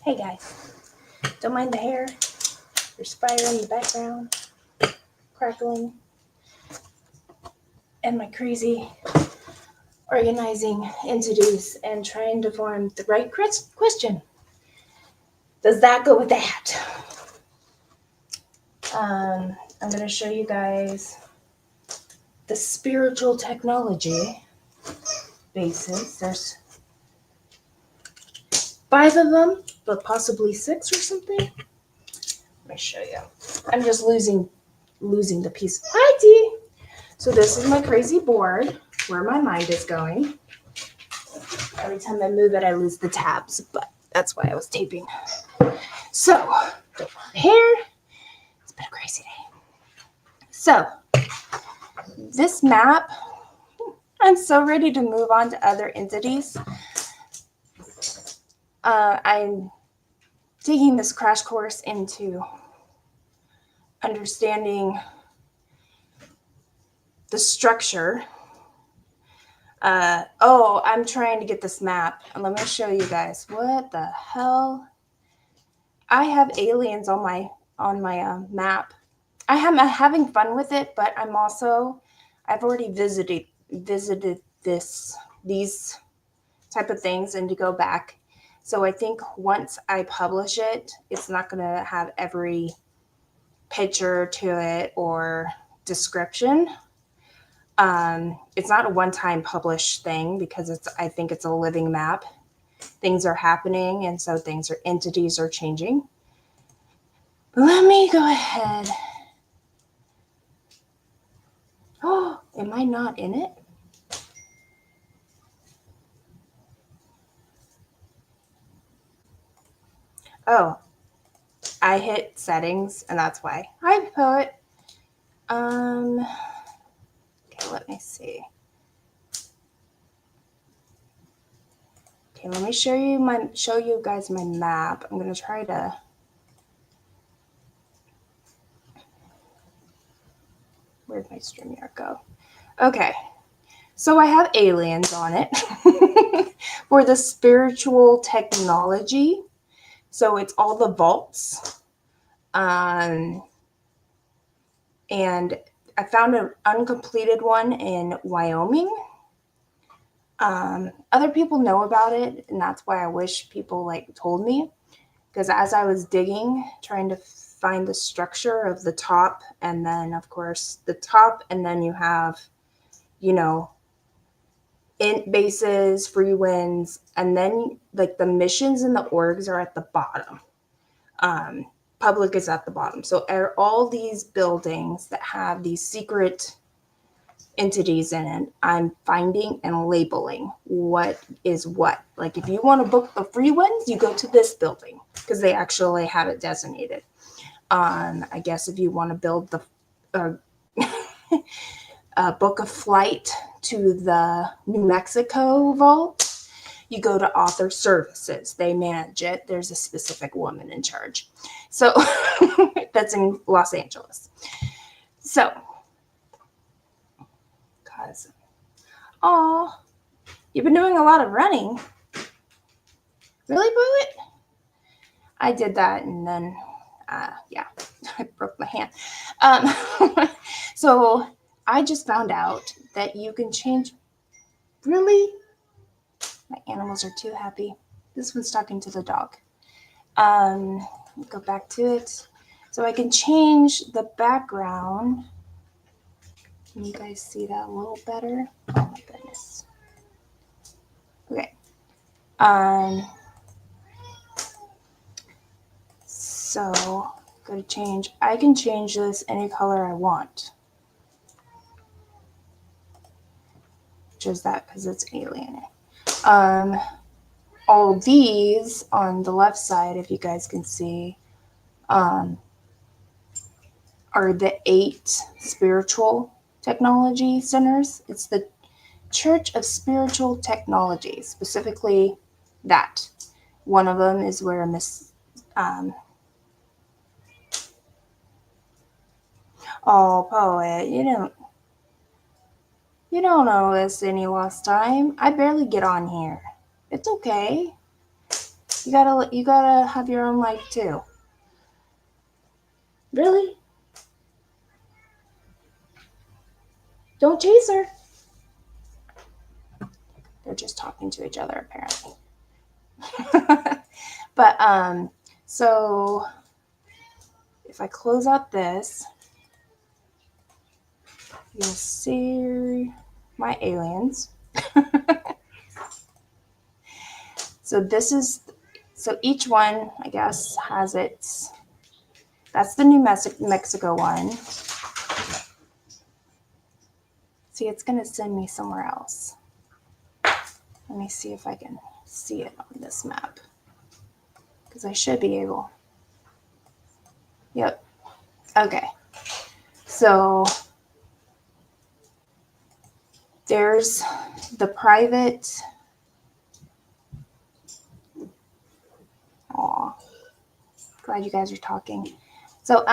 Hey guys, don't mind the hair. There's fire in the background, crackling, and my crazy organizing entities and trying to form the right question. Does that go with that? I'm going to show you guys the spiritual technology bases. There's 5 of them, but possibly 6 or something. Let me show you. I'm just losing the piece. Hi, T. So this is my crazy board where my mind is going. Every time I move it, I lose the tabs, but that's why I was taping. So, here, it's been a crazy day. So, this map, I'm so ready to move on to other entities. I'm taking this crash course into understanding the structure. I'm trying to get this map. Let me show you guys. What the hell? I have aliens on my map. I'm having fun with it, but I've already visited these type of things, and to go back. So I think once I publish it, it's not going to have every picture to it or description. It's not a one-time published thing because I think it's a living map. Things are happening, and so entities are changing. Let me go ahead. Oh, am I not in it? Oh, I hit settings, and that's why. Hi, Poet. Okay, let me see. Okay, let me show you guys my map. I'm gonna try to. Where'd my StreamYard go? Okay, so I have aliens on it for the spiritual technology. So it's all the vaults. And I found an uncompleted one in Wyoming. Other people know about it, and that's why I wish people told me. Because as I was digging, trying to find the structure of the top, and then of course the top, and then you have, int bases, free wins, and then the missions and the orgs are at the bottom. Public is at the bottom. So all these buildings that have these secret entities in it, I'm finding and labeling what is what. Like if you want to book the free ones, you go to this building because they actually have it designated. I guess if you want to build the book a flight to the New Mexico vault, you go to Author Services. They manage it. There's a specific woman in charge. So that's in Los Angeles. So, you've been doing a lot of running. Really, Poet? I did that, and then, I broke my hand. So I just found out that you can change. Really? My animals are too happy. This one's talking to the dog. Go back to it. So I can change the background. Can you guys see that a little better? Oh my goodness. Okay. So go to change. I can change this any color I want. Which is that because it's alien. All these on the left side, if you guys can see, are the 8 spiritual technology centers. It's the Church of Spiritual Technology, specifically that. One of them is where Miss Poet, you don't owe us any lost time. I barely get on here. It's okay. You gotta have your own life too. Really? Don't chase her. They're just talking to each other apparently. But so if I close out this, you'll see my aliens. So each one, I guess, has its, that's the New Mexico one. See, it's going to send me somewhere else. Let me see if I can see it on this map. Because I should be able. Yep. Okay. So there's the private. Aw. Glad you guys are talking. So,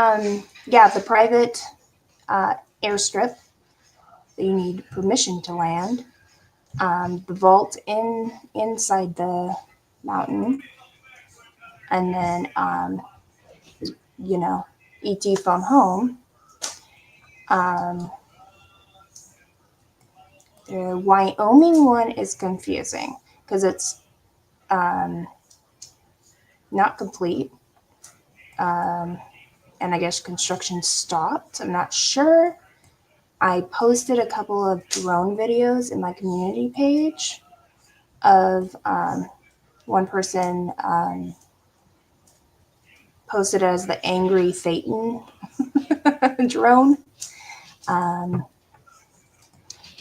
yeah, the private airstrip that you need permission to land. The vault inside the mountain. And then, ET phone home. The Wyoming one is confusing because it's not complete. And I guess construction stopped. I'm not sure. I posted a couple of drone videos in my community page of one person posted as the angry Phaeton drone.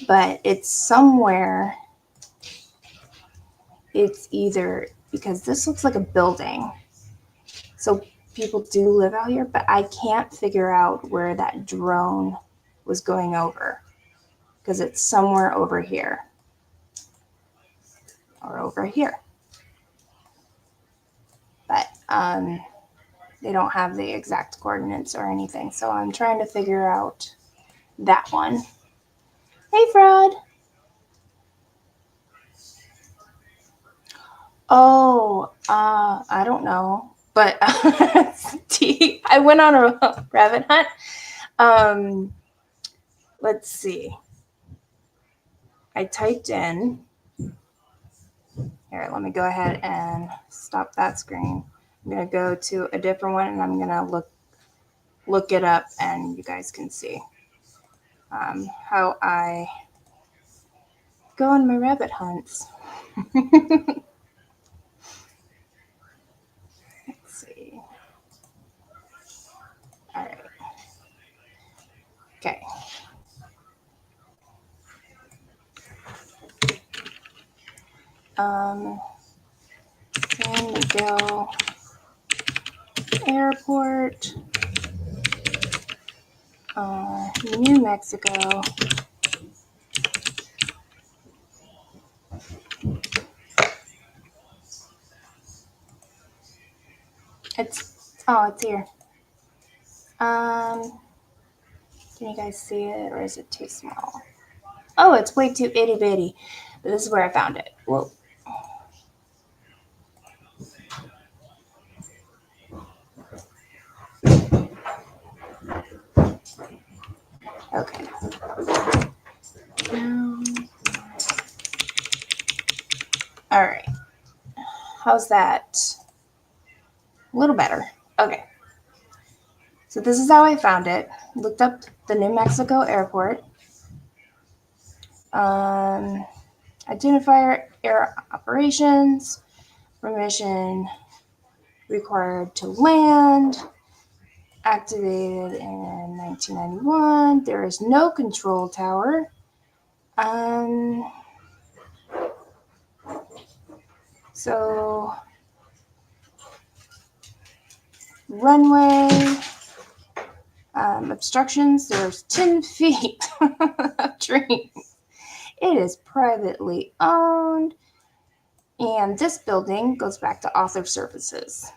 But it's somewhere, it's either, because this looks like a building. So people do live out here, but I can't figure out where that drone was going over because it's somewhere over here or over here. But they don't have the exact coordinates or anything. So I'm trying to figure out that one. Hey, Fraud. Oh, I don't know. But I went on a rabbit hunt. Let's see. I typed in. Here, let me go ahead and stop that screen. I'm going to go to a different one and I'm going to look it up and you guys can see how I go on my rabbit hunts. Let's see. All right. Okay. San Miguel Airport, New Mexico. It's here. Can you guys see it or is it too small? Oh, it's way too itty bitty. But this is where I found it. Whoa. Okay. All right. How's that? A little better. Okay. So this is how I found it. Looked up the New Mexico airport. Identifier air operations. Permission required to land. Activated in 1991. There is no control tower. So runway obstructions. There's 10 feet of trees. It is privately owned. And this building goes back to Author Services,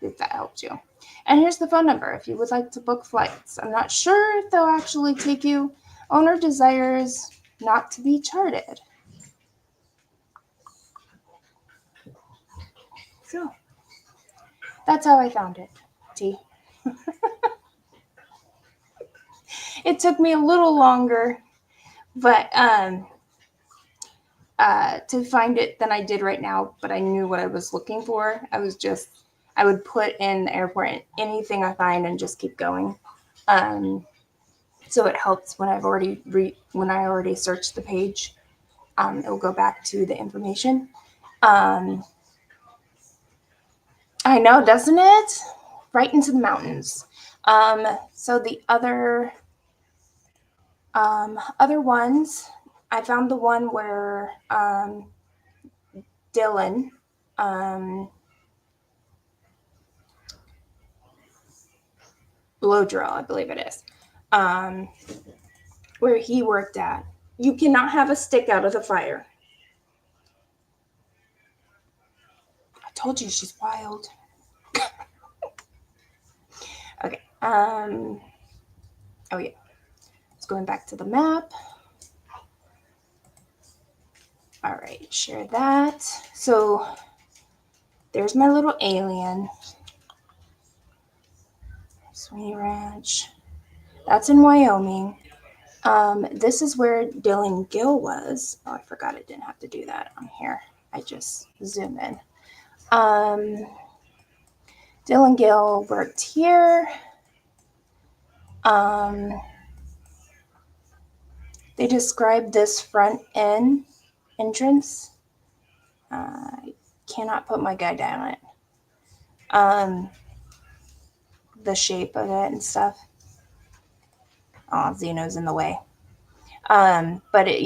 if that helps you. And here's the phone number if you would like to book flights. I'm not sure if they'll actually take you. Owner desires not to be charted. So that's how I found it. T. It took me a little longer, but to find it than I did right now. But I knew what I was looking for. I would put in the airport anything I find and just keep going. So it helps when when I already searched the page. It'll go back to the information. I know, doesn't it? Right into the mountains. So the other ones, I found the one where Dylan blow drill, I believe it is, where he worked at. You cannot have a stick out of the fire. I told you she's wild. Okay. Oh yeah. It's going back to the map. All right, share that. So there's my little alien. Sweeney Ranch. That's in Wyoming. This is where Dylan Gill was. Oh, I forgot I didn't have to do that on here. I just zoom in. Dylan Gill worked here. They described this front end entrance. I cannot put my guy down it. The shape of it and stuff. Oh, Zeno's in the way. But it,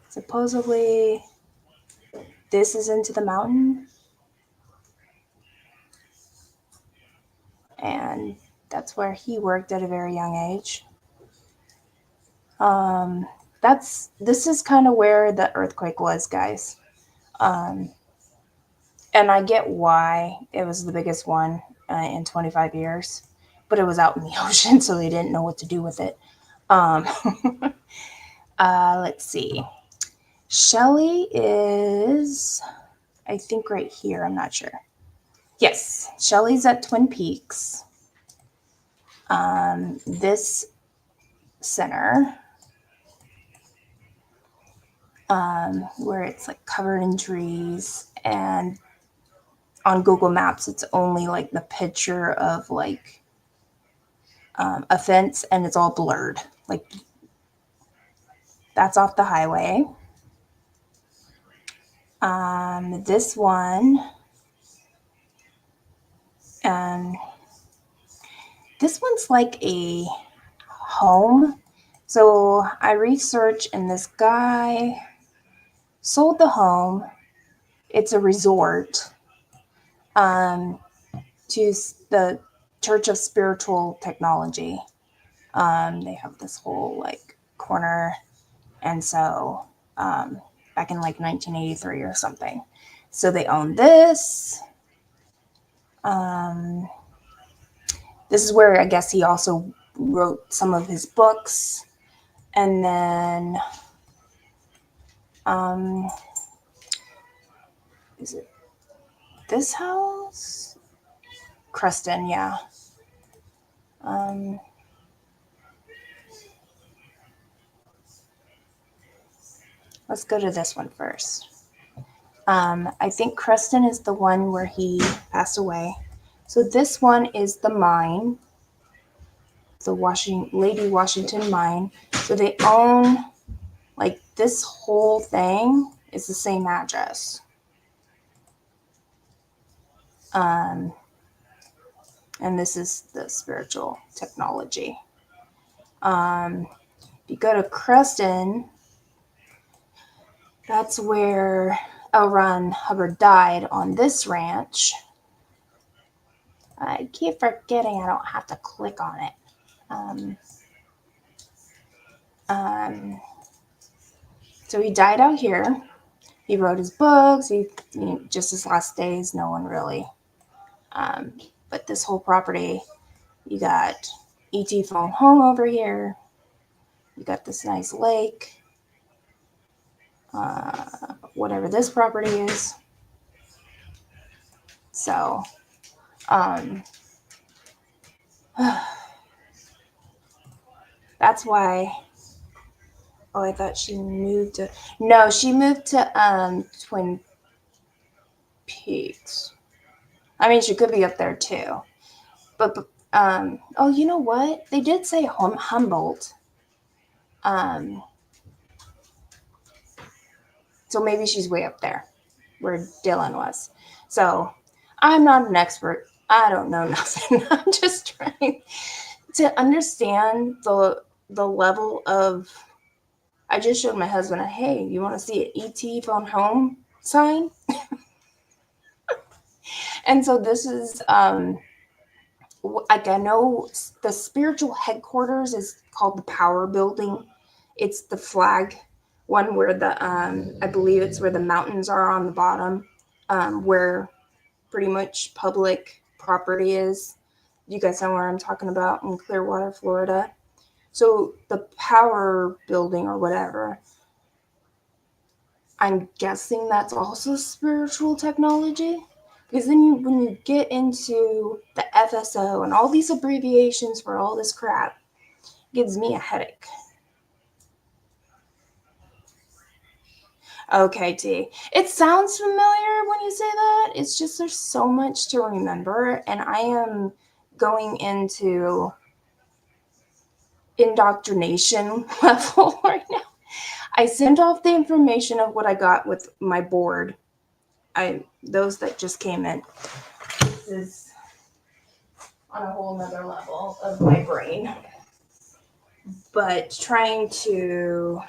supposedly this is into the mountain. And that's where he worked at a very young age. This is kind of where the earthquake was, guys. And I get why it was the biggest one in 25 years, but it was out in the ocean, so they didn't know what to do with it. Let's see. Shelly is, I think, right here. I'm not sure. Yes, Shelly's at Twin Peaks. This center, where it's like covered in trees, and on Google Maps it's only like the picture of like a fence, and it's all blurred. Like that's off the highway. This one, this one's like a home. So I researched, and this guy sold the home. It's a resort to the Church of Spiritual Technology. They have this whole like corner, and so back in like 1983 or something. So they own this. This is where I guess he also wrote some of his books. And then, is it this house? Creston, yeah. Let's go to this one first. I think Creston is the one where he passed away. So this one is the mine, the Lady Washington mine. So they own, like, this whole thing is the same address. And this is the spiritual technology. If you go to Creston, that's where L. Ron Hubbard died, on this ranch. I keep forgetting I don't have to click on it. So he died out here. He wrote his books. Just his last days, no one really. But this whole property, you got E.T. phone home over here. You got this nice lake. whatever this property is. So, that's why. Oh, I thought she moved to. No, she moved to Twin Peaks. I mean, she could be up there too. But oh, you know what? They did say Humboldt. So maybe she's way up there where Dylan was. So I'm not an expert. I don't know nothing. I'm just trying to understand the level of. I just showed my husband, hey, you want to see an ET phone home sign? And so this is like, I know the spiritual headquarters is called the Power Building. It's the flag one where the I believe it's where the mountains are on the bottom, where pretty much public property is. You guys know where I'm talking about, in Clearwater, Florida. So the Power Building or whatever, I'm guessing that's also spiritual technology. Because then when you get into the FSO and all these abbreviations for all this crap, it gives me a headache. Okay, T. It sounds familiar when you say that. It's just there's so much to remember, and I am going into indoctrination level right now. I sent off the information of what I got with my board. Those that just came in. This is on a whole nother level of my brain. But trying to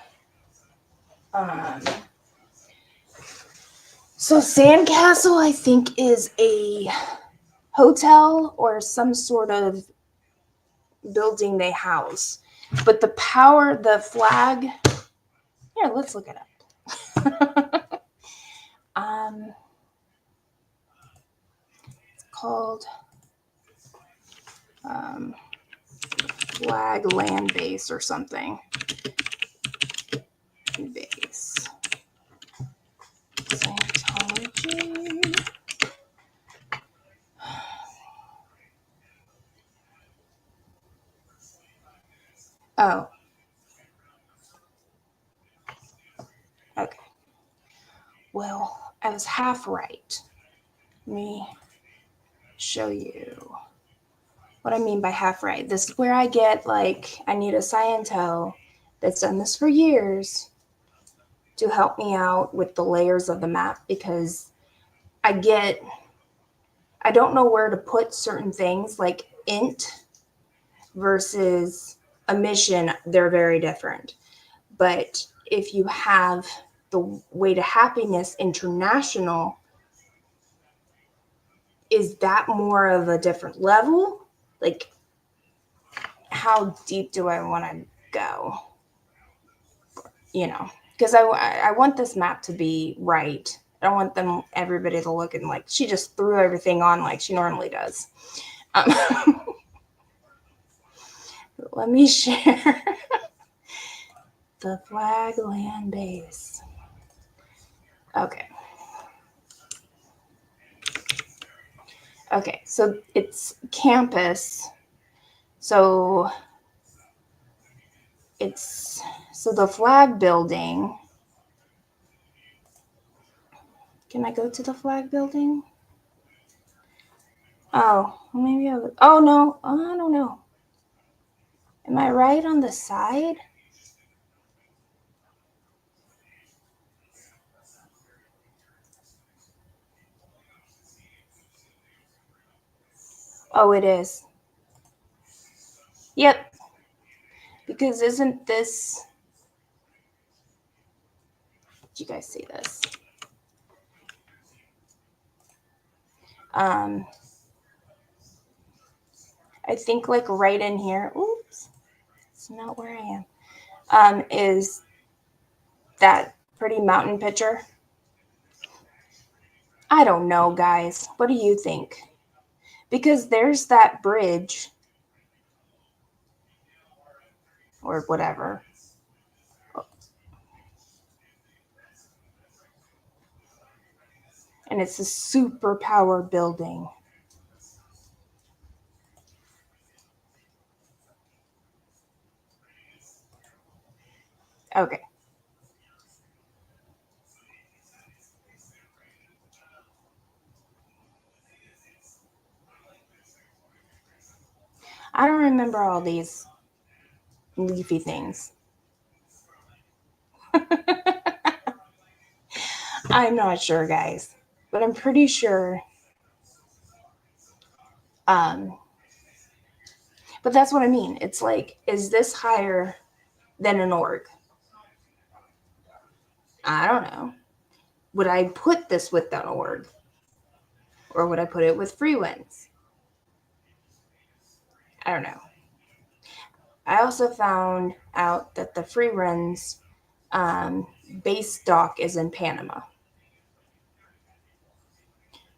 so Sandcastle, I think, is a hotel or some sort of building they house. But the flag, here, let's look it up. It's called Flag Land Base or something. Base. Scientology. Oh. Okay. Well, I was half right. Let me show you what I mean by half right. This is where I get, like, I need a scientist that's done this for years to help me out with the layers of the map, because I don't know where to put certain things, like int versus a mission. They're very different. But if you have the Way to Happiness International, is that more of a different level? Like, how deep do I want to go? You know, because I want this map to be right. I don't want everybody to look and like she just threw everything on like she normally does. Let me share the Flag Land Base. Okay. Okay, so it's campus. So the flag building. Can I go to the flag building? Oh, maybe oh no, I don't know. Am I right on the side? Oh, it is. Yep. Because isn't this... Did you guys see this? I think like right in here. Oops. It's not where I am. Is that pretty mountain picture? I don't know, guys. What do you think? Because there's that bridge or whatever. And it's a superpower building. Okay. I don't remember all these leafy things. I'm not sure, guys, but I'm pretty sure. But that's what I mean. It's like, is this higher than an org? I don't know. Would I put this with an org? Or would I put it with free winds? I don't know. I also found out that the free runs base dock is in Panama.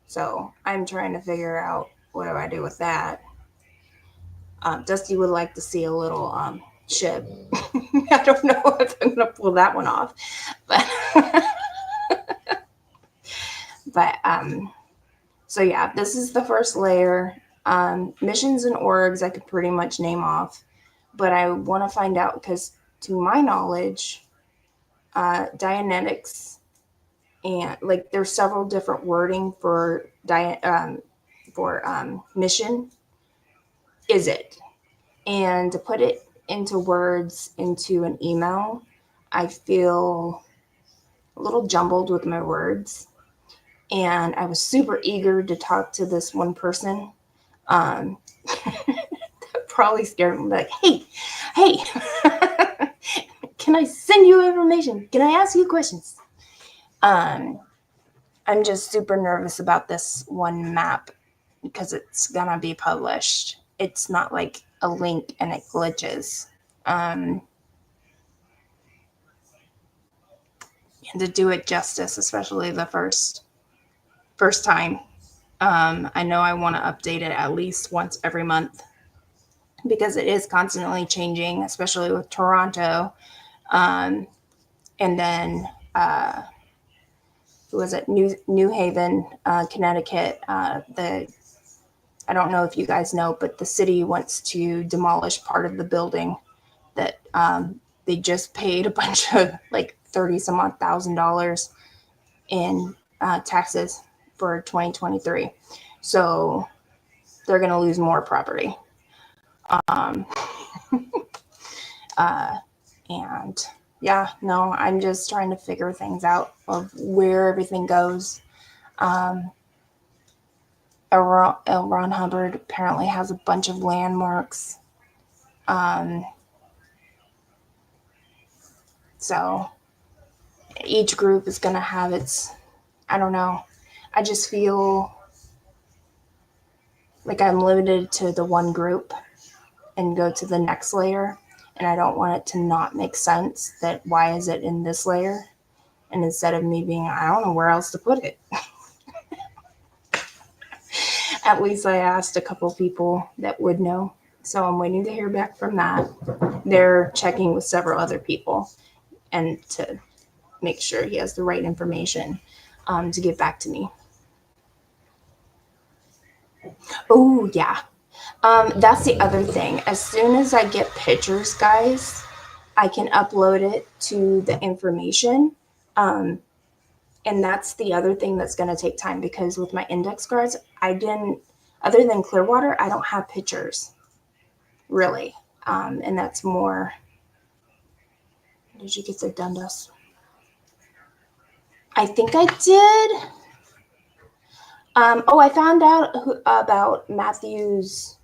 So I'm trying to figure out what do I do with that. Dusty would like to see a little ship. I don't know if I'm going to pull that one off. But, but so yeah, this is the first layer. Missions and orgs I could pretty much name off. But I want to find out because to my knowledge, Dianetics and like there's several different wording for mission. Is it? And to put it into words into an email, I feel a little jumbled with my words. And I was super eager to talk to this one person. That probably scared me. Like, hey, can I send you information? Can I ask you questions? I'm just super nervous about this one map because it's gonna be published. It's not like a link and it glitches. And to do it justice, especially the first time, I know I want to update it at least once every month because it is constantly changing, especially with Toronto. And then who was it? New Haven, Connecticut. I don't know if you guys know, but the city wants to demolish part of the building that they just paid a bunch of like 30 some odd $1,000 in taxes for 2023. So they're going to lose more property. And yeah, no, I'm just trying to figure things out of where everything goes. L. Ron Hubbard apparently has a bunch of landmarks. So each group is going to have its, I don't know. I just feel like I'm limited to the one group and go to the next layer. And I don't want it to not make sense that why is it in this layer? And instead of me being, I don't know where else to put it. At least I asked a couple people that would know. So I'm waiting to hear back from that. They're checking with several other people and to make sure he has the right information to get back to me. Oh, yeah. That's the other thing. As soon as I get pictures, guys, I can upload it to the information. And that's the other thing that's going to take time because with my index cards, other than Clearwater, I don't have pictures, really. And that's more. Did you get the Dundas? I think I did. I found out about Matthew's.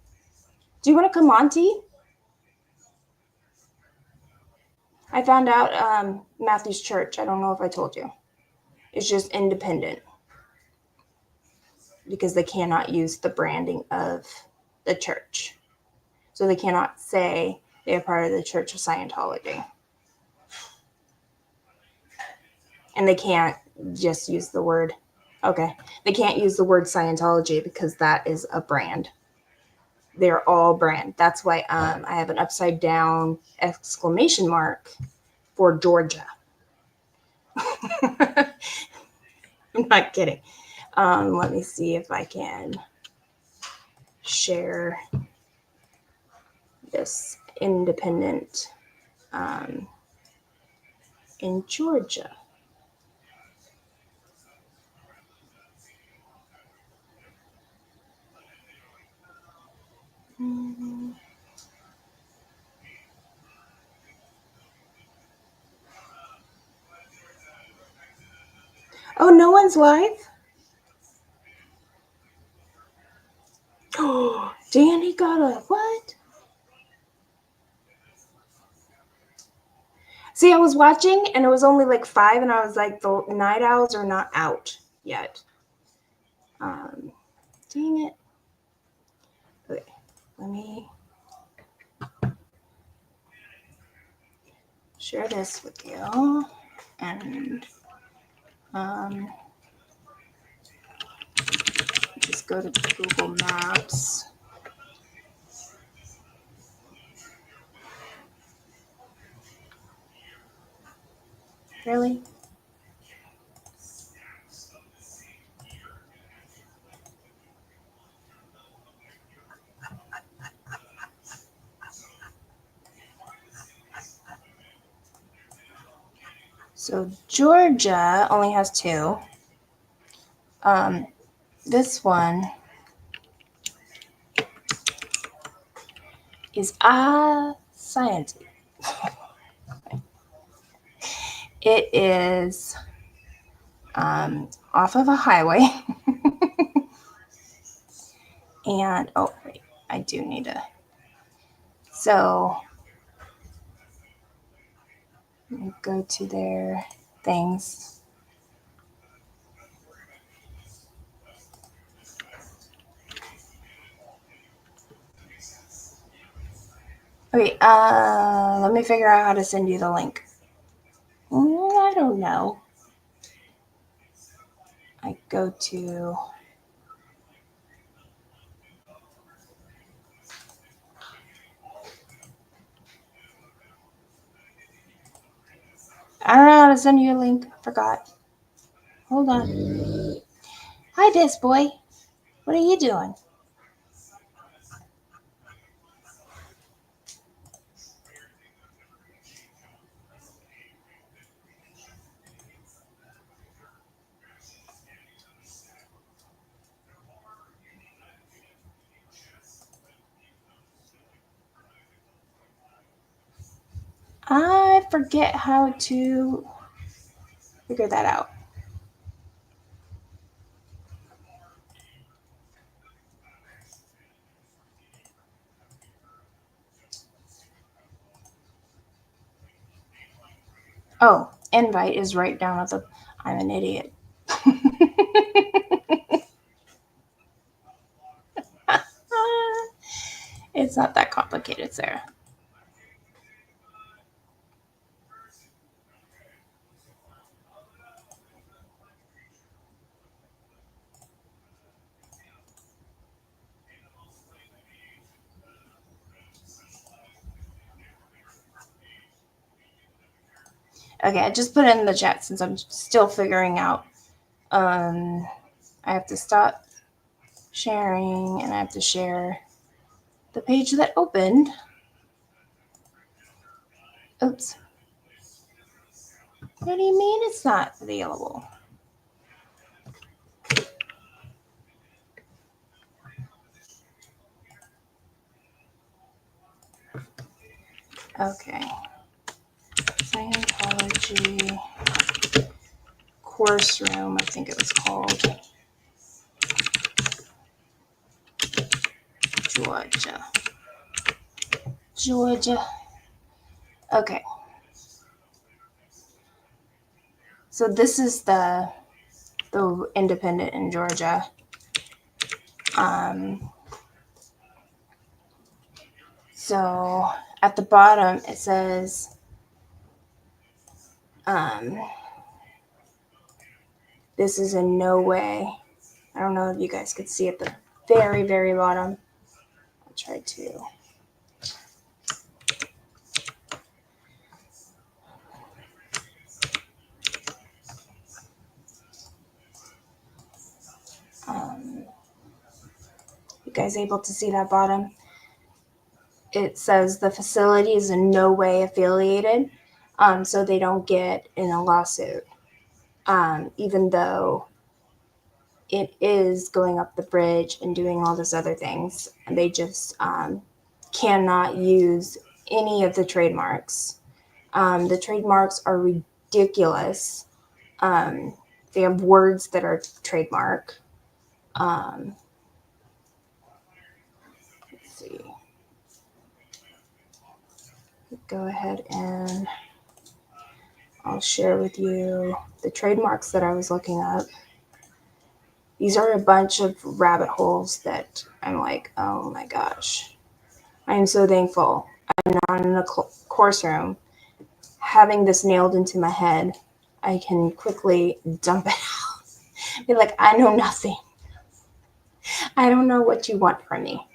Do you want to come on, T? I found out Matthew's church. I don't know if I told you. It's just independent because they cannot use the branding of the church. So they cannot say they are part of the Church of Scientology. And they can't just use the word. Okay. They can't use the word Scientology because that is a brand. They're all brand. That's why I have an upside down exclamation mark for Georgia. I'm not kidding. Let me see if I can share this independent in Georgia. Oh, no one's live? Oh, Danny got a what? See, I was watching and it was only like 5 and I was like, the night owls are not out yet. Dang it. Okay, let me share this with you. And just go to Google Maps. Really? So Georgia only has 2. This one is Science. It is off of a highway. And, oh, wait, I do need to. So, let me go to their things. Okay, let me figure out how to send you the link. I don't know. I go to... I don't know how to send you a link. Forgot. Hold on. Hi, Disc Boy. What are you doing? I forget how to figure that out. Oh, invite is right down at the... I'm an idiot. It's not that complicated, Sarah. Okay, I just put it in the chat since I'm still figuring out. I have to stop sharing and I have to share the page that opened. Oops. What do you mean it's not available? Okay. Scientology course room, I think it was called. Georgia. Okay. So this is the independent in Georgia. So at the bottom it says this is in no way. I don't know if you guys could see at the very, very bottom. I'll try to. guys able to see that bottom? It says the facility is in no way affiliated, so they don't get in a lawsuit, even though it is going up the bridge and doing all those other things. And they just cannot use any of the trademarks. The trademarks are ridiculous. They have words that are trademark. Let's see. Go ahead and I'll share with you the trademarks that I was looking up. These are a bunch of rabbit holes that I'm like, oh my gosh. I am so thankful I'm not in a course room having this nailed into my head. I can quickly dump it out. Be like, I know nothing. I don't know what you want from me.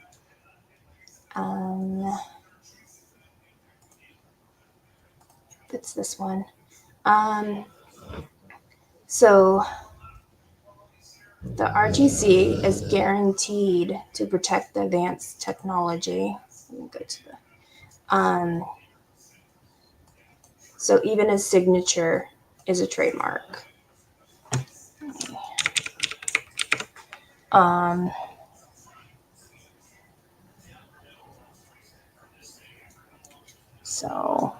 It's this one. So the RGC is guaranteed to protect the advanced technology. Let me go to the. So even his signature is a trademark. So,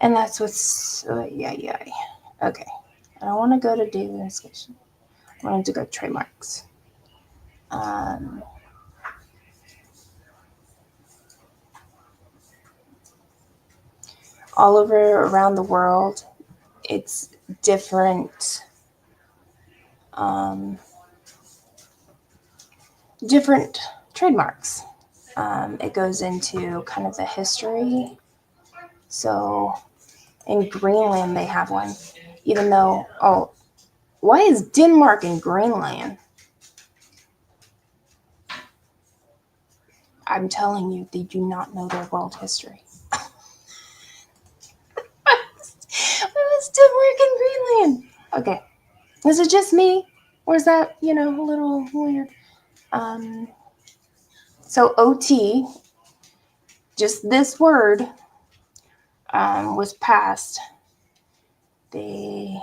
and that's what's, yeah. Okay. I don't want to go to data investigation. I wanted to go to trademarks. All over around the world, it's different, different trademarks. It goes into kind of the history. So in Greenland, they have one, even though, why is Denmark in Greenland? I'm telling you, they do not know their world history. Why is Denmark in Greenland? Okay. Is it just me? Or is that, a little weird? So OT, just this word, was passed. Then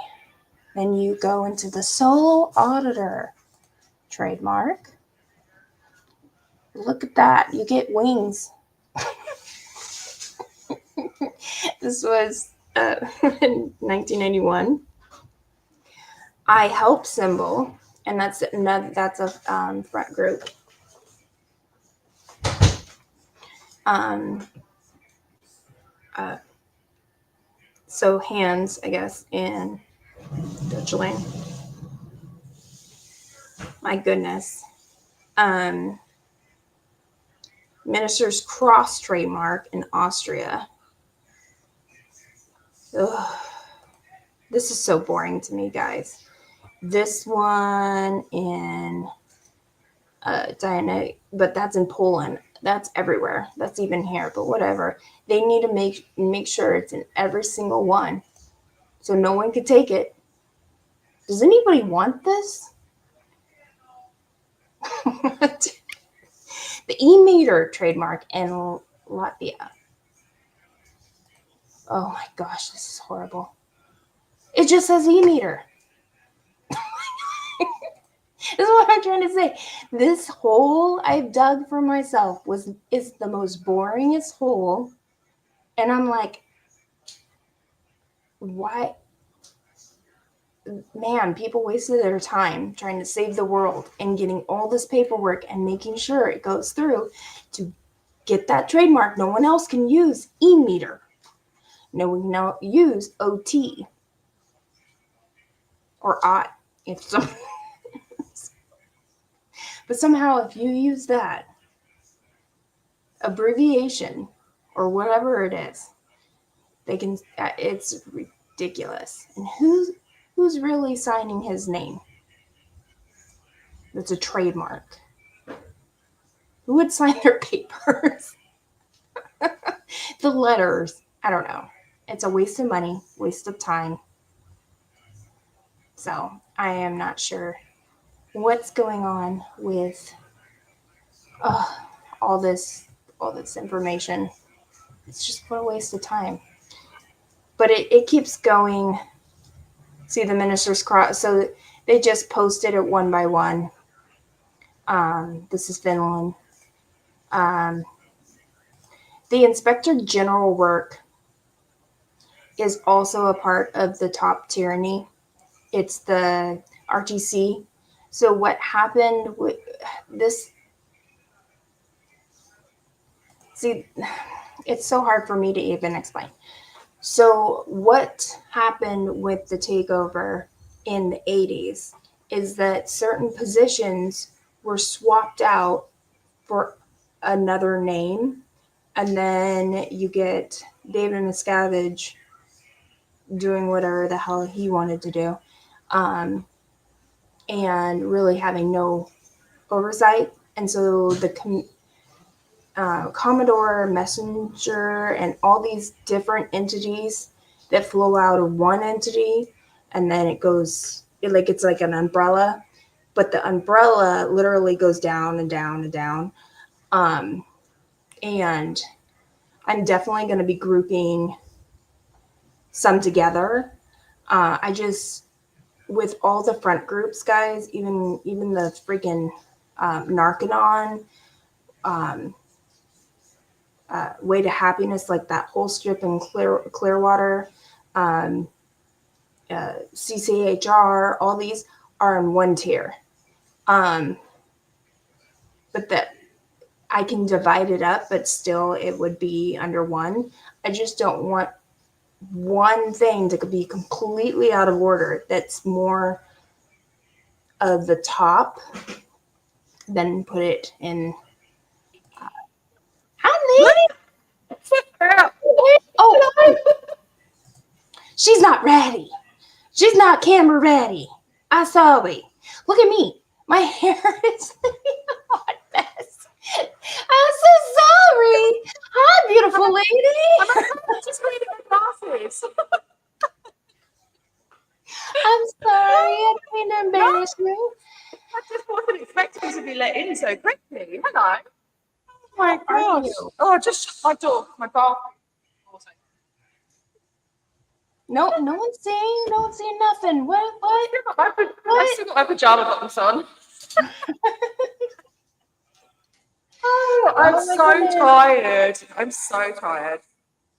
you go into the sole auditor trademark. Look at that. You get wings. This was in 1991. I help symbol, and that's a front group. So hands, I guess, in Deutschland. My goodness. Minister's Cross trademark in Austria. Ugh. This is so boring to me, guys. This one in Diana, but that's in Poland. That's everywhere. That's even here, but whatever. They need to make sure it's in every single one, so no one could take it. Does anybody want this? The e-meter trademark in Latvia. Oh my gosh, this is horrible. It just says e-meter. This is what I'm trying to say. This hole I've dug for myself is the most boringest hole. And I'm like, why? Man, people wasted their time trying to save the world and getting all this paperwork and making sure it goes through to get that trademark. No one else can use e-meter. No one can now use OT or OT. But somehow if you use that abbreviation or whatever it is, they can. It's ridiculous. And who's really signing his name? That's a trademark. Who would sign their papers? The letters. I don't know. It's a waste of money, waste of time. So I am not sure what's going on with all this information. It's just what a waste of time. But it keeps going. See the ministers cross. So they just posted it one by one. This is Finland. The Inspector General work is also a part of the top tyranny. It's the RTC. So what happened with this? See, it's so hard for me to even explain. So what happened with the takeover in the 80s is that certain positions were swapped out for another name, and then you get David Miscavige doing whatever the hell he wanted to do, and really having no oversight. And so the Commodore, Messenger, and all these different entities that flow out of one entity, and then it goes it's like an umbrella, but the umbrella literally goes down and down and down. And I'm definitely going to be grouping some together. I just, with all the front groups, guys, even the freaking Narcanon, Way to Happiness, like that whole strip in Clearwater, CCHR, all these are in one tier. But that I can divide it up, but still it would be under one. I just don't want one thing to be completely out of order that's more of the top than put it in. Honey! Oh, she's not ready. She's not camera ready. I'm sorry. Look at me. My hair is a hot mess. I'm so sorry. Hi, beautiful lady. I'm just reading my glasses. I'm sorry. I didn't mean to embarrass you. I just wasn't expecting to be let in so quickly. Hello. Oh my Are gosh. you? Oh, just shut my door. My bathroom. No, no one's seeing. No one's seeing nothing. What? I've still got my pajama bottoms on. Oh, I'm so tired. I'm so tired.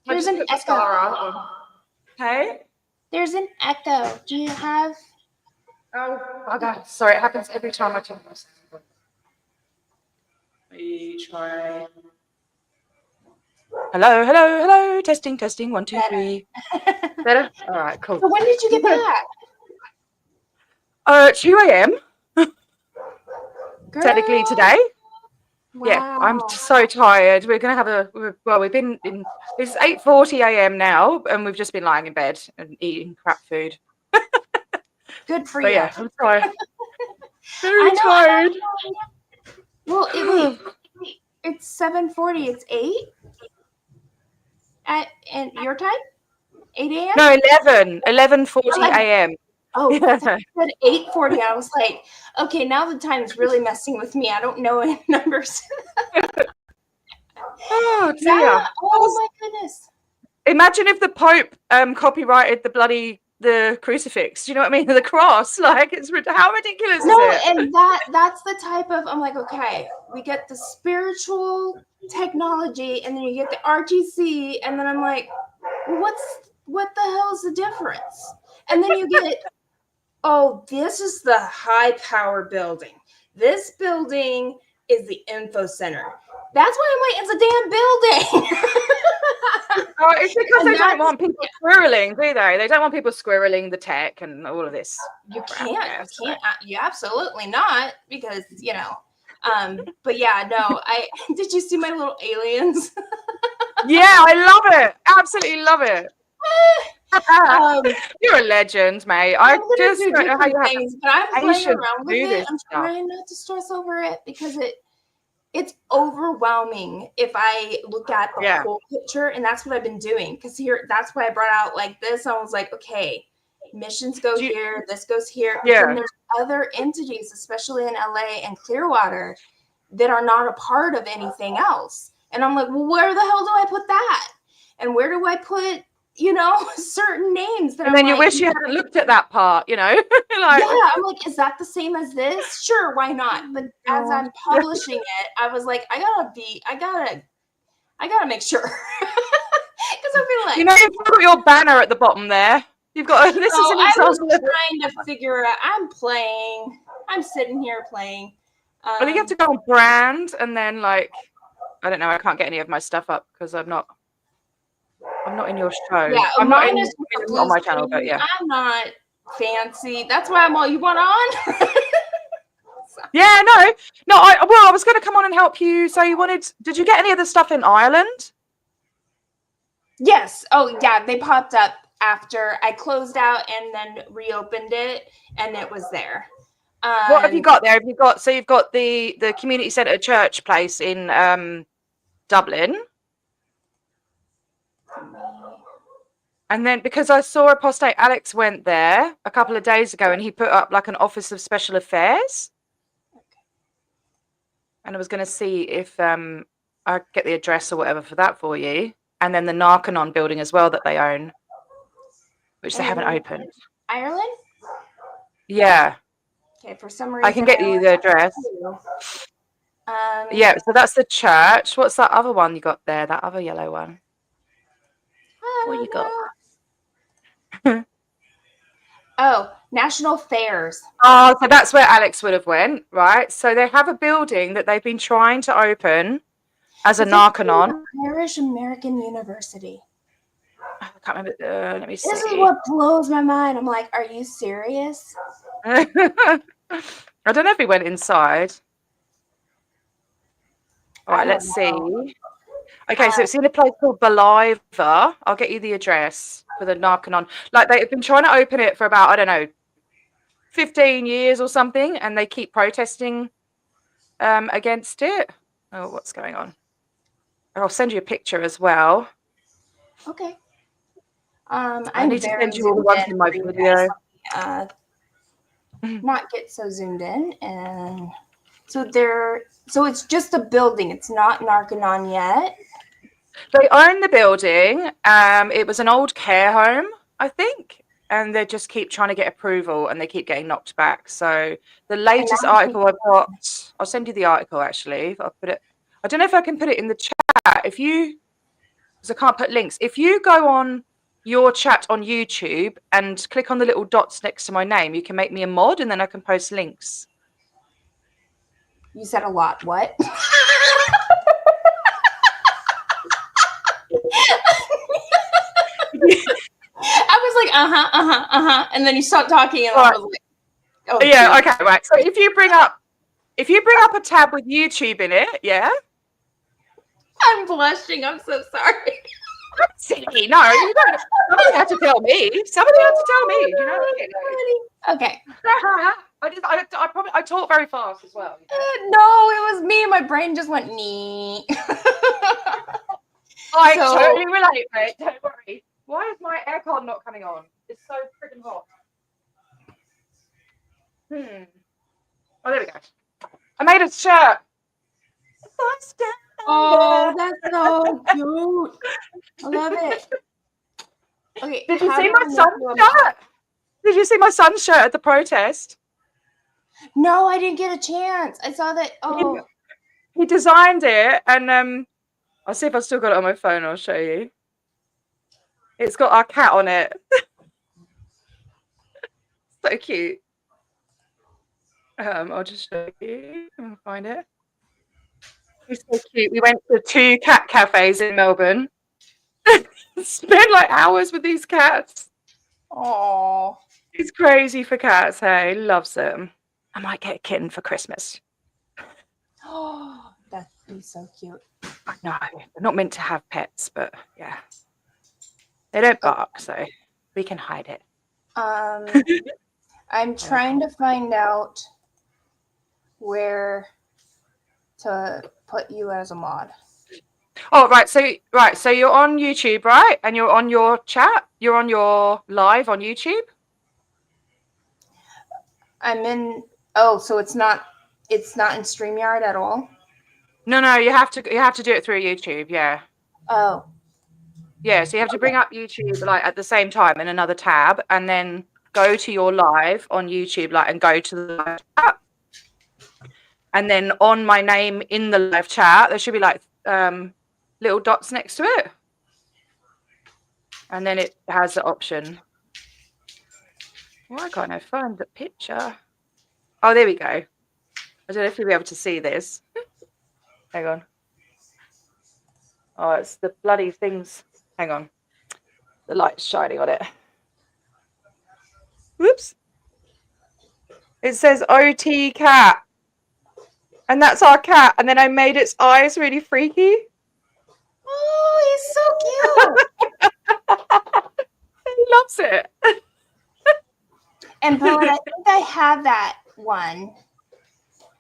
There's an echo. Mascara on. Hey? There's an echo. Do you have? Oh, okay. Sorry, it happens every time I turn my sound. Let me try. Hello. Testing. 1, 2, 3. Better? All right, cool. So when did you get back? 2 a.m. Technically today. Wow. Yeah, I'm so tired. We're gonna have we've been in. It's 8:40 a.m. now, and we've just been lying in bed and eating crap food. Good for but you. Yeah, I'm tired. Very tired. Well, it's 7:40. It's 8 at your time. 8 a.m. No, 11:40 a.m. Oh, yeah. I said 8:40. I was like, okay, now the time's really messing with me. I don't know any numbers. Oh dear! Yeah. Oh my goodness! Imagine if the Pope copyrighted the crucifix. Do you know what I mean? The cross. Like, how ridiculous is it? And that's the type of, I'm like, okay, we get the spiritual technology, and then you get the RTC, and then I'm like, what the hell is the difference? And then you get, oh, this is the high power building. This building is the info center. That's why I'm like, it's a damn building. Oh, it's because they don't want people squirreling, do they? They don't want people squirreling the tech and all of this. You can't. You absolutely not, because but yeah, no. Did you see my little aliens? Yeah, I love it. Absolutely love it. You're a legend, mate. I just don't know how you have things, but I'm playing around with it. I'm trying not to stress over it because it's overwhelming if I look at the whole picture, and that's what I've been doing. Because that's why I brought out like this. I was like, okay, missions go Do you- here, this goes here. But Yeah. then there's other entities, especially in LA and Clearwater, that are not a part of anything else. And I'm like, well, where the hell do I put that? And where do I put, certain names that And then you wish you hadn't looked at that part, like, yeah, I'm like, is that the same as this? Sure, why not? But as I'm publishing it, I was like, I gotta make sure. Because I feel like, you've got your banner at the bottom there. You've got this is an I was example of trying to figure out. I'm sitting here playing. I think you have to go on brand and then I don't know, I can't get any of my stuff up because I'm not in your show. Yeah, I'm not mine is on my channel, but yeah. I'm not fancy. That's why I'm all you want on. Yeah, no. I was going to come on and help you. So did you get any of the stuff in Ireland? Yes. Oh, yeah. They popped up after I closed out and then reopened it, and it was there. What have you got there? You've got the community centre church place in Dublin. And then because I saw Apostate Alex went there a couple of days ago and he put up like an Office of Special Affairs. And I was going to see if I get the address or whatever for that for you. And then the Narconon building as well that they own, which they haven't opened. Ireland? Yeah. Okay, for some reason. I can get you the address. Yeah, so that's the church. What's that other one you got there? That other yellow one? What you got? Oh, National Fairs. Oh, so that's where Alex would have went, right? So they have a building that they've been trying to open as a Narconon. Irish American University. I can't remember. Let me see. This is what blows my mind. I'm like, are you serious? I don't know if he went inside. All right, let's see. Okay, so it's in a place called Beliver. I'll get you the address for the Narconon. Like they've been trying to open it for about, I don't know, 15 years or something, and they keep protesting against it. Oh, what's going on? I'll send you a picture as well. Okay. I need to send you all the ones in my video. Not get so zoomed in, and so it's just a building. It's not Narconon yet. They own the building. It was an old care home, I think, and they just keep trying to get approval, and they keep getting knocked back. So the latest article I've got, I'll send you the article actually. I'll put it. I don't know if I can put it in the chat. Because I can't put links. If you go on your chat on YouTube and click on the little dots next to my name, you can make me a mod, and then I can post links. You said a lot. What? I was like, and then you stopped talking, and I was like, oh yeah, okay, right. So if you bring up a tab with YouTube in it, yeah. I'm blushing. I'm so sorry. Silly, no, you don't. Somebody had to tell me. Somebody had to tell me. You know what I mean? Okay. I talk very fast as well. No, it was me. My brain just went nee. I totally relate, mate. Don't worry. Why is my aircon not coming on? It's so freaking hot. Oh, there we go. I made a shirt. Oh, that's so cute. I love it. Okay. Did you see my son's shirt? Did you see my son's shirt at the protest? No, I didn't get a chance. I saw that. Oh. He designed it, and I'll see if I've still got it on my phone. I'll show you. It's got our cat on it. So cute. I'll just show you. I'll find it. He's so cute. We went to 2 cat cafes in Melbourne. Spent like hours with these cats. Oh. He's crazy for cats, hey? Loves them. I might get a kitten for Christmas. Oh, that'd be so cute. No, we're not meant to have pets, but yeah. They don't bark, so we can hide it. I'm trying to find out where to put you as a mod. Oh, right. So you're on YouTube, right? And you're on your chat. You're on your live on YouTube. I'm in. Oh, so it's not in StreamYard at all? No, you have to do it through YouTube. Yeah. Oh, Yeah, so you have to bring up YouTube like at the same time in another tab, and then go to your live on YouTube, like, and go to the live chat. And then on my name in the live chat, there should be like little dots next to it, and then it has the option. Why can't I find the picture? Oh, there we go. I don't know if you'll be able to see this. Hang on. Oh, it's the bloody things. Hang on. The light's shining on it. Whoops. It says OT cat. And that's our cat. And then I made its eyes really freaky. oh, he's so cute. He loves it. And Bowen, I think I have that one.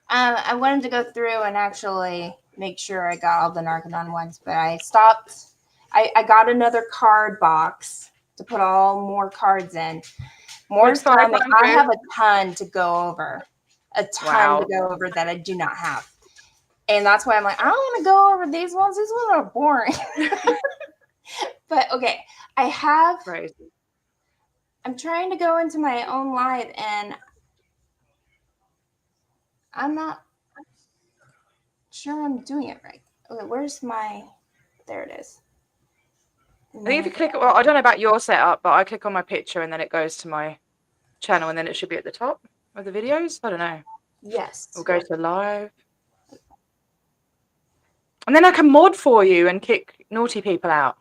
I wanted to go through and actually make sure I got all the Narconon ones, but I stopped. I got another card box to put all more cards in. More time. I have a ton to go over. A ton to go over that I do not have. And that's why I'm like, I don't want to go over these ones. These ones are boring. But okay, I have. Crazy. I'm trying to go into my own live, and I'm not sure I'm doing it right. Okay, where's my? There it is. I think if you click, well, I don't know about your setup, but I click on my picture and then it goes to my channel, and then it should be at the top of the videos. I don't know. Yes. We'll go to live. And then I can mod for you and kick naughty people out.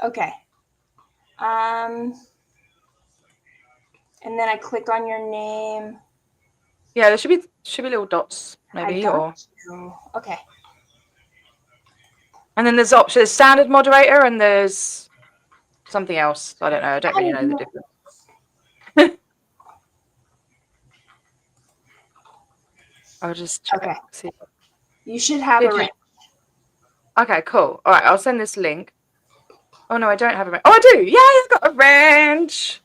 Okay. And then I click on your name. Yeah, there should be little dots, maybe, or. Okay. And then there's option. There's standard moderator, and there's something else. I don't know. I don't really know the difference. I'll just check. Okay. See. You should have a range. Okay, cool. All right, I'll send this link. Oh no, I don't have a range. Oh, I do. Yeah, I've got a range.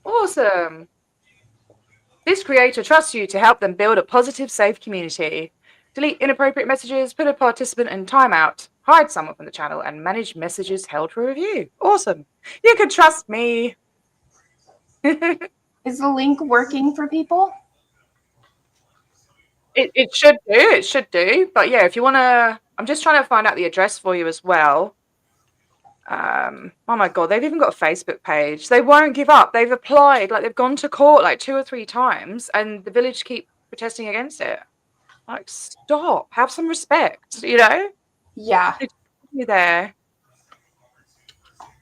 Awesome. This creator trusts you to help them build a positive, safe community. Delete inappropriate messages, put a participant in timeout, hide someone from the channel, and manage messages held for review. Awesome. You can trust me. Is the link working for people? It should do. It should do. But yeah, if you want to, I'm just trying to find out the address for you as well. Oh my God, they've even got a Facebook page. They won't give up. They've applied, like they've gone to court like 2 or 3 times, and the village keep protesting against it. Like, stop. Have some respect, you know? Yeah. You there.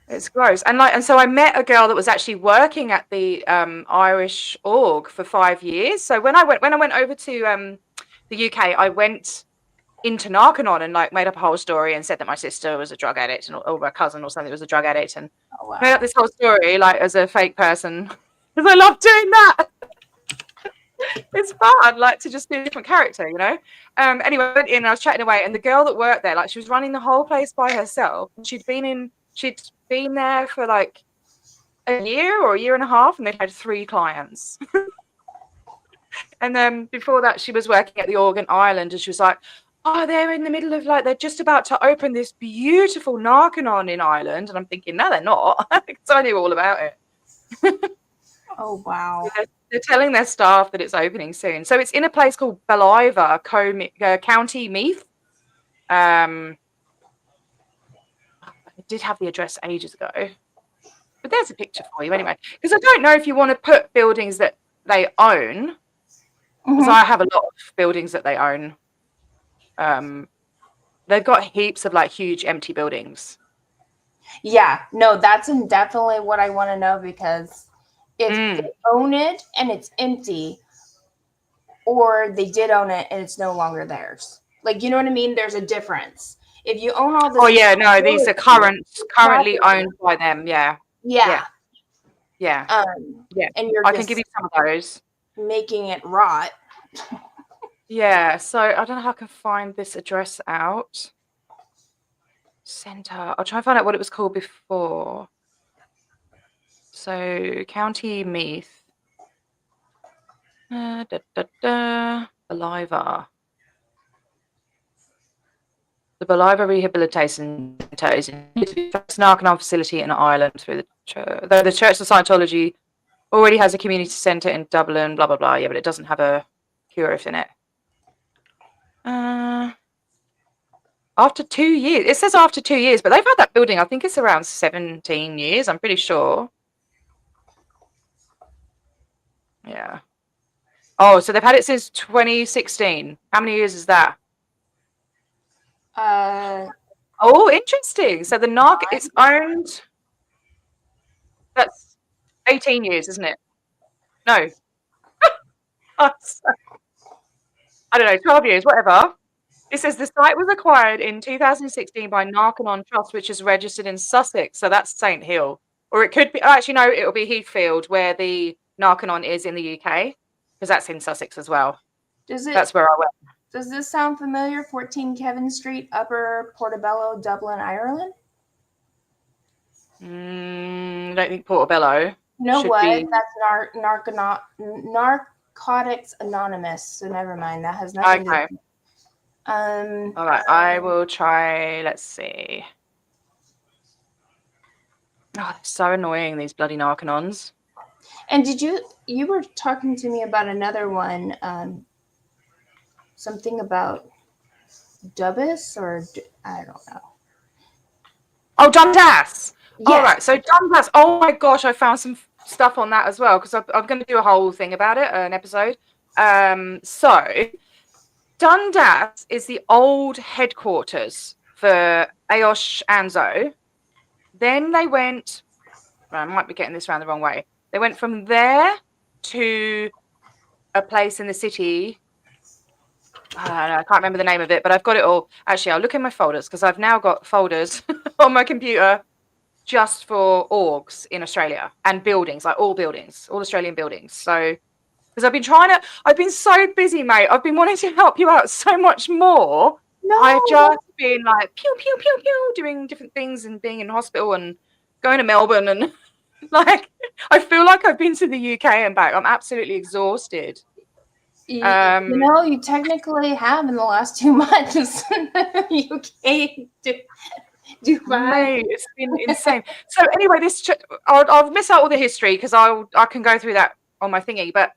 It's gross. And so I met a girl that was actually working at the Irish org for 5 years. So when I went over to the UK, I went into Narconon and like made up a whole story and said that my sister was a drug addict or my cousin or something was a drug addict, and made up this whole story like as a fake person because I love doing that. It's fun, like, to just be a different character, you know. Anyway, I went in and I was chatting away, and the girl that worked there, like, she was running the whole place by herself, and she'd been there for like a year or a year and a half, and they'd had 3 clients. And then before that, she was working at the org in Ireland, and she was like, oh, they're in the middle of, like, they're just about to open this beautiful Narconon in Ireland. And I'm thinking, no, they're not. Because I knew all about it. Oh, wow. They're telling their staff that it's opening soon. So it's in a place called Ballivor, County Meath. I did have the address ages ago. But there's a picture for you anyway. Because I don't know if you want to put buildings that they own. Because I have a lot of buildings that they own. They've got heaps of like huge empty buildings. Yeah, no, that's definitely what I want to know, because if they own it and it's empty, or they did own it and it's no longer theirs. Like, you know what I mean? There's a difference. If you own all this. Oh yeah, no, these are currently owned by them. Yeah. Yeah. Yeah. Yeah. And you're I can give you some of those. Making it rot. Yeah, so I don't know how I can find this address out. Center. I'll try and find out what it was called before. So County Meath. Baliver. The Baliver Rehabilitation Centre is the first Narconon facility in Ireland through the church. Though the Church of Scientology already has a community centre in Dublin, blah, blah, blah. Yeah, but it doesn't have a curative in it. After 2 years. It says after 2 years, but they've had that building, I think it's around 17 years, I'm pretty sure. Yeah. Oh, so they've had it since 2016. How many years is that? Oh, interesting. So the NARC, it's owned. That's 18 years, isn't it? No. I don't know, 12 years, whatever. It says the site was acquired in 2016 by Narconon Trust, which is registered in Sussex. So that's St. Hill. Or it could be, actually, no, it'll be Heathfield, where the Narconon is in the UK, because that's in Sussex as well. That's where I went. Does this sound familiar? 14 Kevin Street, Upper Portobello, Dublin, Ireland? I don't think Portobello. You know what? That's Narcotics Anonymous. So never mind. That has nothing to do. All right, I will try. Let's see. Oh, it's so annoying, these bloody Narconons. And you were talking to me about another one, something about Dubis, or I don't know. Oh, Dundas. Yes. All right, so Dundas. Oh my gosh, I found some stuff on that as well, because I'm going to do a whole thing about it, an episode. So Dundas is the old headquarters for AOSH Anzo. Then they went, I might be getting this around the wrong way. They went from there to a place in the city. I can't remember the name of it, but I've got it all. Actually, I'll look in my folders, because I've now got folders on my computer just for orgs in Australia and buildings, like all Australian buildings. So, because I've been so busy, mate. I've been wanting to help you out so much more. No. I've just been like pew, pew, pew, pew, doing different things and being in hospital and going to Melbourne. And like, I feel like I've been to the UK and back. I'm absolutely exhausted. You technically have in the last 2 months. UK, Dubai. It's been insane. So anyway, I'll miss out all the history, because I can go through that on my thingy. But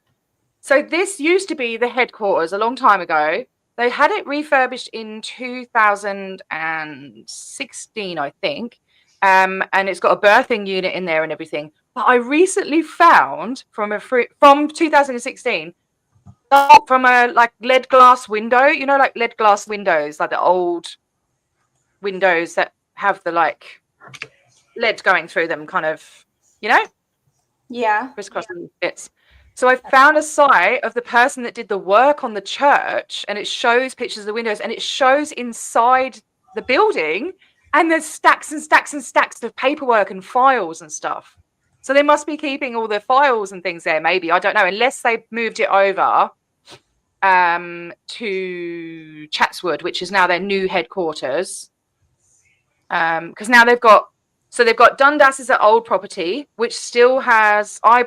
so this used to be the headquarters a long time ago. They had it refurbished in 2016, I think. And it's got a birthing unit in there and everything. But I recently found from 2016, from a like lead glass window, like lead glass windows, like the old windows that have the like lead going through them, kind of, Yeah. crisscrossing bits. So I found a site of the person that did the work on the church, and it shows pictures of the windows, and it shows inside the building, and there's stacks and stacks and stacks of paperwork and files and stuff. So they must be keeping all the files and things there, maybe. I don't know, unless they moved it over to Chatswood, which is now their new headquarters. Because now they've got Dundas is an old property, which still has, I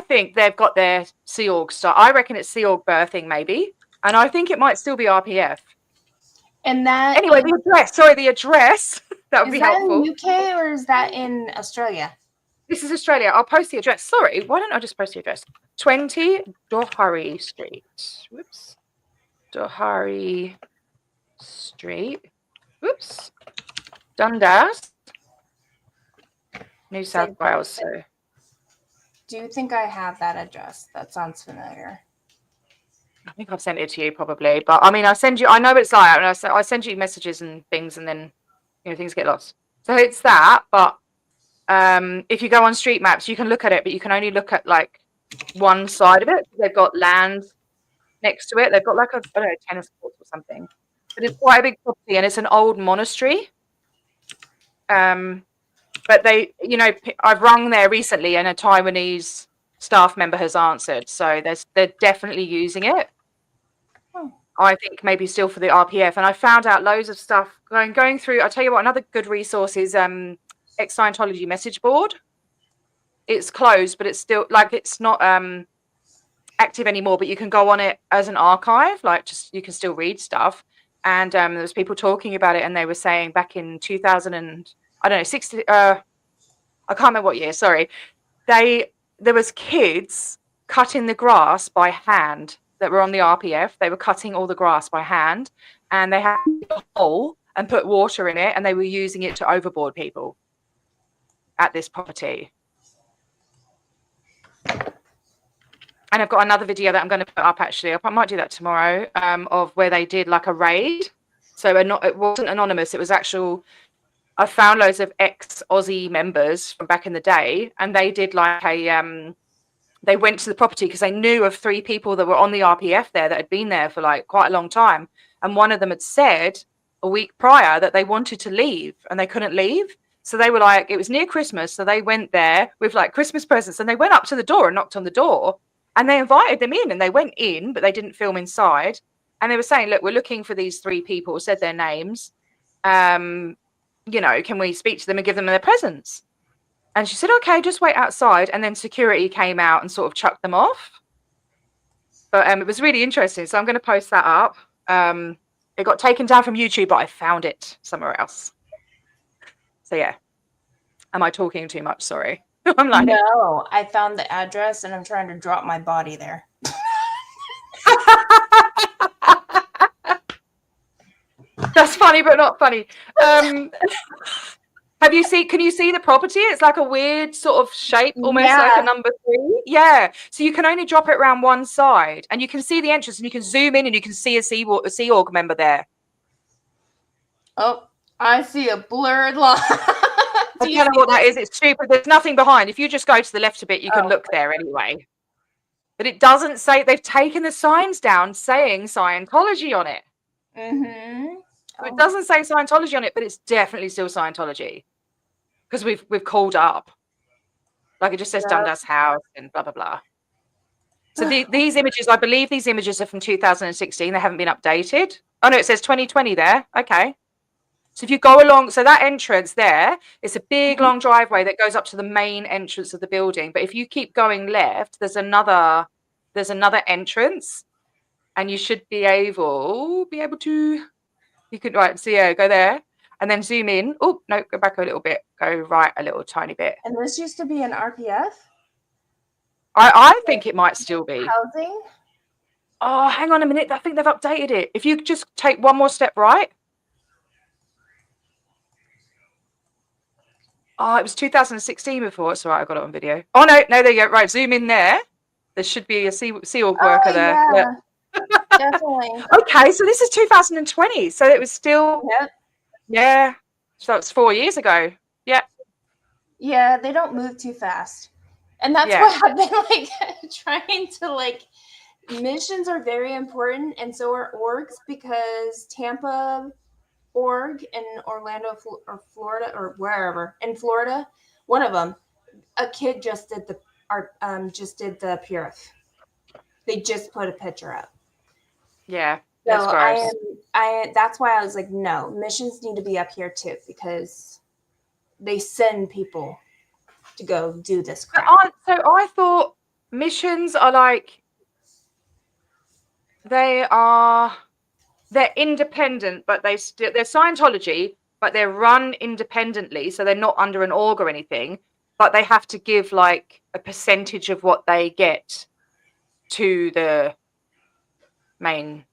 think they've got their Sea Org stuff. I reckon it's Sea Org birthing, maybe. And I think it might still be RPF. And that... Anyway, the address. That would be helpful. Is that in UK or is that in Australia? This is Australia. I'll post the address. Sorry, why don't I just post the address? 20 Dohary Street. Whoops. Dohary Street. Whoops. Dundas. New South Wales. So. Do you think I have that address? That sounds familiar. I think I've sent it to you probably, but I mean, I know what it's like, and I send you messages and things, and then things get lost. So it's that, but if you go on Street Maps, you can look at it, but you can only look at like one side of it. They've got land next to it. They've got like a tennis court or something, but it's quite a big property, and it's an old monastery. But I've rung there recently, and a Taiwanese staff member has answered, so they're definitely using it. I think maybe still for the RPF. And I found out loads of stuff going through. I'll tell you what, another good resource is ex-Scientology message board. it's closed, but it's still like it's not active anymore, but you can go on it as an archive, like just you can still read stuff. And there was people talking about it, and they were saying back in 2000 and I don't know 60 I can't remember what year, sorry, there was kids cutting the grass by hand that were on the RPF. They were cutting all the grass by hand, and they had a hole and put water in it, and they were using it to overboard people at this property. And I've got another video that I'm going to put up, actually. I might do that tomorrow, of where they did like a raid. So it wasn't anonymous. It was actual. I found loads of ex-Aussie members from back in the day, and they did like a. They went to the property because they knew of 3 people that were on the RPF there that had been there for like quite a long time. And one of them had said a week prior that they wanted to leave and they couldn't leave. So they were like, it was near Christmas. So they went there with like Christmas presents, and they went up to the door and knocked on the door. And they invited them in, and they went in, but they didn't film inside. And they were saying, look, we're looking for these 3 people, said their names. Can we speak to them and give them their presents? And she said, okay, just wait outside. And then security came out and sort of chucked them off. But it was really interesting. So I'm going to post that up. It got taken down from YouTube, but I found it somewhere else. So yeah. Am I talking too much? Sorry. I'm like, no, I found the address and I'm trying to drop my body there. That's funny, but not funny. Can you see the property? It's like a weird sort of shape, almost like a number 3. Yeah. So you can only drop it around one side, and you can see the entrance, and you can zoom in, and you can see a Sea Org member there. Oh, I see a blurred line. I don't know what that is. It's stupid. There's nothing behind. If you just go to the left a bit, you can look there anyway. But it doesn't say, they've taken the signs down saying Scientology on it. Mm-hmm. So it doesn't say Scientology on it, but it's definitely still Scientology. Because we've called up. Like it just says Dundas House and blah, blah, blah. So these images, I believe these images are from 2016. They haven't been updated. Oh, no, it says 2020 there. Okay. So if you go along, so that entrance there, it's a big long driveway that goes up to the main entrance of the building. But if you keep going left, there's another entrance, and you should be able to, you could, right, so yeah, go there and then zoom in. Oh, no, go back a little bit, go right a little tiny bit. And this used to be an RPF? I think it might still be. Housing? Oh, hang on a minute. I think they've updated it. If you just take one more step right. Oh, it was 2016 before. It's all right. I got it on video. Oh, no, there you go. Right, zoom in there. There should be a Sea Org worker there. Yeah. Definitely. Okay, so this is 2020. So it was still. Yep. Yeah. So it's 4 years ago. Yeah. Yeah, they don't move too fast. And that's what I've been like trying to like. Missions are very important, and so are orgs, because Tampa org in Orlando or Florida or wherever in Florida, one of them, a kid just did the Purith. They just put a picture up. Yeah, that's so gross. That's why I was like, no, missions need to be up here too, because they send people to go do this crap. So I thought missions are like, they're independent, but they're Scientology, but they're run independently, so they're not under an org or anything, but they have to give like a percentage of what they get to the main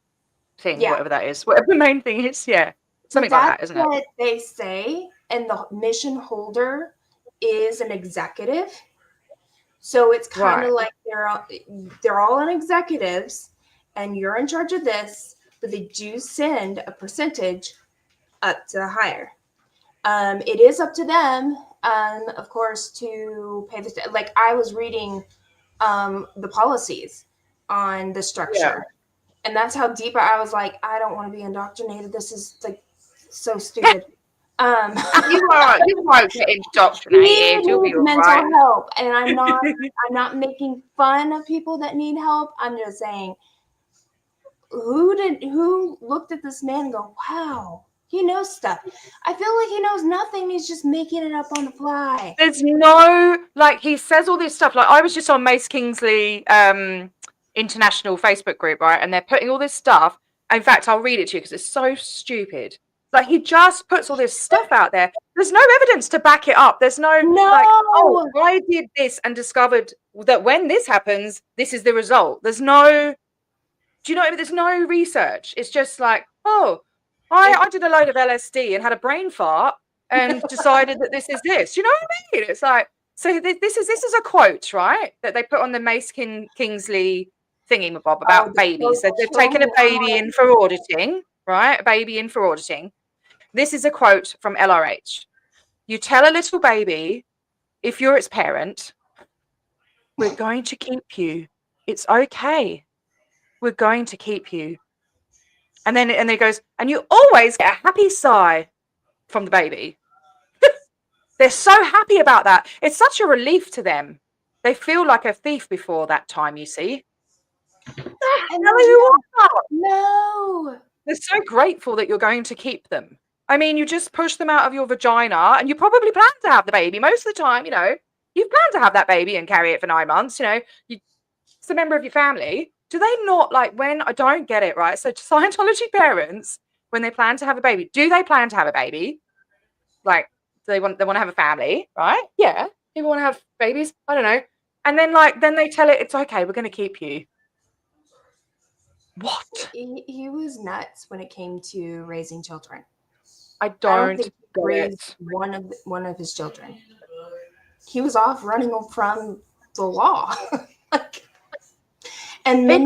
thing, whatever that is, whatever the main thing is, something like that, isn't it? That's what they say, and the mission holder is an executive, so it's kind of like they're all in executives, and you're in charge of this, but they do send a percentage up to the higher. It is up to them, of course, to pay the, like I was reading the policies on the structure, and that's how deep I was like, I don't want to be indoctrinated. This is like so stupid. You won't get indoctrinated. You'll be mental help, and I'm not making fun of people that need help. I'm just saying, who looked at this man and go, wow, He knows stuff. I feel like he knows nothing. He's just making it up on the fly. There's no, like, he says all this stuff. Like, I was just on Mace Kingsley international Facebook group, right? And they're putting all this stuff. In fact, I'll read it to you because it's so stupid. Like, he just puts all this stuff out there. There's no evidence to back it up. There's no, like, oh, I did this and discovered that when this happens, this is the result. There's no, do you know what I mean? There's no research. It's just like, oh, I did a load of LSD and had a brain fart and decided that this is this. You know what I mean? It's like, so this is a quote, right? That they put on the Mace Kingsley thingy-mabob about babies. So they've taken a baby in for auditing, right? A baby in for auditing. This is a quote from LRH. You tell a little baby, if you're its parent, we're going to keep you. It's okay. We're going to keep you. And then it goes, and you always get a happy sigh from the baby. They're so happy about that. It's such a relief to them. They feel like a thief before that time, you see. No. They're so grateful that you're going to keep them. I mean, you just push them out of your vagina and you probably plan to have the baby. Most of the time, you know, you've planned to have that baby and carry it for 9 months, you know. It's a member of your family. Do they not, like, when, I don't get it, right? So Scientology parents, when they plan to have a baby, do they plan to have a baby? Like, do they want to have a family, right? Yeah. People want to have babies. I don't know. And then, like, then they tell it, it's okay, we're going to keep you. What? He was nuts when it came to raising children. I don't think he raised one of his children. He was off running from the law. And he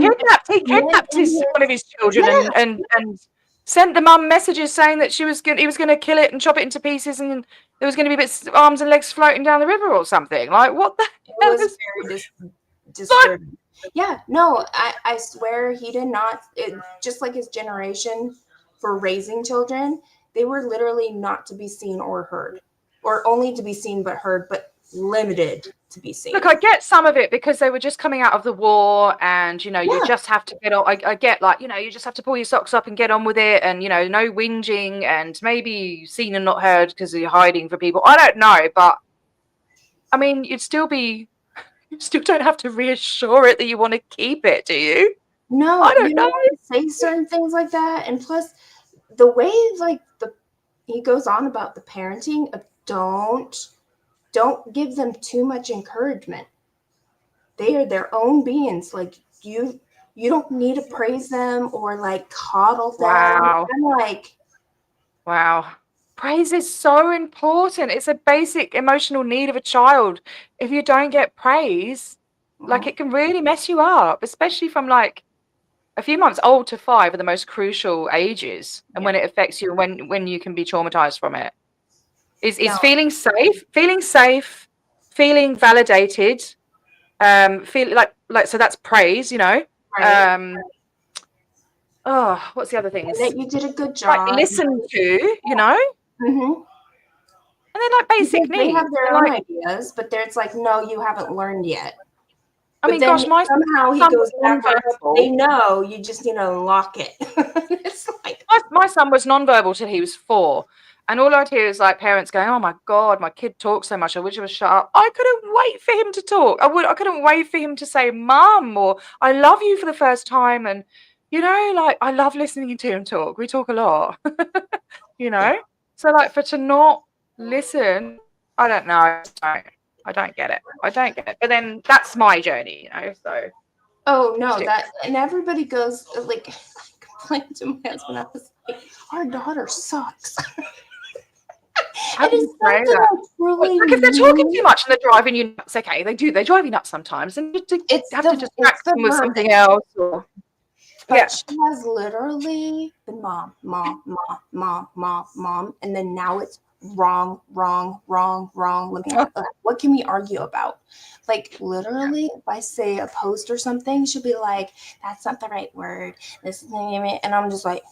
kidnapped one of his children and sent the mum messages saying that he was going to kill it and chop it into pieces, and there was going to be bits arms and legs floating down the river or something. Like, what the hell? It was very disturbing. Yeah, no, I swear he did not. Just like his generation for raising children, they were literally not to be seen or heard, or only to be seen but heard, but limited to be seen. Look, I get some of it because they were just coming out of the war, and you know, you just have to get on. I get, like, you know, you just have to pull your socks up and get on with it, and you know, no whinging, and maybe seen and not heard because you're hiding from people. I don't know, but I mean, you still don't have to reassure it that you want to keep it, do you? No, I don't know. Say certain things like that, and plus, the way like he goes on about the parenting of don't give them too much encouragement. They are their own beings. Like you don't need to praise them or like coddle them. Wow. I'm like, wow. Praise is so important. It's a basic emotional need of a child. If you don't get praise, like, it can really mess you up, especially from like a few months old to 5 are the most crucial ages, and when it affects you, when you can be traumatized from it. Is feeling safe, feeling validated, feel like so that's praise, you know. right. Oh, what's the other thing? And that you did a good job. Like, listen to, you know. Mm-hmm. And then, like, basic needs. They have their own ideas, but it's like, no, you haven't learned yet. I mean, gosh, somehow he goes back. They know you just need to unlock it. It's like my son was nonverbal till he was 4, and all I'd hear is like parents going, "Oh my God, my kid talks so much. I wish he would shut up." I couldn't wait for him to talk. I couldn't wait for him to say "Mum" or "I love you" for the first time, and you know, like, I love listening to him talk. We talk a lot, you know. Yeah. So like, to not listen, I don't know. I don't get it. But then that's my journey, you know. So. Oh no, and everybody goes like, I complained to my husband. I was like, our daughter sucks. It is really like, if they're talking too much and they're driving you nuts, okay, they drive you nuts sometimes, and you have to distract them with something else. But she has literally been mom, and then now it's wrong. Let me what can we argue about? Like, literally, if I say a post or something, she'll be like, "That's not the right word. This is," and I'm just like,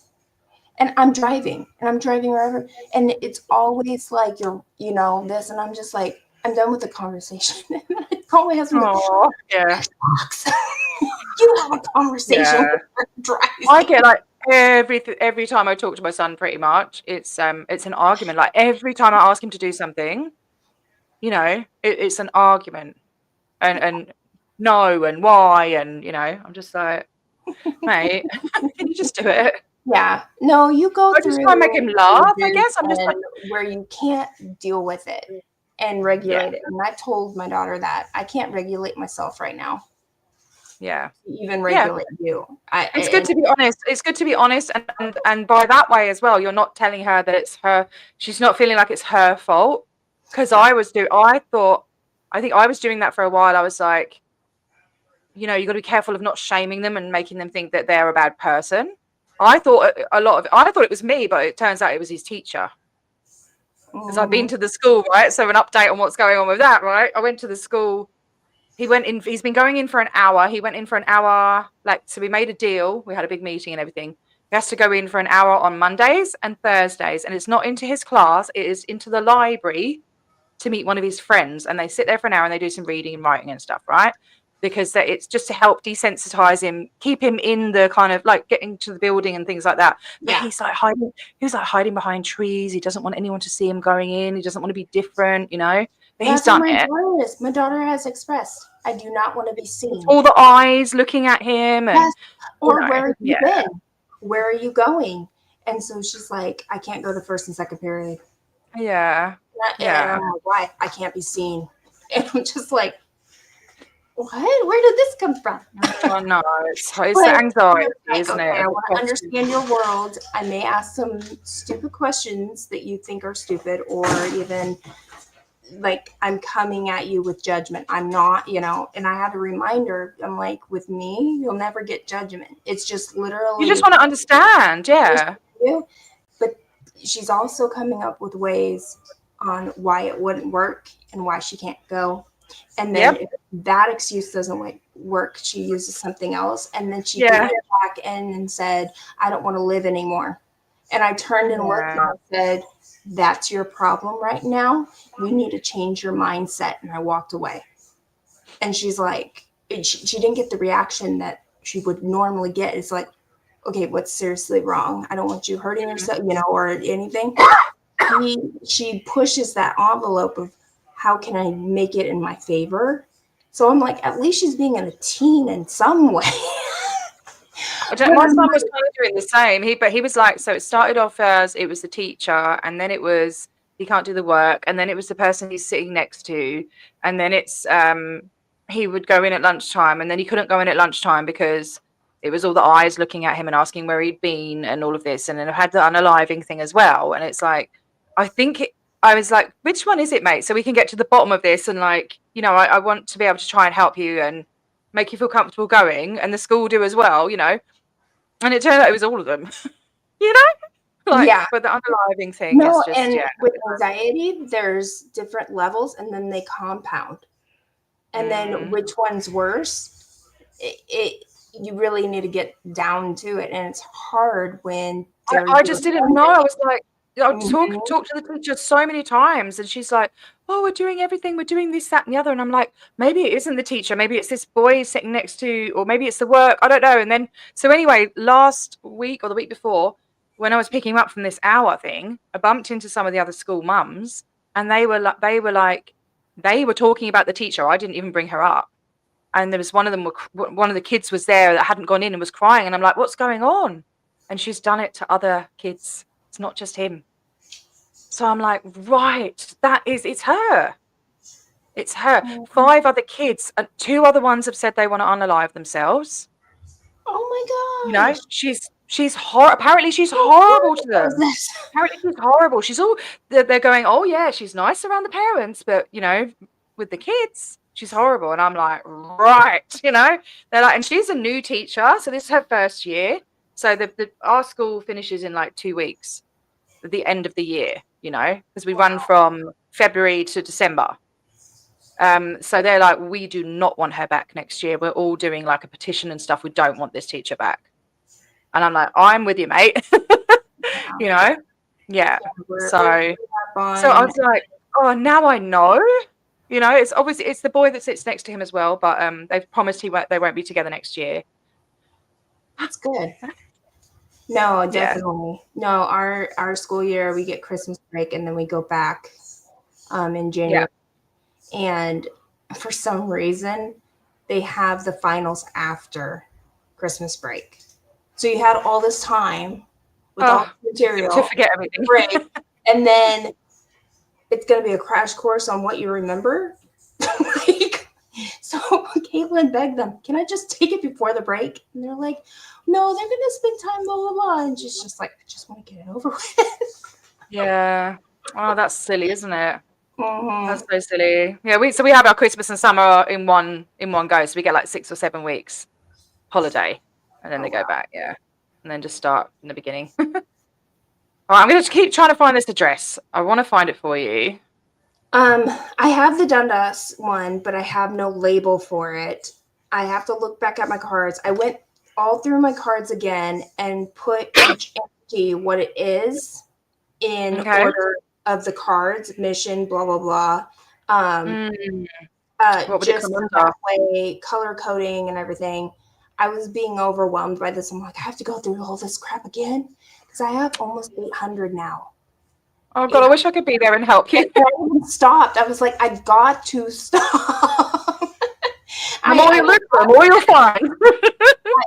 and I'm driving wherever, and it's always like, you know this, and I'm just like, I'm done with the conversation. And I call my husband. Yeah. You have a conversation with her driving. I get like, every time I talk to my son, pretty much, it's an argument. Like every time I ask him to do something, you know, it's an argument, and no, and why, and you know, I'm just like, mate, can you just do it? Yeah. No, you go I through just try and make him laugh. I guess I'm just like, where you can't deal with it and regulate it. And I told my daughter that I can't regulate myself right now. yeah. Even regulate you. It's good to be honest. It's good to be honest, and by that way as well, you're not telling her that it's her. She's not feeling like it's her fault. Because I think I was doing that for a while. I was like, you know, you got to be careful of not shaming them and making them think that they're a bad person. I thought I thought it was me, but it turns out it was his teacher. Because I've been to the school, right? So an update on what's going on with that, right? I went to the school. He went in. He's been going in for an hour. He went in for an hour. Like, so we made a deal. We had a big meeting and everything. He has to go in for an hour on Mondays and Thursdays, and it's not into his class. It is into the library to meet one of his friends, and they sit there for an hour and they do some reading and writing and stuff, right? Because it's just to help desensitize him, keep him in the kind of like getting to the building and things like that. But he's like hiding. He was like hiding behind trees. He doesn't want anyone to see him going in. He doesn't want to be different, you know. But he's done it. My daughter has expressed, I do not want to be seen. All the eyes looking at him, and or where have you been? Where are you going? And so she's like, I can't go to first and second period. Yeah. And I'm like, why? I can't be seen. And I'm just like, what? Where did this come from? Oh no, it's the anxiety, isn't it? I want to understand your world. I may ask some stupid questions that you think are stupid, or even like I'm coming at you with judgment. I'm not, you know. And I had to remind her, I'm like, with me, you'll never get judgment. It's just literally. You just want to understand, yeah. But she's also coming up with ways on why it wouldn't work and why she can't go. And then if that excuse doesn't work, she uses something else. And then she went back in and said, I don't want to live anymore. And I turned and looked and I said, that's your problem right now. We need to change your mindset. And I walked away. And she's like, she didn't get the reaction that she would normally get. It's like, okay, what's seriously wrong? I don't want you hurting yourself, you know, or anything. She pushes that envelope of, how can I make it in my favor? So I'm like, at least she's being a teen in some way. My son was kind of doing the same. But he was like, so it started off as it was the teacher, and then it was he can't do the work, and then it was the person he's sitting next to, and then it's he would go in at lunchtime, and then he couldn't go in at lunchtime because it was all the eyes looking at him and asking where he'd been and all of this, and then I had the unaliving thing as well, and it's like, I was like, which one is it, mate? So we can get to the bottom of this. And like, you know, I want to be able to try and help you and make you feel comfortable going. And the school do as well, you know. And it turned out it was all of them, you know? Like, but the unaliving thing is just, and with anxiety, there's different levels and then they compound. And then which one's worse? You really need to get down to it. And it's hard when I just didn't know. I was like, I talked to the teacher so many times, and she's like, oh, we're doing everything, we're doing this, that, and the other. And I'm like, maybe it isn't the teacher, maybe it's this boy sitting next to, or maybe it's the work, I don't know. And then, so anyway, last week or the week before, when I was picking him up from this hour thing, I bumped into some of the other school mums, and they were talking about the teacher. I didn't even bring her up. And there was one of the kids was there that hadn't gone in and was crying. And I'm like, what's going on? And she's done it to other kids. It's not just him. So I'm like, right, it's her. It's her. 5 other kids, 2 other ones have said they want to unalive themselves. Oh my God. You know, apparently she's horrible to them. Apparently she's horrible. They're going, oh yeah, she's nice around the parents, but you know, with the kids, she's horrible. And I'm like, right, you know, they're like, and she's a new teacher. So this is her first year. So our school finishes in like 2 weeks, at the end of the year, you know, because we run from February to December. So they're like, we do not want her back next year. We're all doing like a petition and stuff. We don't want this teacher back. And I'm like, I'm with you, mate. You know? Yeah. So I was like, oh, now I know. You know, it's obviously it's the boy that sits next to him as well, but they've promised they won't be together next year. That's good. No, Yeah. definitely. No, our school year we get Christmas break and then we go back in Yeah. January. And for some reason, they have the finals after Christmas break. So you had all this time with all Oh, the to material forget everything. break, and then it's going to be a crash course on what you remember. Like, so Caitlin begged them, "Can I just take it before the break?" And they're like, "No, they're going to spend time, blah blah blah." And she's just like, "I just want to get it over with." Yeah. Oh, that's silly, isn't it? Mm-hmm. That's so silly. Yeah, we have our Christmas and summer in one go. So we get like 6 or 7 weeks holiday, and then Oh they go wow. back. Yeah, and then just start from the beginning. All right, I'm going to keep trying to find this address. I want to find it for you. I have the Dundas one, but I have no label for it. I have to look back at my cards. I went all through my cards again and put each entity what it is in Okay. order of the cards, mission, blah blah blah. Mm, what would it Just come so under? that way, color coding and everything. I was being overwhelmed by this. I'm like, I have to go through all this crap again because I have almost 800 now. Oh God, I wish I could be there and help you. I even stopped. I was like, I got to stop. The more you look, the more you'll find.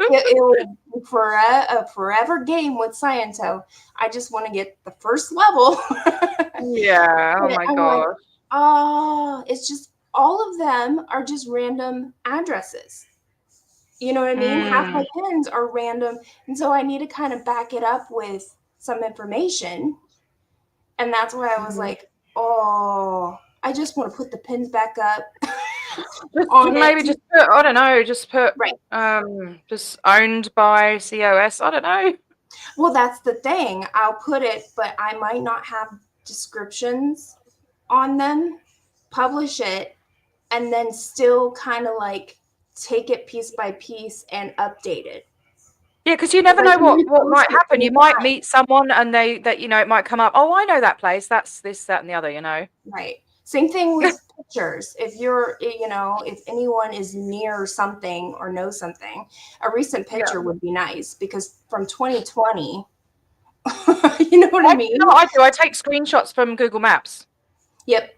it was a forever game with Sciento. I just want to get the first level. Yeah. Oh my I'm like, God. oh, it's just all of them are just random addresses. You know what I mean? Half my Mm, pins are random. And so I need to kind of back it up with some information. And that's why I was mhm. like, oh, I just want to put the pins back up Just on maybe it. just put, I don't know, just put Right. just owned by COS. I don't know. Well, that's the thing. I'll put it, but I might not have descriptions on them, publish it, and then still kind of like take it piece by piece and update it. Yeah, because you never Because I know can what repost might it happen. You might anytime. meet someone and that it might come up. Oh, I know that place. That's this, that, and the other. Right. Same thing with pictures. If you're, if anyone is near something or knows something, a recent Yeah. picture would be nice because from 2020, you know what I You know mean? what I do? I take screenshots from Google Maps Yep.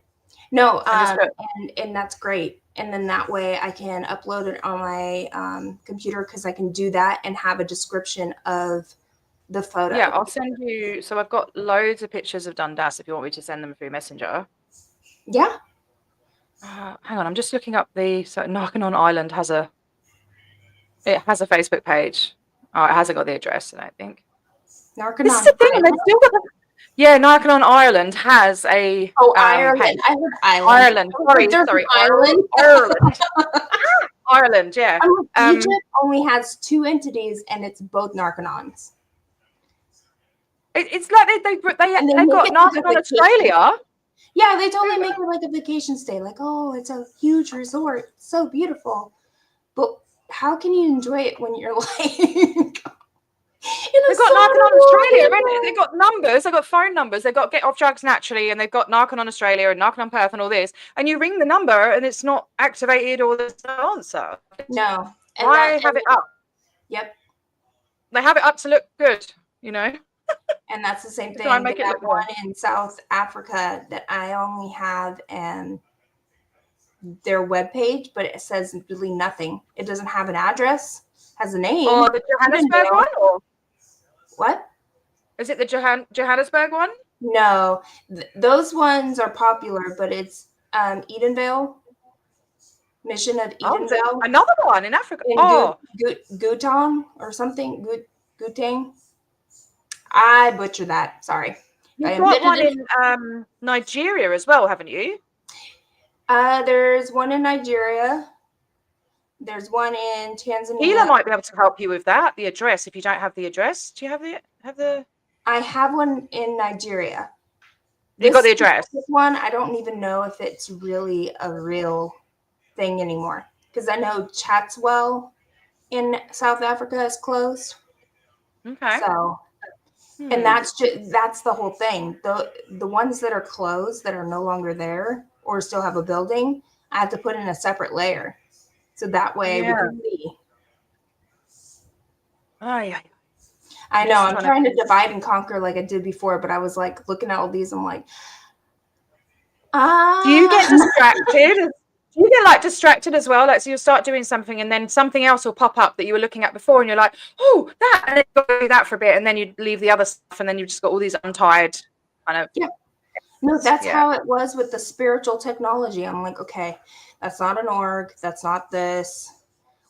No, and just put. and that's great. And then that way I can upload it on my computer because I can do that and have a description of the Yeah, photo. I'll send you. So I've got loads of pictures of Dundas if you want me to send them through Messenger. Yeah. Hang on, I'm just looking up so Narconon Island has a Facebook page. Oh, it hasn't got the address, I don't think. This is Narconon the thing, and they've Island. still got yeah, Narconon Island has a Oh, page. Ireland. I heard island. Ireland, I was like, there's an sorry, island. Ireland, Ireland, yeah. I'm like, Egypt only has 2 entities and it's both Narconons. It's like And they they've make got it like a Narconon vacation. Australia. Yeah, they totally make it like a vacation stay. Like, oh, it's a huge resort. It's so beautiful. But how can you enjoy it when you're like in a They've got Narconon Australia, and sauna? they've got numbers, they've got phone numbers, they've got Get Off Drugs Naturally, and they've got Narconon Australia and Narconon Perth and all this. And you ring the number and it's not activated or there's no answer. No. Why have it up? Yep. They have it up to look good, And that's the same thing. Try and make They it have look more. one in South Africa that I only have their webpage, but it says really nothing. It doesn't have an address, has a name. Or the Johannesburg one? Or What? is it the Johannesburg one? No, those ones are popular, but it's Edenvale, Mission of Edenvale, another one in Africa. in Gauteng or something. Gauteng. I butchered that. Sorry. You've got one in Nigeria as well, haven't you? There's one in Nigeria. There's one in Tanzania. Hila might be able to help you with that. The address, if you don't have the address, do you have the? I have one in Nigeria. You got the address. This one, I don't even know if it's really a real thing anymore because I know Chatswell in South Africa is closed. Okay. So, and that's the whole thing. The ones that are closed that are no longer there or still have a building, I have to put in a separate layer, so that way we can see. Oh yeah. I know. I'm trying to divide and conquer like I did before, but I was like looking at all these. I'm like, Do you get distracted? Do you get like distracted as well? Like, so you'll start doing something and then something else will pop up that you were looking at before and you're like, oh, that, and then you go do that for a bit and then you leave the other stuff and then you've just got all these untied kind of. Yeah. No, that's how it was with the spiritual technology. I'm like, okay, that's not an org. That's not this.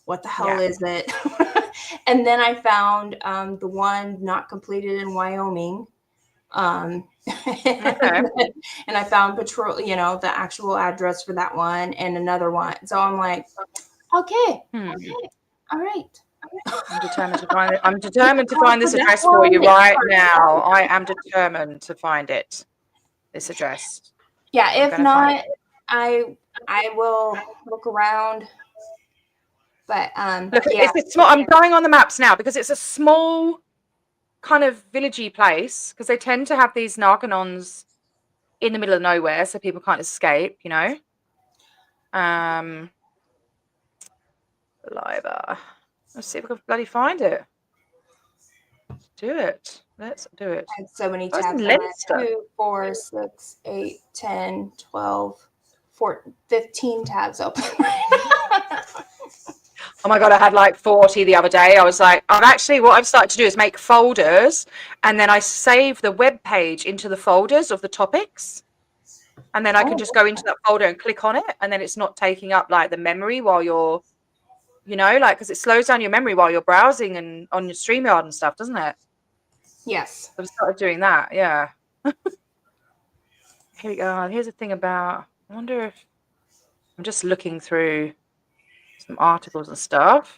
What the hell is it? And then I found the one not completed in Wyoming. And I found patrol, the actual address for that one and another one. So I'm like, okay, all right. I'm determined to find it. I'm determined to find this address for you right now. I am determined to find it. This address. Yeah, if not, I will look around. But look, it's small. I'm going on the maps now because it's a small kind of villagey place because they tend to have these Narganons in the middle of nowhere so people can't escape, Liva. Let's see if we can bloody find it. Let's do it. Let's do it. I had so many tabs. 2, 4, 6, 8, 10, 12, 14, 15 tabs open. Oh my God, I had like 40 the other day. I was like, what I've started to do is make folders and then I save the web page into the folders of the topics. And then I can just go into that folder and click on it. And then it's not taking up like the memory while you're, because it slows down your memory while you're browsing and on your StreamYard and stuff, doesn't it? Yes. I've started doing that. Yeah. Here we go. Here's the thing about, I wonder if I'm just looking through some articles and stuff.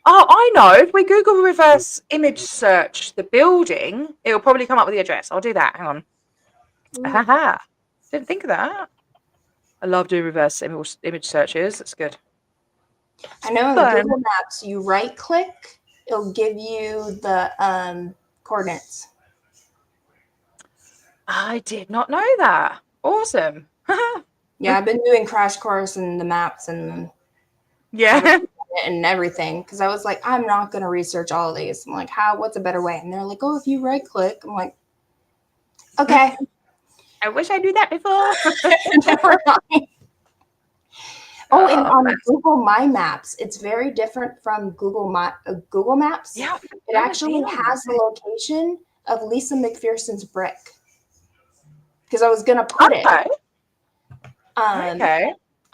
Oh, I know. If we Google reverse image search the building, it will probably come up with the address. I'll do that. Hang on. Haha. Didn't think of that. I love doing reverse image searches. That's good. I know in Google Maps, you right click, it'll give you the coordinates. I did not know that. Awesome. Yeah, I've been doing crash course in the maps and everything because I was like, I'm not going to research all of these. I'm like, what's a better way? And they're like, oh, if you right click. I'm like, okay. I wish I knew that before. Never mind. Oh, and on Google My Maps, it's very different from Google Maps. Yeah, it actually has the location of Lisa McPherson's brick because I was going to put it.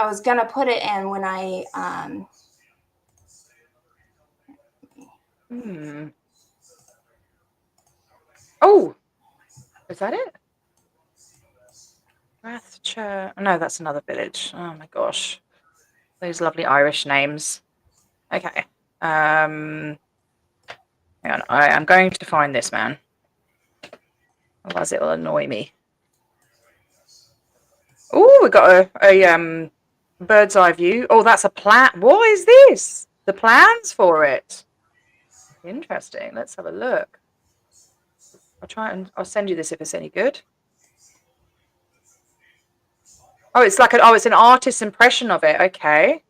I was gonna put it in when I Oh, is that it? Rathchurch. No, that's another village. Oh my gosh, those lovely Irish names. Okay. Hang on. I'm going to find this man. Otherwise, it will annoy me. Oh, we got a bird's eye view. Oh, that's a plan. What is this? The plans for it. Interesting. Let's have a look. I'll send you this if it's any good. Oh, it's like it's an artist's impression of it. Okay.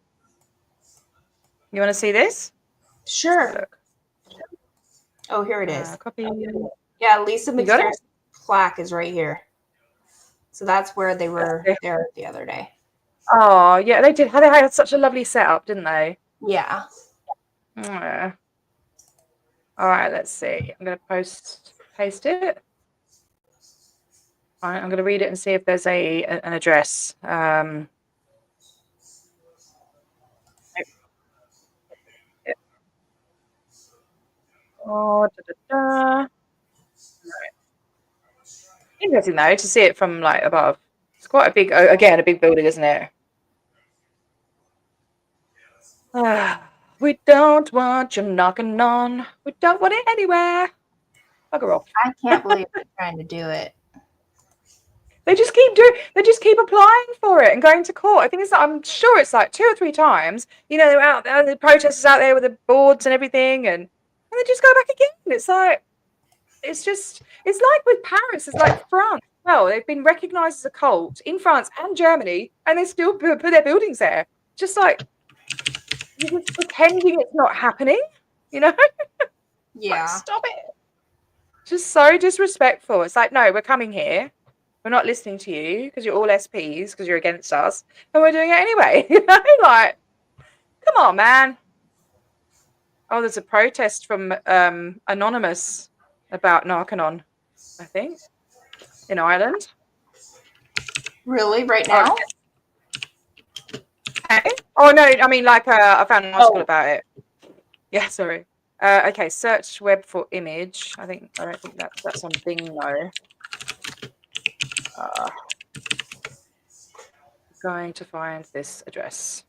You want to see this? Sure. Oh, here it is. Copy. Yeah, Lisa McPherson's plaque is right here. So that's where they were there the other day. Oh, yeah, they did. They had such a lovely setup, didn't they? Yeah. All right, let's see. I'm going to paste it. All right, I'm going to read it and see if there's an address. Interesting though to see it from like above. It's quite a big, again, a big building, isn't it? We don't want you knocking on. We don't want it anywhere. Bugger off. I can't believe they're trying to do it. They just keep applying for it and going to court. I think I'm sure it's like 2 or 3 times. They're out there, the protesters out there with the boards and everything, and they just go back again. It's like with Paris. It's like France. Well, they've been recognised as a cult in France and Germany, and they still put their buildings there. Just like you're just pretending it's not happening, Yeah. Like, stop it. Just so disrespectful. It's like, no, we're coming here. We're not listening to you because you're all SPs because you're against us, and we're doing it anyway. You know, like, come on, man. Oh, there's a protest from Anonymous about Narconon, I think, in Ireland. Really, right now? Okay. Oh no, I mean, like, I found an article Oh. about it. Yeah, sorry. Okay, search web for image. I don't think that's on Bing though. Going to find this address.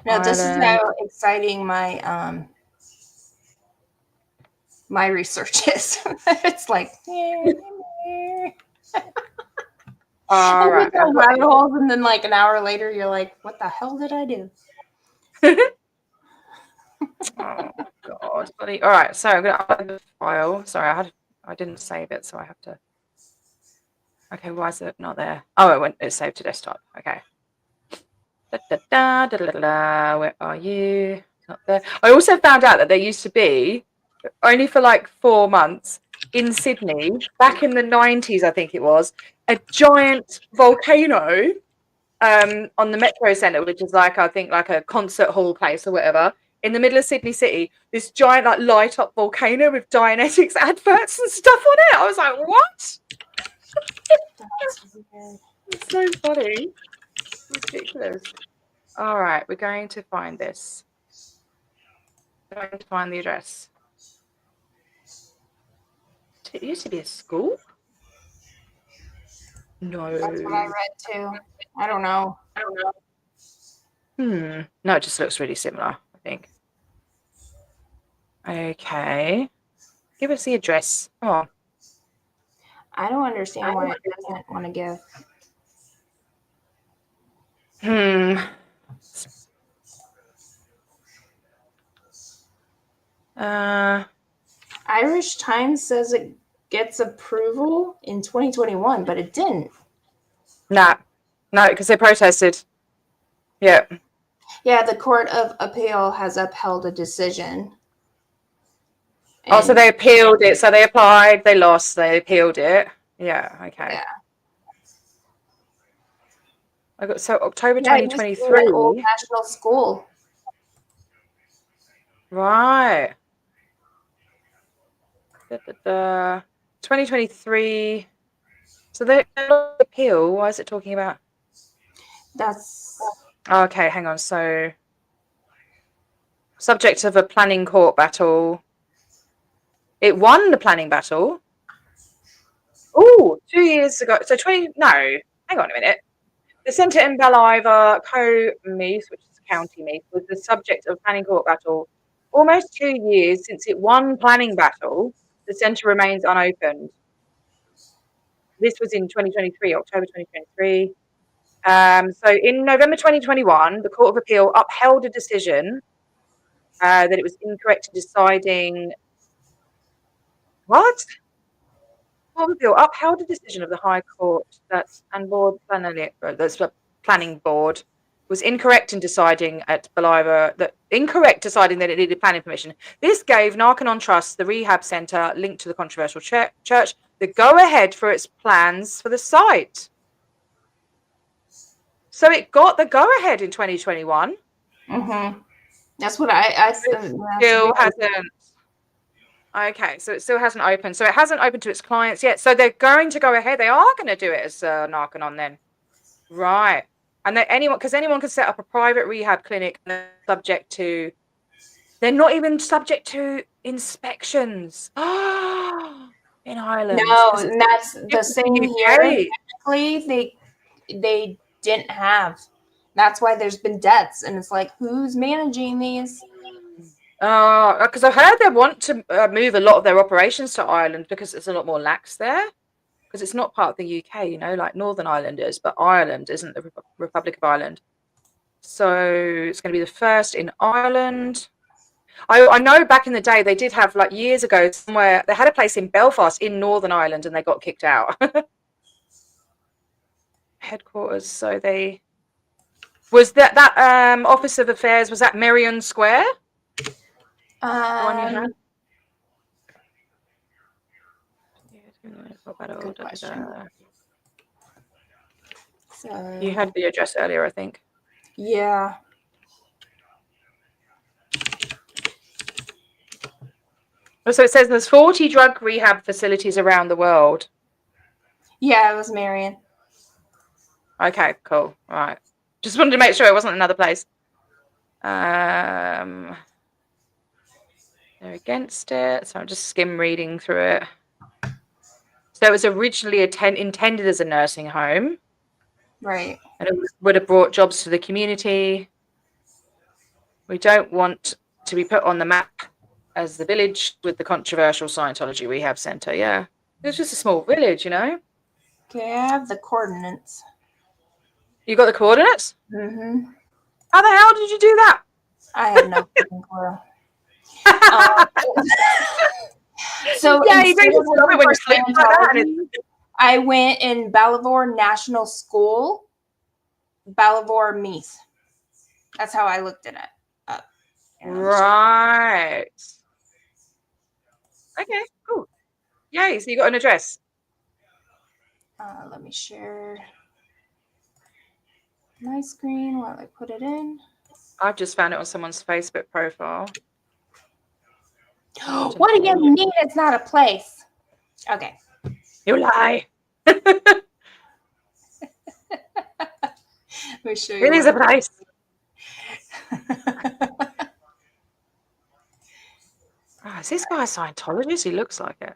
No, this is Ireland. how exciting my my research is. It's like, All right. rabbit holes, and then like an hour later, you're like, "What the hell did I do?" Oh God, buddy. All right, so I'm gonna upload the file. Sorry, I didn't save it, so I have to. Okay, why is it not there? Oh, it's saved to desktop. Okay. Where are you? Not there. I also found out that there used to be, only for like 4 months, in Sydney, back in the 90s, I think it was, a giant volcano on the Metro Centre, which is like, I think, like a concert hall place or whatever, in the middle of Sydney City, this giant like light up volcano with Dianetics adverts and stuff on it. I was like, what? It's so funny. Ridiculous. All right, we're going to find this. We're going to find the address. It used to be a school? No. That's what I read too. I don't know. No, it just looks really similar, I think. Okay. Give us the address. Come on. I don't understand why it doesn't want to give. Irish Times says it gets approval in 2021, but it didn't. No, because they protested. Yeah. Yeah, the Court of Appeal has upheld a decision. Oh, so they appealed it. So they applied, they lost, they appealed it. Yeah, okay. Yeah. I got October Yeah, it used to be an old 2023. national school. Right. 2023. So they appeal. Why is it talking about? That's Okay, hang on. So, subject of a planning court battle. It won the planning battle. Oh, 2 years ago. So no, hang on a minute. The centre in Ballivor, Co-Meath, which is County Meath, was the subject of planning court battle. Almost 2 years since it won planning battle, the centre remains unopened. This was in 2023, October 2023. So in November 2021, the Court of Appeal upheld a decision that it was incorrect in deciding. What? Court of Appeal upheld a decision of the High Court that's the planning board was incorrect in deciding at Ballivor that it needed planning permission. This gave Narconon Trust, the rehab centre linked to the controversial church, the go-ahead for its plans for the site. So it got the go-ahead in 2021. Mm-hmm. That's what I still hasn't. Okay, so it still hasn't opened. So it hasn't opened to its clients yet. So they're going to go ahead. They are going to do it as Narconon then. Right. And anyone can set up a private rehab clinic subject to. They're not even subject to inspections. In Ireland. No, and that's the same here. Technically, they didn't have. That's why there's been deaths, and it's like, who's managing these? Because I heard they want to move a lot of their operations to Ireland because it's a lot more lax there. Because it's not part of the UK, like Northern Ireland is, but Ireland isn't the Republic of Ireland. So it's going to be the first in Ireland. I know back in the day they did have, like years ago, somewhere they had a place in Belfast in Northern Ireland and they got kicked out. Headquarters. So they was that Office of Affairs, was that Merrion Square? The one you had? Um, Yeah, good question. So You had the address earlier, I think. yeah. So it says there's 40 drug rehab facilities around the world. Yeah, it was Marion. Okay, cool. All right. Just wanted to make sure it wasn't another place. They're against it. So I'm just skim reading through it. So it was originally intended as a nursing home. Right. And it would have brought jobs to the community. We don't want to be put on the map as the village with the controversial Scientology rehab center. Yeah. It's just a small village, you know? Okay, I have the coordinates. You got the coordinates? Mm-hmm. How the hell did you do that? I have no clue. So yeah, you instead don't of just love it when you sleep like that. Scientology, I went in Ballivor National School, Ballivor Meath. That's how I looked at it up. Right. Okay, cool. Yay, so you got an address. Let me share my screen while I put it in. I've just found it on someone's Facebook profile. What do you mean it's not a place? Okay. You lie. Let me show you. It is a place. Is this guy a Scientologist? He looks like it.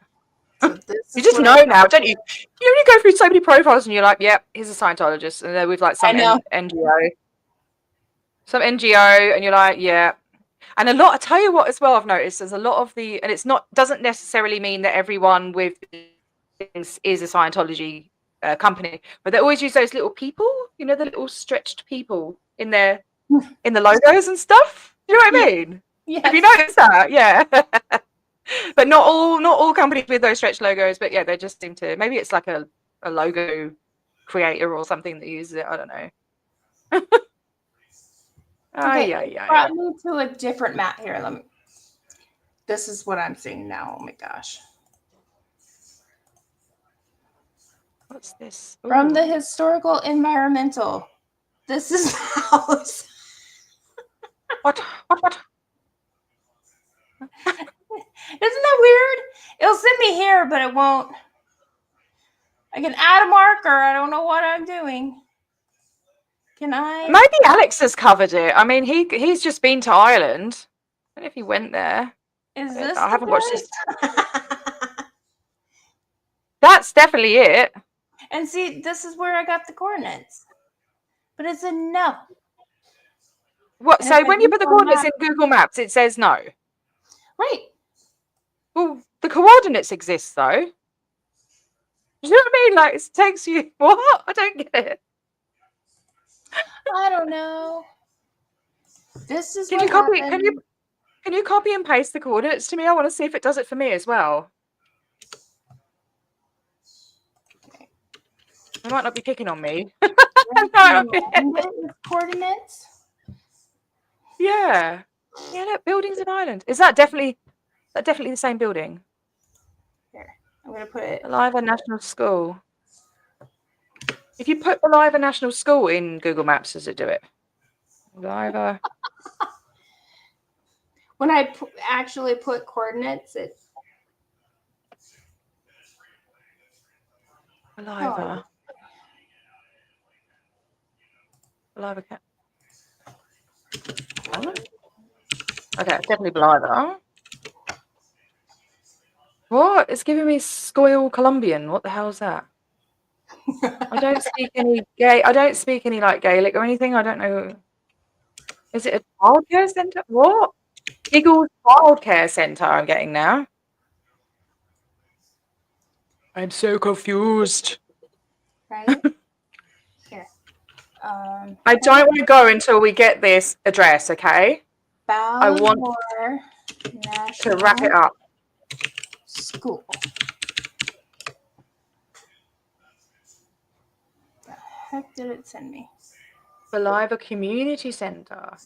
So this you just know now, don't you? You only go through so many profiles and you're like, yep, he's a Scientologist. And then with like some NGO. Some NGO, and you're like, yeah. And a lot, I tell you what as well, I've noticed there's a lot of the, and it's not, doesn't necessarily mean that everyone with things is a Scientology company, but they always use those little people, you know, the little stretched people in their, in the logos and stuff. You know what I mean? Yes. Have you noticed that? Yeah. But not all companies with those stretched logos, but yeah, they just seem to, maybe it's like a logo creator or something that uses it. I don't know. Okay, brought me to a different map here. Let me. This is what I'm seeing now. Oh my gosh. What's this? Ooh. From the historical environmental. This is the house. What? Isn't that weird? It'll send me here, but it won't. I can add a marker. I don't know what I'm doing. Can I? Maybe Alex has covered it. I mean, he's just been to Ireland. I don't know if he went there. Is this? I haven't watched this. That's definitely it. And see, this is where I got the coordinates. But it's a no. What? So when you put the coordinates in Google Maps, it says no. Right. Well, the coordinates exist though. You know what I mean? Like it takes you. What? I don't get it. I don't know. This is. Can you copy? Can you copy and paste the coordinates to me? I want to see if it does it for me as well. Okay. It might not be picking on me. Coordinates. Yeah. Yeah. Look, buildings in Ireland. Is that definitely the same building? Here, I'm gonna put it. Ballivor National School. If you put Ballivor National School in Google Maps, does it do it? Ballivor. When I actually put coordinates, it. Ballivor. Ballivor. Okay, definitely Ballivor. What? It's giving me Scoil Colombian. What the hell is that? I don't speak any like Gaelic or anything. I don't know. Is it a childcare centre? What? Eagles Childcare Centre I'm getting now. I'm so confused. Right? Here. I don't want to go until we get this address, okay? I want to wrap it up. School. The heck did it send me? Ballivor Community Centre.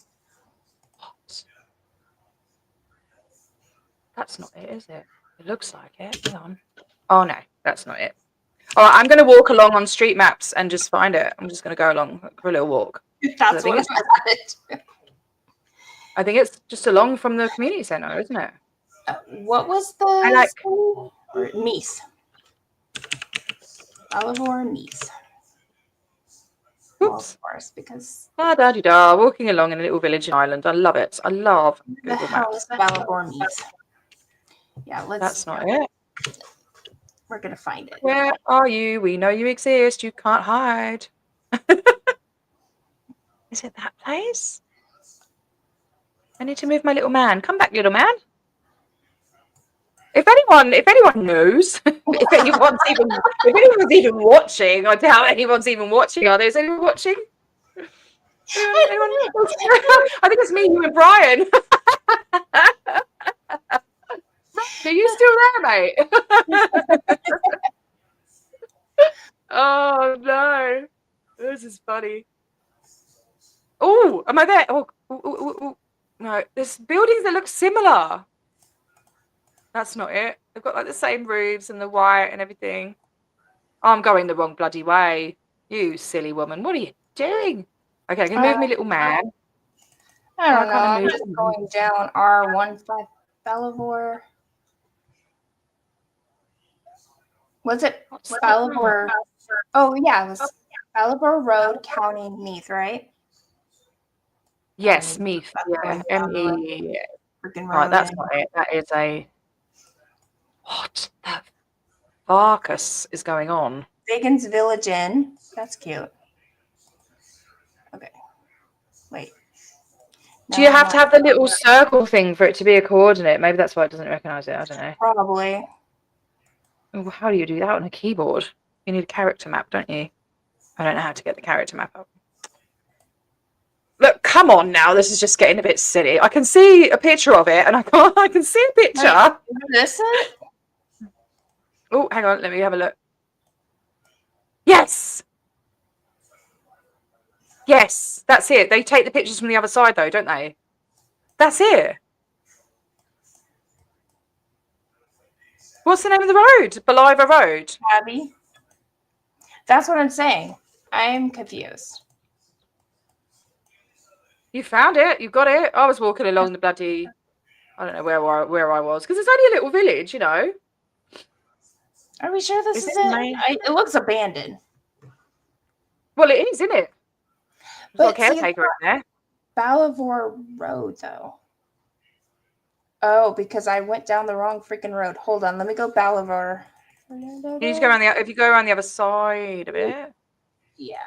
What? That's not it, is it? It looks like it. Hang on. Oh no, that's not it. All right, I'm going to walk along on street maps and just find it. I'm just going to go along for a little walk. That's think what I think it's just along from the community centre, isn't it? What was the school? Or Meese. Ballivor Meese. Well, Oops. of course, because Da-da-di-da, walking along in a little village in Ireland. I love it. I love the Google hell Maps. is Ballivor Meese? Yeah, That's not it. We're gonna find it. Where are you? We know you exist. You can't hide. Is it that place? I need to move my little man. Come back, little man. If anyone knows, if anyone's even watching, I doubt anyone's even watching. Are there? Is anyone watching? Anyone? I think it's me, you, and Brian. Are you still there, mate? Oh no, this is funny. Oh, am I there? Oh, no. There's buildings that look similar. That's not it. They've got like the same roofs and the white and everything. Oh, I'm going the wrong bloody way. You silly woman. What are you doing? Okay, I'm going to move my little man. I don't know. I'm just going down R15 Ballivor. Was it Ballivor? Oh, yeah. It was Ballivor Road, County Meath, right? Yes, Meath. Yeah, M-E. Right, that's not it. That is a... What the Farkas is going on? Biggins Village Inn. That's cute. Okay. Wait. Do you have to have the little circle thing for it to be a coordinate? Maybe that's why it doesn't recognize it. I don't know. Probably. Oh, how do you do that on a keyboard? You need a character map, don't you? I don't know how to get the character map up. Look, come on now. This is just getting a bit silly. I can see a picture of it, and I can see a picture. Is this it? Oh, hang on. Let me have a look. Yes. Yes, that's it. They take the pictures from the other side, though, don't they? That's it. What's the name of the road? Ballivor Road. Abbey. That's what I'm saying. I'm confused. You found it. You got it. I was walking along the bloody... I don't know where I was. Because it's only a little village, you know. Are we sure this is it? It looks abandoned. Well, it is, isn't it? There's got a caretaker in there. Ballivor Road, though. Oh, because I went down the wrong freaking road. Hold on, let me go Ballivor. You need to go around if you go around the other side of it. Yeah.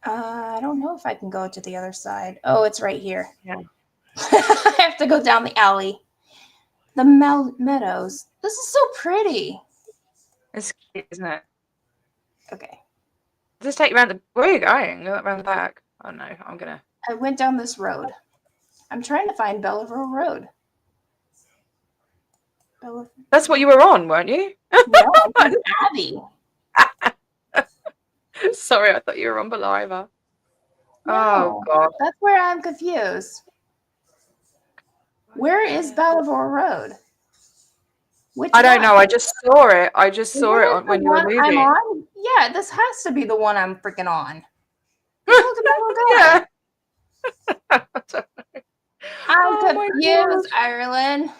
I don't know if I can go to the other side. Oh, it's right here. Yeah. I have to go down the alley. The meadows. This is so pretty. It's cute, isn't it? Okay. Just take you around the... Where are you going? Around the back? Oh, no. I went down this road. I'm trying to find Belleville Road. That's what you were on, weren't you? No, I'm Abbey. Sorry, I thought you were on Ballivor. No, oh, God. That's where I'm confused. Where is Belleville Road? I don't know. I just saw it. I just saw it when you were moving. I'm on? Yeah, this has to be the one I'm freaking on. Look at that guy. Yeah. I'm confused, Ireland.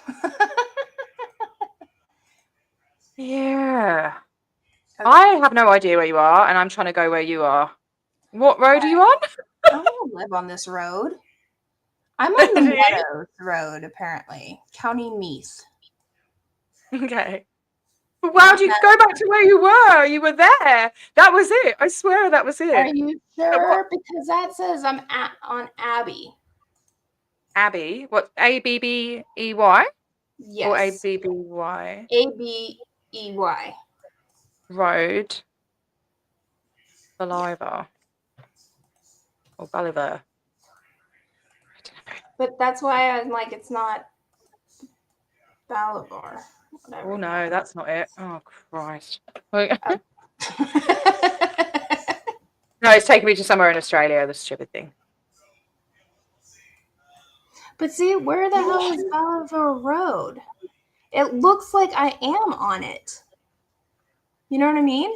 Yeah. Okay. I have no idea where you are, and I'm trying to go where you are. What road are you on? I don't live on this road. I'm on the Meadows Road, apparently. County Meath. Okay. Wow, you go back to where you were. You were there. That was it. I swear that was it. Are you sure? Because that says I'm on Abbey. Abbey? What? A-B-B-E-Y? Yes. Or A-B-B-Y? A-B-E-Y. Road. Ballivor. Or Ballivor. But that's why I'm like, it's not Ballivor. Oh, no, that's not it. Oh, Christ. No, it's taking me to somewhere in Australia, the stupid thing. But see, where the hell is Bolivar Road? It looks like I am on it. You know what I mean?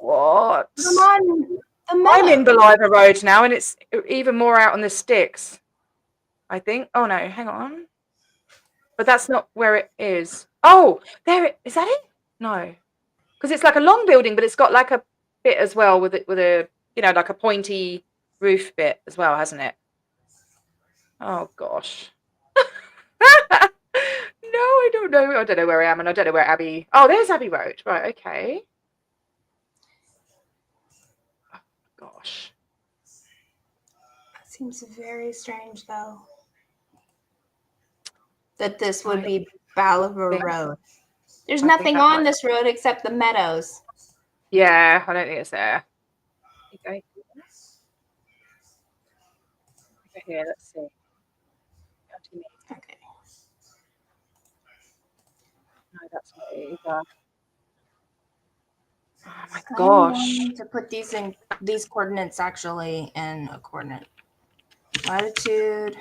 What? I'm on the I'm in meadow. Beliver Road now, and it's even more out on the sticks, I think. Oh, no, hang on. But that's not where it is. Oh, there it is. That it? No. Because it's like a long building, but it's got like a bit as well with a, you know, like a pointy roof bit as well, hasn't it? Oh, gosh. No, I don't know. I don't know where I am, and I don't know where Abbey. Oh, there's Abbey Road. Right, okay. Oh, gosh. That seems very strange, though. That this would be Bolivar Road. There's nothing on this road except the meadows. Yeah, I don't think it's there. Okay. Over here, let's see. What do you mean? Okay. No, that's not it either. Oh my gosh. To put these coordinates actually in a coordinate. Latitude,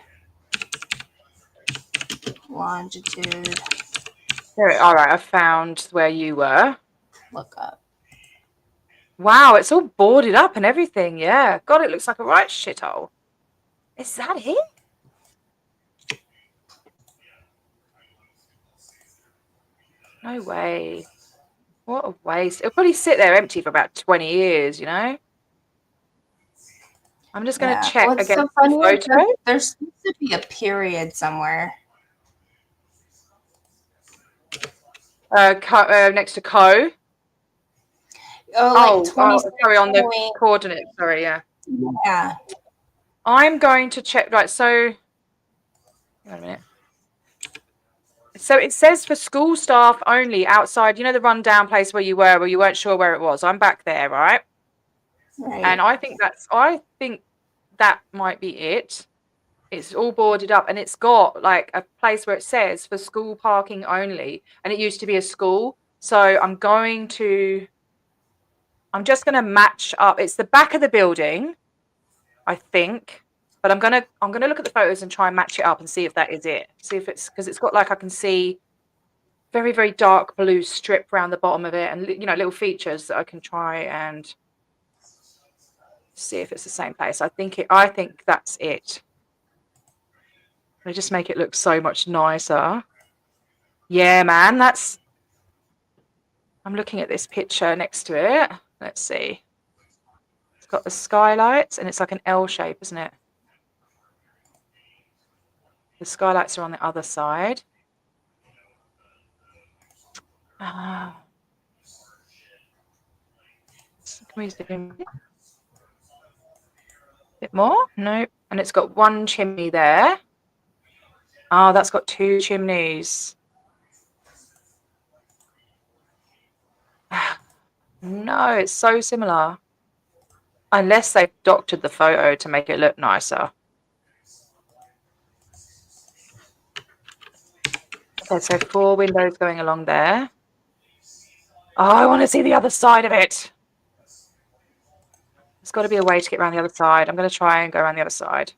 longitude. There, all right, I found where you were. Look up. Wow, it's all boarded up and everything. Yeah. God, it looks like a right shithole. Is that it? No way. What a waste. It'll probably sit there empty for about 20 years, you know? I'm just going to check against the photo. There's supposed to be a period somewhere. Next to Co. Oh, like sorry, on the coordinates. Sorry, yeah. Yeah. I'm going to check. Right, so hang on a minute. So it says for school staff only outside, you know, the rundown place where you weren't sure where it was. I'm back there, right? Right. And I think that might be it. It's all boarded up, and it's got like a place where it says for school parking only, and it used to be a school. So I'm just going to match up. It's the back of the building, I think, but I'm going to look at the photos and try and match it up and see if that is it. See if it's, because it's got like, I can see very, very dark blue strip around the bottom of it, and, you know, little features that I can try and see if it's the same place. I think that's it. They just make it look so much nicer. Yeah, man, I'm looking at this picture next to it. Let's see. It's got the skylights, and it's like an L shape, isn't it? The skylights are on the other side. Can we zoom in? Bit more? Nope. And it's got one chimney there. Oh, that's got two chimneys. No, it's so similar. Unless they've doctored the photo to make it look nicer. Okay, so 4 windows going along there. Oh, I want to see the other side of it. There's got to be a way to get around the other side. I'm going to try and go around the other side.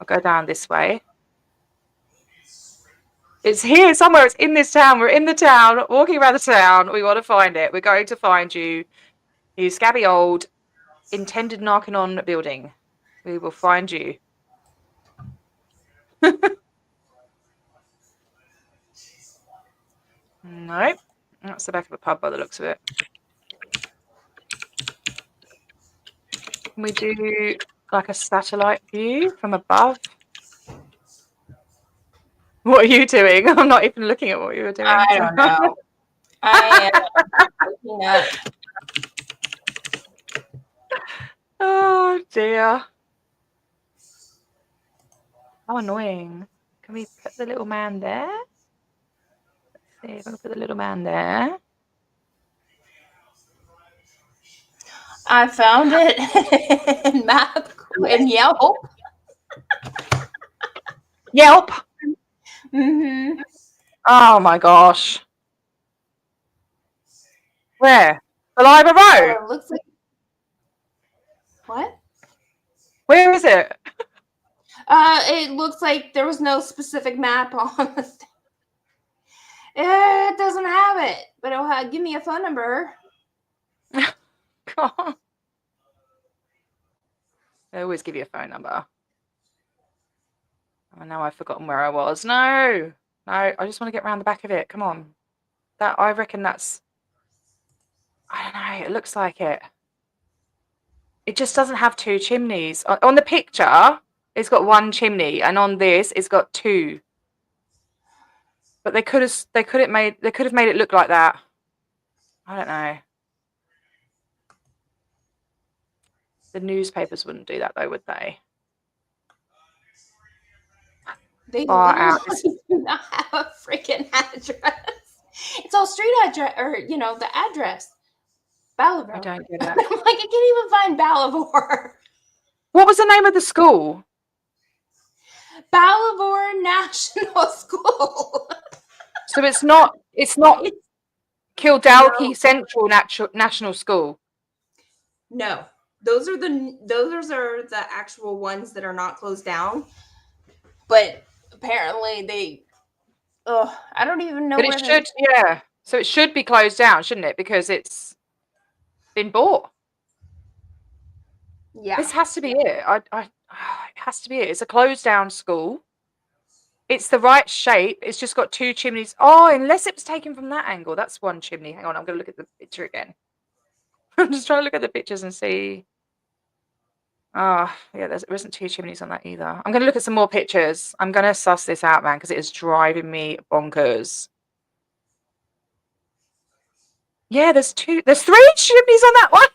I'll go down this way. It's here somewhere. It's in this town. We're in the town, walking around the town. We want to find it. We're going to find you. You scabby old intended knocking on building. We will find you. Nope. That's the back of a pub by the looks of it. Can we do like a satellite view from above? What are you doing? I'm not even looking at what you were doing. I don't know. I am looking up. Oh dear. How annoying. Can we put the little man there? Let's see if I can put the little man there. I found it in Map and Yelp. Yelp. Mm-hmm. Oh my gosh. Where? Beliver Road. It looks like what? Where is it? It looks like there was no specific map on the thing. It doesn't have it, but it'll give me a phone number. God. They always give you a phone number. Oh, now I've forgotten where I was. No, I just want to get around the back of it. Come on. I reckon that's, I don't know, it looks like it. It just doesn't have two chimneys. On the picture, it's got one chimney, and on this, it's got two. But they could have made it look like that. I don't know. The newspapers wouldn't do that though, would they? They Far literally do not have a freaking address. It's all street address, or the address. Ballivor. I don't get it. I'm like, I can't even find Ballivor. What was the name of the school? Ballivor National School. So it's not Kildalkey Central National School. No, those are the actual ones that are not closed down. But apparently they, I don't even know. But it should, yeah. So it should be closed down, shouldn't it? Because it's been bought. Yeah, this has to be it. It has to be it. It's a closed down school. It's the right shape. It's just got two chimneys. Oh, unless it was taken from that angle. That's one chimney. Hang on, I'm going to look at the picture again. I'm just trying to look at the pictures and see. Oh, yeah, there isn't two chimneys on that either. I'm going to look at some more pictures. I'm going to suss this out, man, because it is driving me bonkers. Yeah, there's three chimneys on that one.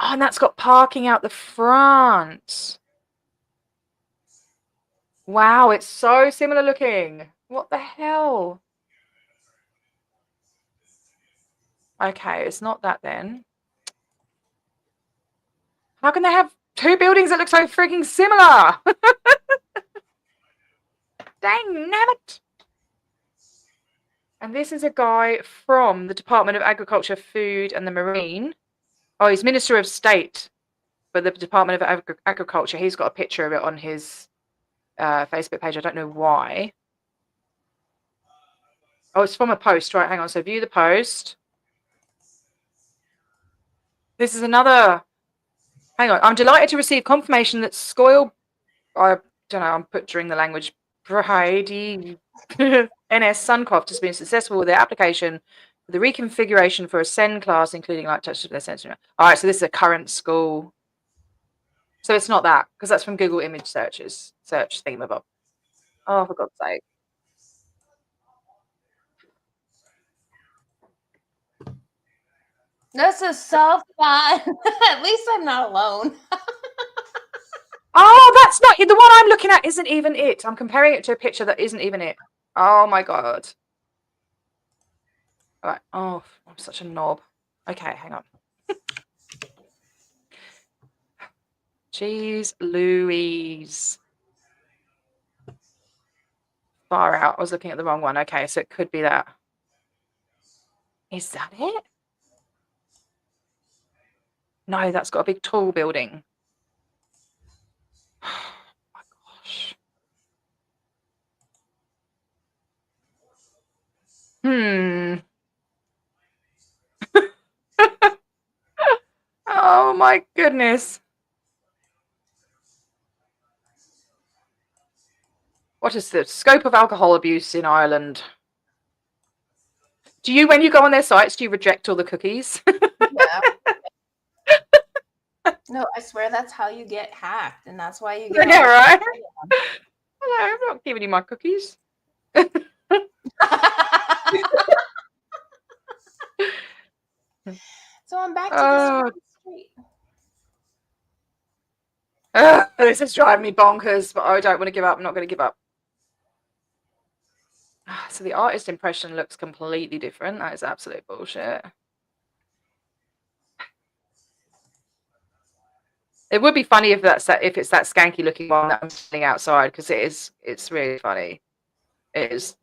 Oh, and that's got parking out the front. Wow, it's so similar looking. What the hell? Okay, it's not that then. How can they have two buildings that look so freaking similar? Dang nabbit. And this is a guy from the Department of Agriculture, Food and the Marine. Oh, he's Minister of State for the Department of Agriculture. He's got a picture of it on his Facebook page. I don't know why. Oh, it's from a post, right? Hang on. So view the post. This is another. Hang on. I'm delighted to receive confirmation that Skoil. I don't know. I'm butchering the language. Brahadi NS Suncroft has been successful with their application for the reconfiguration for a SEN class, including light touch of their sensory. All right. So this is a current school. So it's not that, because that's from Google image search thingamabob. Oh, for God's sake. this is so fun. At least I'm not alone. Oh, that's not the one I'm looking at. Isn't even it. I'm comparing it to a picture that isn't even it. Oh my God. All right. Oh, I'm such a knob. Okay, hang on. Jeez Louise. Far out. I was looking at the wrong one. Okay, so it could be that. Is that it? No, that's got a big tall building. Oh my gosh. Oh my goodness. What is the scope of alcohol abuse in Ireland? Do you, when you go on their sites, do you reject all the cookies? Yeah. No, I swear that's how you get hacked, and that's why you get. Yeah, right. Hello, I'm not giving you my cookies. So I'm back to the street. This is driving me bonkers, but I don't want to give up. I'm not going to give up. So the artist impression looks completely different. That is absolute bullshit. It would be funny if it's that skanky looking one that I'm seeing outside, because it's really funny. It is.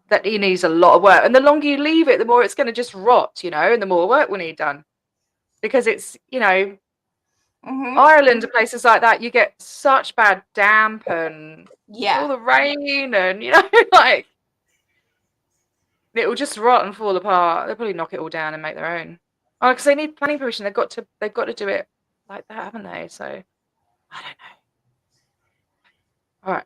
That he needs a lot of work, and the longer you leave it, the more it's going to just rot, and the more work will need done, because it's, Ireland and places like that, you get such bad damp and all Yeah. the rain and, you know, like, it will just rot and fall apart. They'll probably knock it all down and make their own. Oh, because they need planning permission. They've got to do it like that, haven't they? So, I don't know. All right.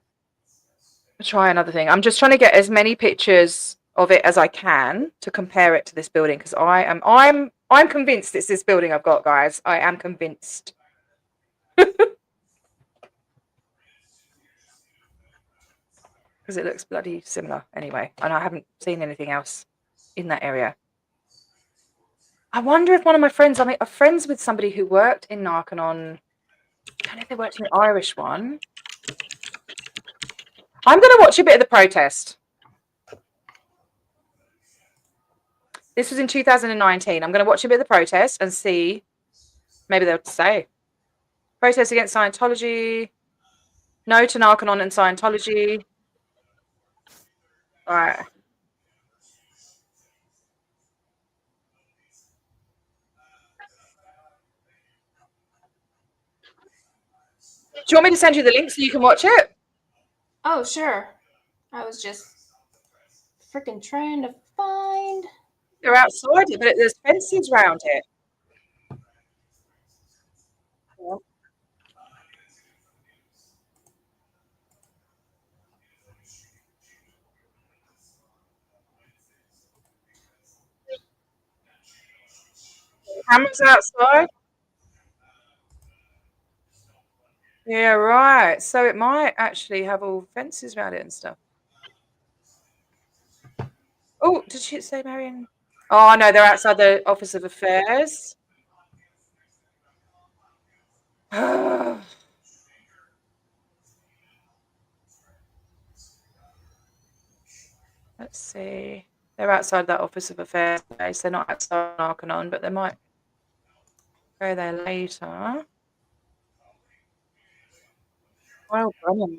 I'll try another thing. I'm just trying to get as many pictures of it as I can to compare it to this building, because I'm convinced it's this building I've got, guys. I am convinced. Because it looks bloody similar anyway, and I haven't seen anything else in that area. I wonder if one of my friends, I'm friends with somebody who worked in Narconon. I don't know if they worked in the Irish one. I'm going to watch a bit of the protest. This was in 2019. I'm going to watch a bit of the protest and see. Maybe they'll say. Protest against Scientology. No to Narconon and Scientology. All right. Do you want me to send you the link so you can watch it? Oh, sure. I was just freaking trying to find. They're outside it, but there's fences around it. Yeah. Cameras outside. Yeah, right. So it might actually have all fences around it and stuff. Oh, did she say Marion? Oh, no, they're outside the Office of Affairs. Let's see. They're outside that Office of Affairs place. They're not outside Narconon, but they might go there later. Well done.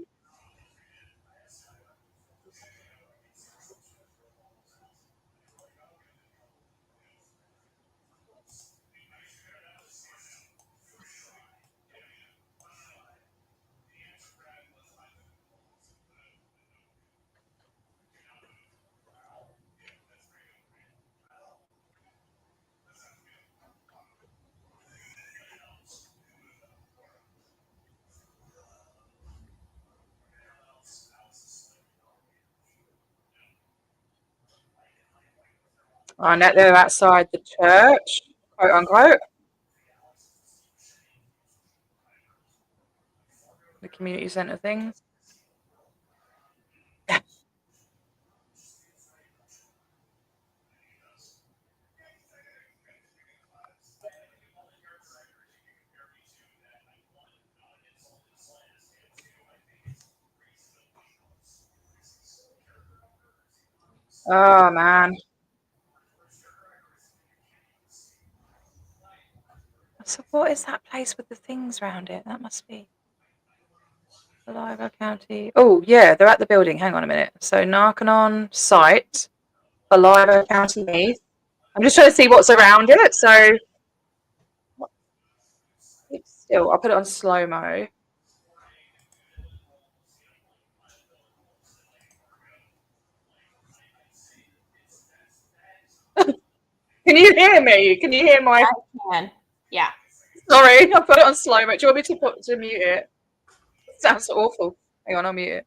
Oh, no, they're outside the church, quote unquote. The community centre thing. Oh, man. So what is that place with the things around it? That must be Saliva County. Oh, yeah, they're at the building. Hang on a minute. So Narconon site, Saliva County Meath. I'm just trying to see what's around it. So still, I'll put it on slow-mo. Can you hear me? Can you hear my... I can. Yeah. Sorry, I put it on slow-mo. Do you want me to mute it? It sounds awful. Hang on, I'll mute it.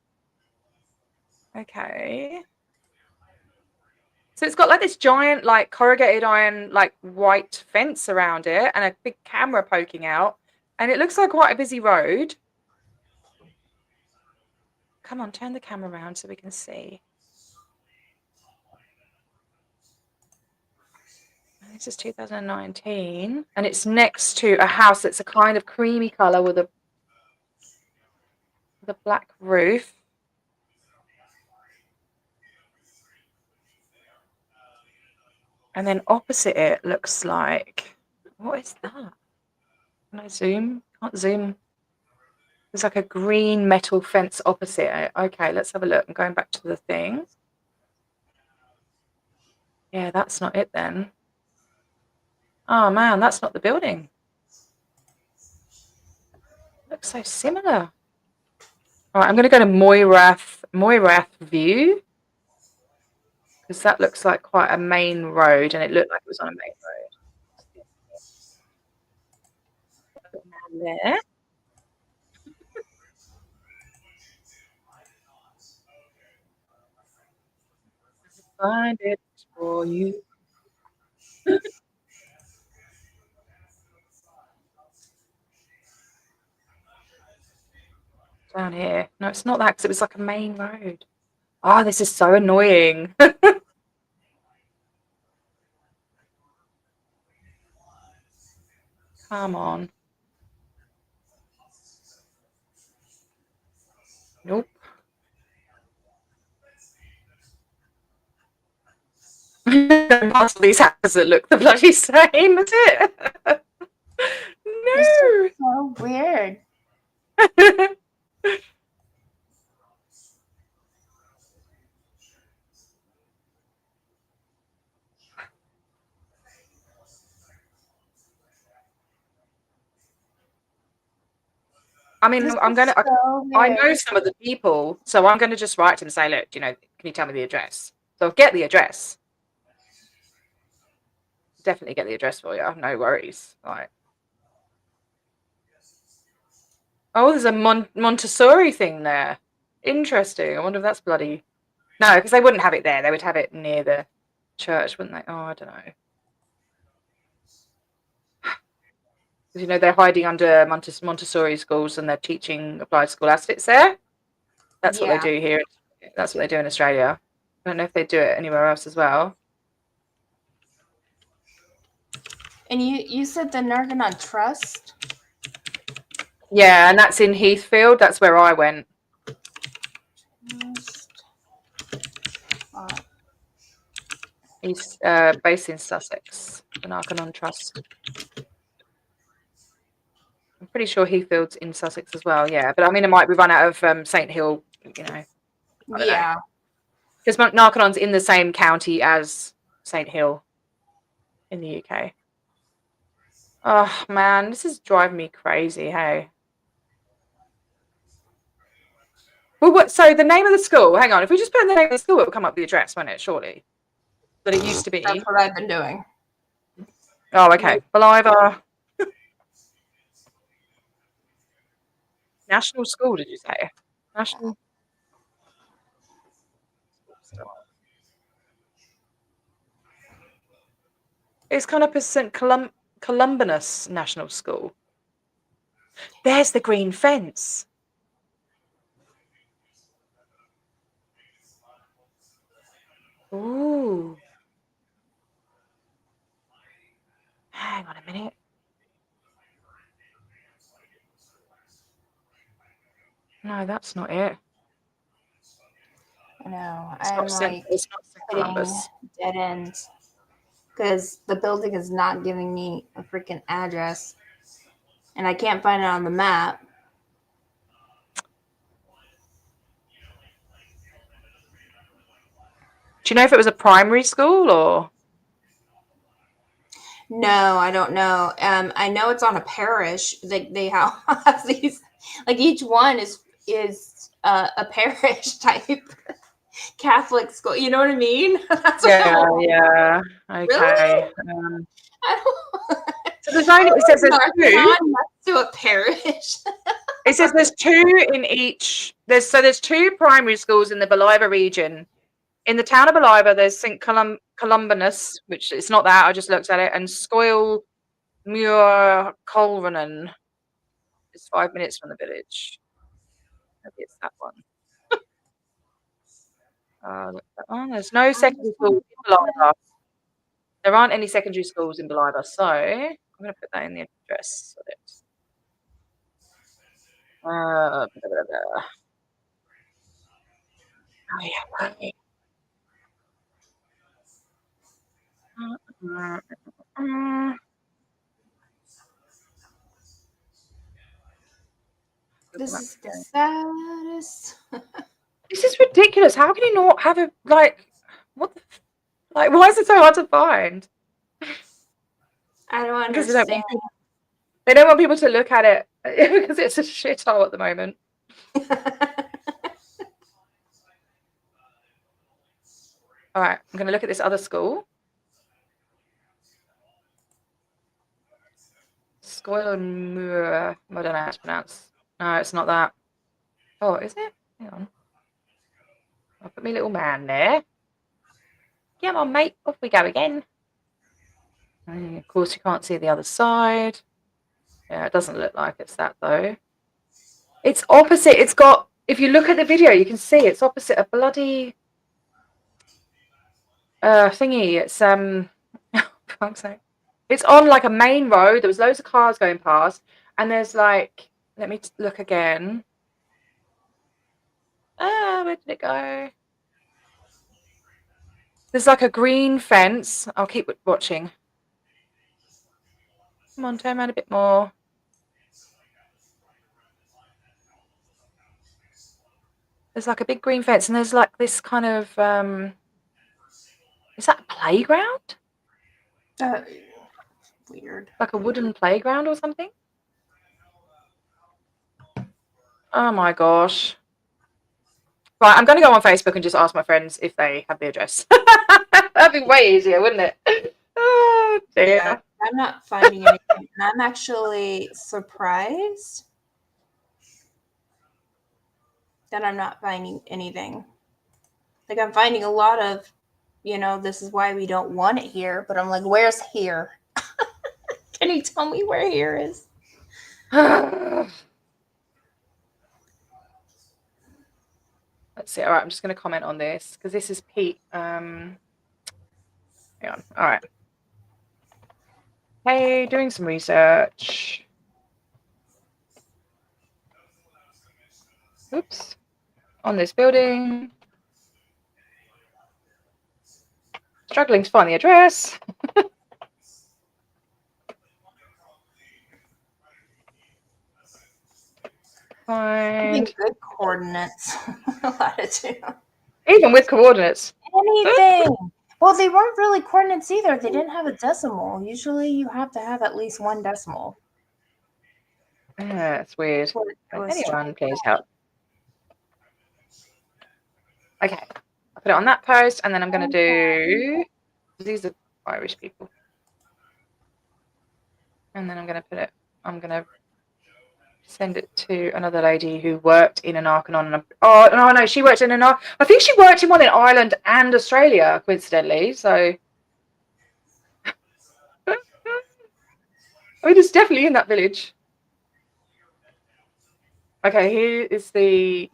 Okay. So it's got like this giant, like corrugated iron, like white fence around it and a big camera poking out. And it looks like quite a busy road. Come on, turn the camera around so we can see. This is 2019. And it's next to a house that's a kind of creamy colour with a black roof. And then opposite it looks like, what is that? Can I zoom? Can't zoom. There's like a green metal fence opposite it. Okay, let's have a look. I'm going back to the thing. Yeah, that's not it then. Oh man, that's not the building. Looks so similar. All right, I'm going to go to Moirath View, because that looks like quite a main road, and it looked like it was on a main road. There. Find it for you. Down here. No, it's not that, because it was like a main road. Oh, this is so annoying. Come on. Nope. Past these houses that look the bloody same, is it? No. So weird. I mean, This I'm is gonna. so I weird. know some of the people, so I'm gonna just write to them and say, look, you know, can you tell me the address? So get the address. Definitely get the address for you. No worries. Right. Oh, there's a Montessori thing there. Interesting. I wonder if that's bloody. No, because they wouldn't have it there. They would have it near the church, wouldn't they? Oh, I don't know. You know, they're hiding under Montessori schools and they're teaching applied scholastics there. That's what they do here. That's what they do in Australia. I don't know if they do it anywhere else as well. And you said the Nargonon Trust? Yeah, and that's in Heathfield. That's where I went. He's based in Sussex, the Nargonon Trust. I'm pretty sure Heathfield's in Sussex as well, yeah. But I mean, it might be run out of St Hill, you know. Yeah. Because Narconon's in the same county as St Hill in the UK. Oh, man, this is driving me crazy, hey. Well, what? So the name of the school, hang on. If we just put in the name of the school, it will come up the address, won't it, surely? That it used to be. That's what I've been doing. Oh, okay. Beliver. National School, did you say? National. It's kind of St. Columbanus National School. There's the green fence. Ooh. Hang on a minute. No, that's not it. No, It's I'm not St. like It's not St. Columbus. dead end because the building is not giving me a freaking address, and I can't find it on the map. Do you know if it was a primary school or? No, I don't know. I know it's on a parish. They have these, like each one is a parish type Catholic school. You know what I mean? That's Yeah. Okay. Really? I don't. So there's only. It says there's two. Next to a parish. It says there's two in each. There's two primary schools in the Beliver region. In the town of Beliver, there's St. Columbanus, which it's not that. I just looked at it, and Scoil Muir Colranan is 5 minutes from the village. Maybe it's that one. There's no secondary schools in Beliver. There aren't any secondary schools in Beliver, so I'm going to put that in the address of it. Oh, yeah, right. This is the saddest. This is ridiculous. How can you not have a what the why is it so hard to find? I don't understand. They don't want people to look at it because it's a shithole at the moment. All right, I'm going to look at this other school. Scoilmure. I don't know how to pronounce. No, it's not that. Oh, is it? Hang on. I'll put my little man there. Come on, mate. Off we go again. And of course, you can't see the other side. Yeah, it doesn't look like it's that, though. It's opposite. It's got... If you look at the video, you can see it's opposite a bloody... thingy. It's... fuck's sake. It's on, like, a main road. There was loads of cars going past. And there's, like... Let me look again. Where did it go? There's like a green fence. I'll keep watching. Come on, turn around a bit more. There's like a big green fence, and there's like this kind of is that a playground? Weird. Like a wooden playground or something? Oh my gosh. Right, I'm going to go on Facebook and just ask my friends if they have the address. That'd be way easier, wouldn't it? Oh, dear. Yeah, I'm not finding anything. I'm actually surprised that I'm not finding anything. Like, I'm finding a lot of, this is why we don't want it here. But I'm like, where's here? Can you tell me where here is? Let's see. All right, I'm just going to comment on this because this is Pete. Hang on. All right. Hey, doing some research. Oops. On this building. Struggling to find the address. Find good coordinates. Latitude. Even with coordinates. Anything. Well, they weren't really coordinates either. They didn't have a decimal. Usually you have to have at least one decimal. Yeah, it's weird. Anyone, please help. Okay. I'll put it on that post, and then I'm going to do... These are Irish people. And then I'm going to send it to another lady who worked in an Arcanon. Oh, no, she worked in I think she worked in one in Ireland and Australia, coincidentally. So, I mean, it's definitely in that village. Okay, here's the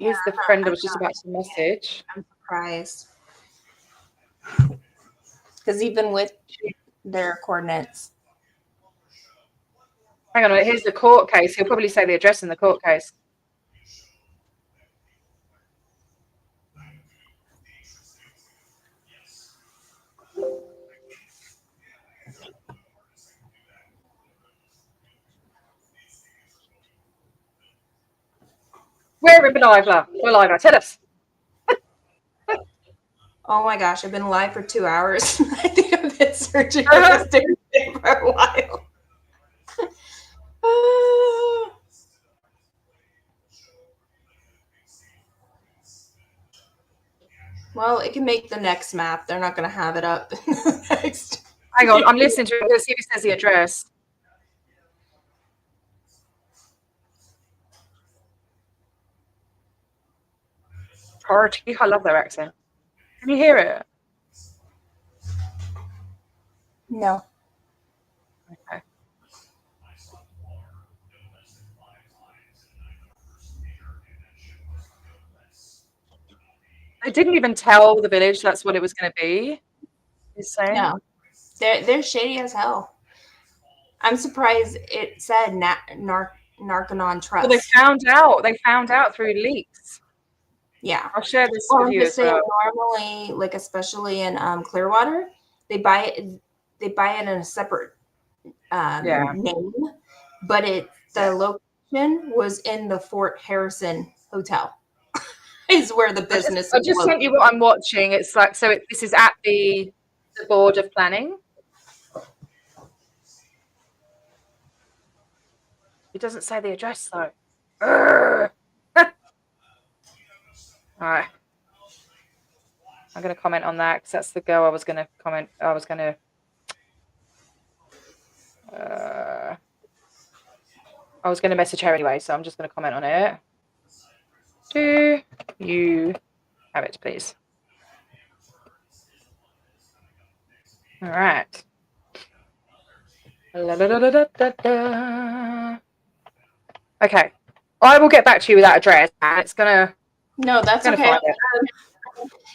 friend I was just about to message. I'm surprised. Because even with their coordinates. Hang on a minute, here's the court case. He'll probably say the address in the court case. We're in Beliva. Beliva, tell us. Oh my gosh, I've been live for 2 hours. I think I've been searching for this damn thing for a while. Well, it can make the next map. They're not going to have it up next. Hang on, I'm listening to it. I'm going to see if it says the address. Party. I love their accent. Can you hear it? No. Okay. They didn't even tell the village that's what it was going to be. He's saying. No. They're shady as hell. I'm surprised it said Narconon Trust. Well, they found out. They found out through leaks. Yeah. I'll share this Well, with you as well. normally, like especially in Clearwater, they buy it in a separate name, but the location was in the Fort Harrison Hotel. Is where the business. I just sent you what I'm watching. It's like this is at the Board of Planning. It doesn't say the address though. All right. I'm going to comment on that because that's the girl I was going to comment. I was going to message her anyway, so I'm just going to comment on it. Do you have it, please? All right. Okay. I will get back to you with that address, and it's gonna. No, that's Gonna okay. find it.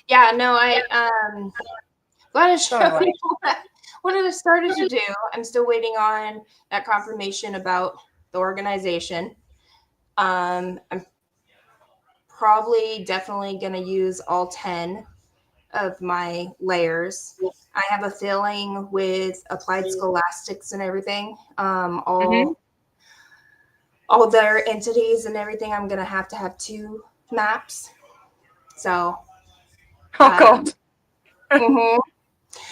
Yeah, no, glad I showed Sorry. you what I started to do. I'm still waiting on that confirmation about the organization. I'm probably definitely going to use all 10 of my layers. I have a feeling with applied scholastics and everything, all their entities and everything, I'm going to have 2 maps. So, God.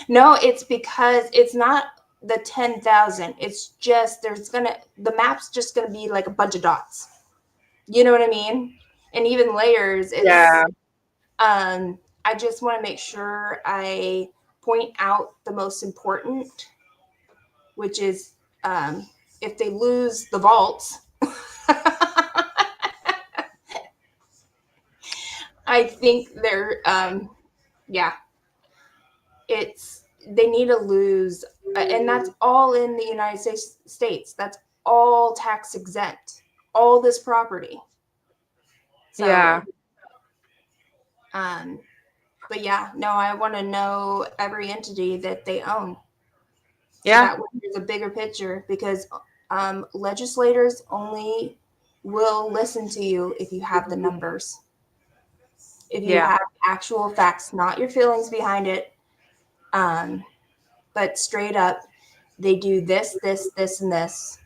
No, it's because it's not the 10,000. It's just the map's just gonna be like a bunch of dots. You know what I mean? And even layers is I just want to make sure I point out the most important, which is if they lose the vaults. I think they're they need to lose, and that's all in the United States. That's all tax exempt, all this property. So, yeah. But yeah, no, I want to know every entity that they own. So Yeah. that way there's a bigger picture, because legislators only will listen to you if you have the numbers. If you have actual facts, not your feelings behind it. But straight up, they do this, this, this, and this.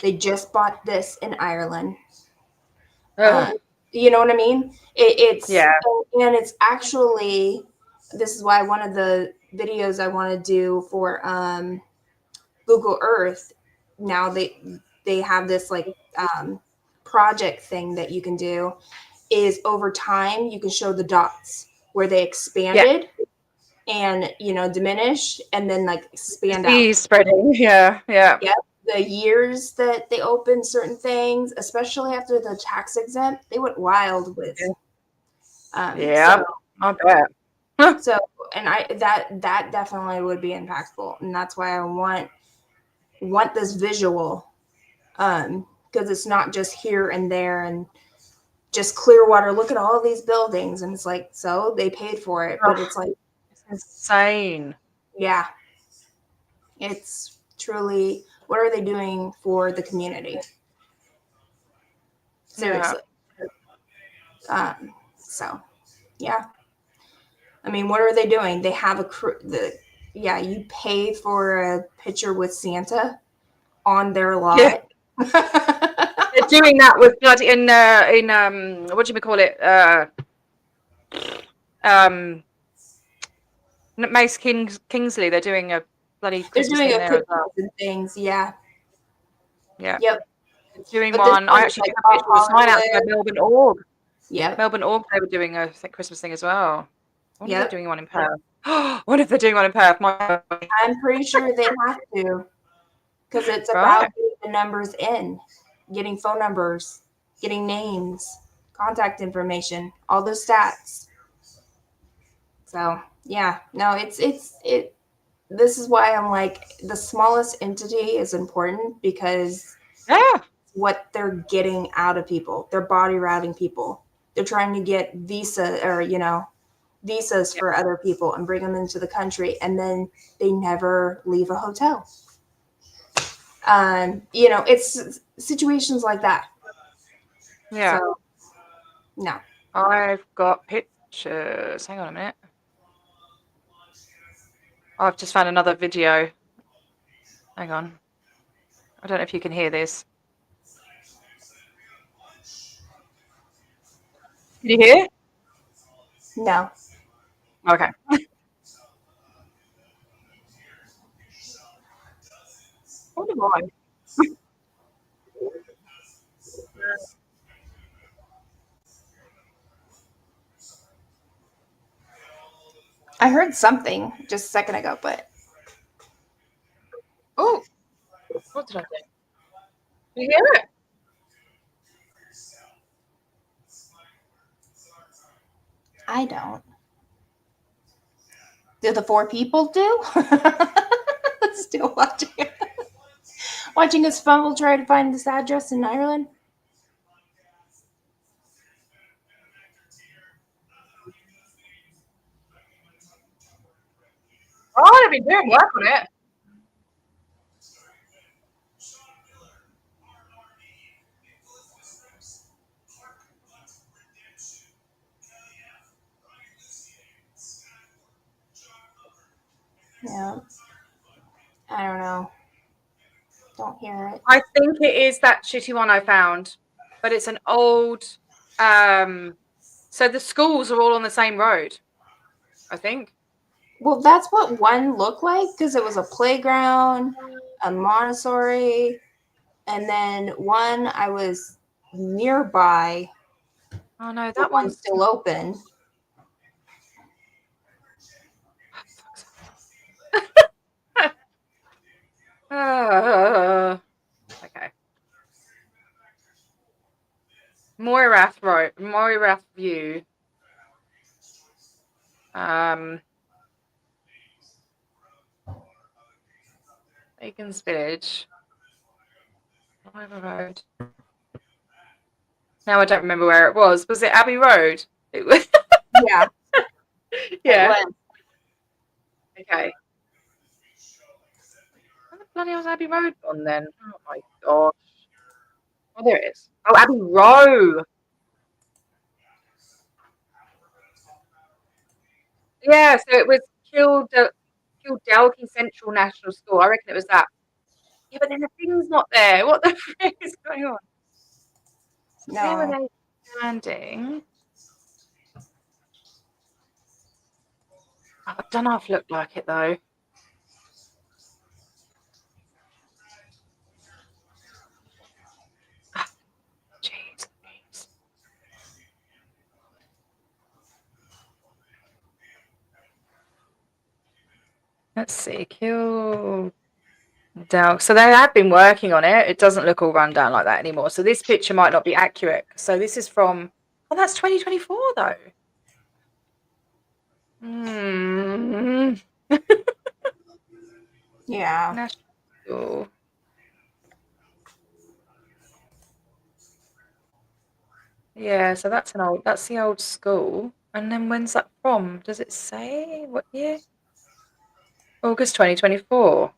They just bought this in Ireland. You know what I mean? It's and it's actually, this is why one of the videos I want to do for Google Earth, now they have this like project thing that you can do, is over time you can show the dots where they expanded and diminish and then like expand out. Spreading. Yeah. Yep. The years that they opened certain things, especially after the tax exempt, they went wild with. I bet. So, and that definitely would be impactful, and that's why I want this visual, because it's not just here and there and just Clearwater. Look at all these buildings, and it's like, so they paid for it, but it's like it's insane. Yeah, it's truly, what are they doing for the community? Seriously. So, yeah. I mean, what are they doing? They have you pay for a picture with Santa on their lot. Yeah. They're doing that with blood in what do you call it? Mace Kingsley. They're doing a bloody Christmas thing there as well. Things, yeah. Yeah. Yep. Doing one. I actually took a picture of the sign outside Melbourne Org. Yeah. Melbourne Org, they were doing a Christmas thing as well. I wonder if they're doing one in Perth. What if they're doing one in Perth? I'm pretty sure they have to, because it's about getting the numbers in, getting phone numbers, getting names, contact information, all those stats. So yeah, no, it's this is why I'm like, the smallest entity is important, because what they're getting out of people, they're body routing people. They're trying to get visas for other people and bring them into the country, and then they never leave a hotel. It's situations like that. Yeah. So, no. I've got pictures. Hang on a minute. I've just found another video. Hang on. I don't know if you can hear this. Can you hear? No. Okay. What am I? I heard something just a second ago, but Oh, what did I do? Did you hear it? I don't. Do the 4 people do? Still watching. Watching us fumble try to find this address in Ireland. Oh, I've been doing work on it. Yeah. I don't know. Don't hear it. I think it is that shitty one I found, but it's an old. So the schools are all on the same road, I think. Well, that's what one looked like because it was a playground, a Montessori, and then one I was nearby. Oh no, The that one's one's still open. Okay. Moirath Road, Moirath View. Bacon's Village. Moira Road. Now I don't remember where it was. Was it Abbey Road? It was. Yeah. Yeah. It was. Okay. Where the bloody hell's Abbey Road gone then? Oh my gosh. Oh, there it is. Oh, Abbey Road. Yeah, so it was Kildalkey Central National School. I reckon it was that. Yeah, but then the thing's not there. What the frick is going on? So where were No. they standing? I don't know if it looked like it though. Jeez. Let's see. So they have been working on it. It doesn't look all run down like that anymore. So this picture might not be accurate. So this is from. Oh, that's 2024 though. Yeah. National School. Yeah, so that's the old school. And then when's that from? Does it say what year? August 2024.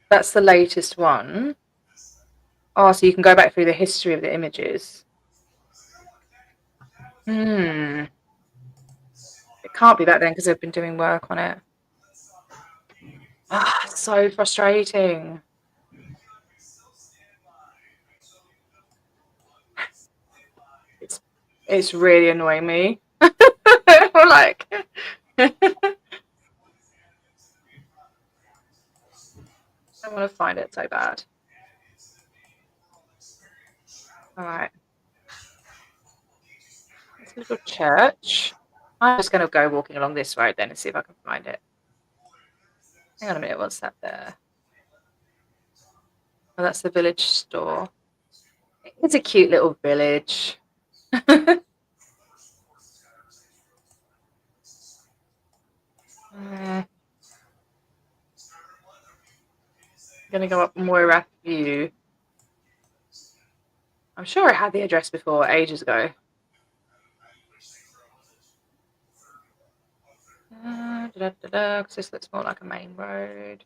That's the latest one. Oh, so you can go back through the history of the images. It can't be that then because they've been doing work on it. Ah, so frustrating. It's really annoying me. Like I want to find it so bad. All right. It's a little church. I'm just going to go walking along this road then and see if I can find it. Hang on a minute. What's that there? Oh, that's the village store. It's a cute little village. I'm going to go up Moirath View. I'm sure I had the address before, ages ago. Because this looks more like a main road.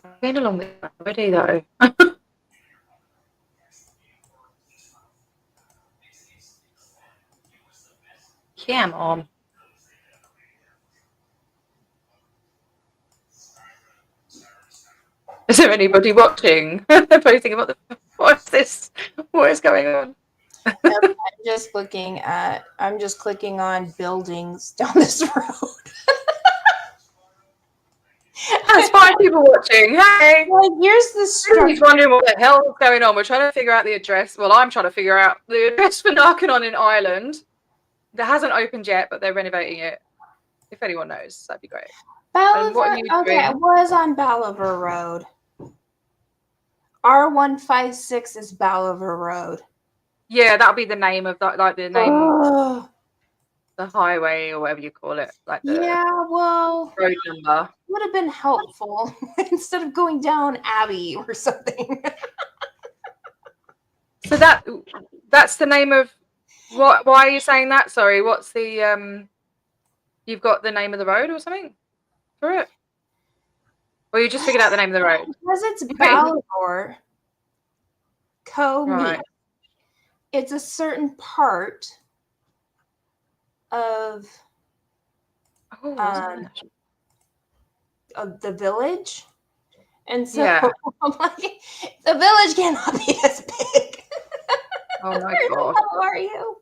I've been along this already, though. Come on. Is there anybody watching? Probably thinking, what is this? What is going on? I'm just clicking on buildings down this road. there's 5 people watching. Hey! Like, here's the He's structure. wondering what the hell is going on. We're trying to figure out the address. Well, I'm trying to figure out the address for Narconon in Ireland. That hasn't opened yet, but they're renovating it. If anyone knows, that'd be great. And what are Bolivar. you Okay, doing? I was on Bolivar Road. R156 is Bolivar Road. Yeah, that'll be the name of that, like the name, Ugh. the highway or whatever you call it, like the Yeah, well, road number. would have been helpful instead of going down Abbey or something. So that's the name of what? Why are you saying that? Sorry, what's the You've got the name of the road or something for it, or you just figured out the name of the road? Because it's Bolivar. Right. It's a certain part of Oh, the village. And so Yeah. I'm like, the village cannot be this big. Oh my god. How are you?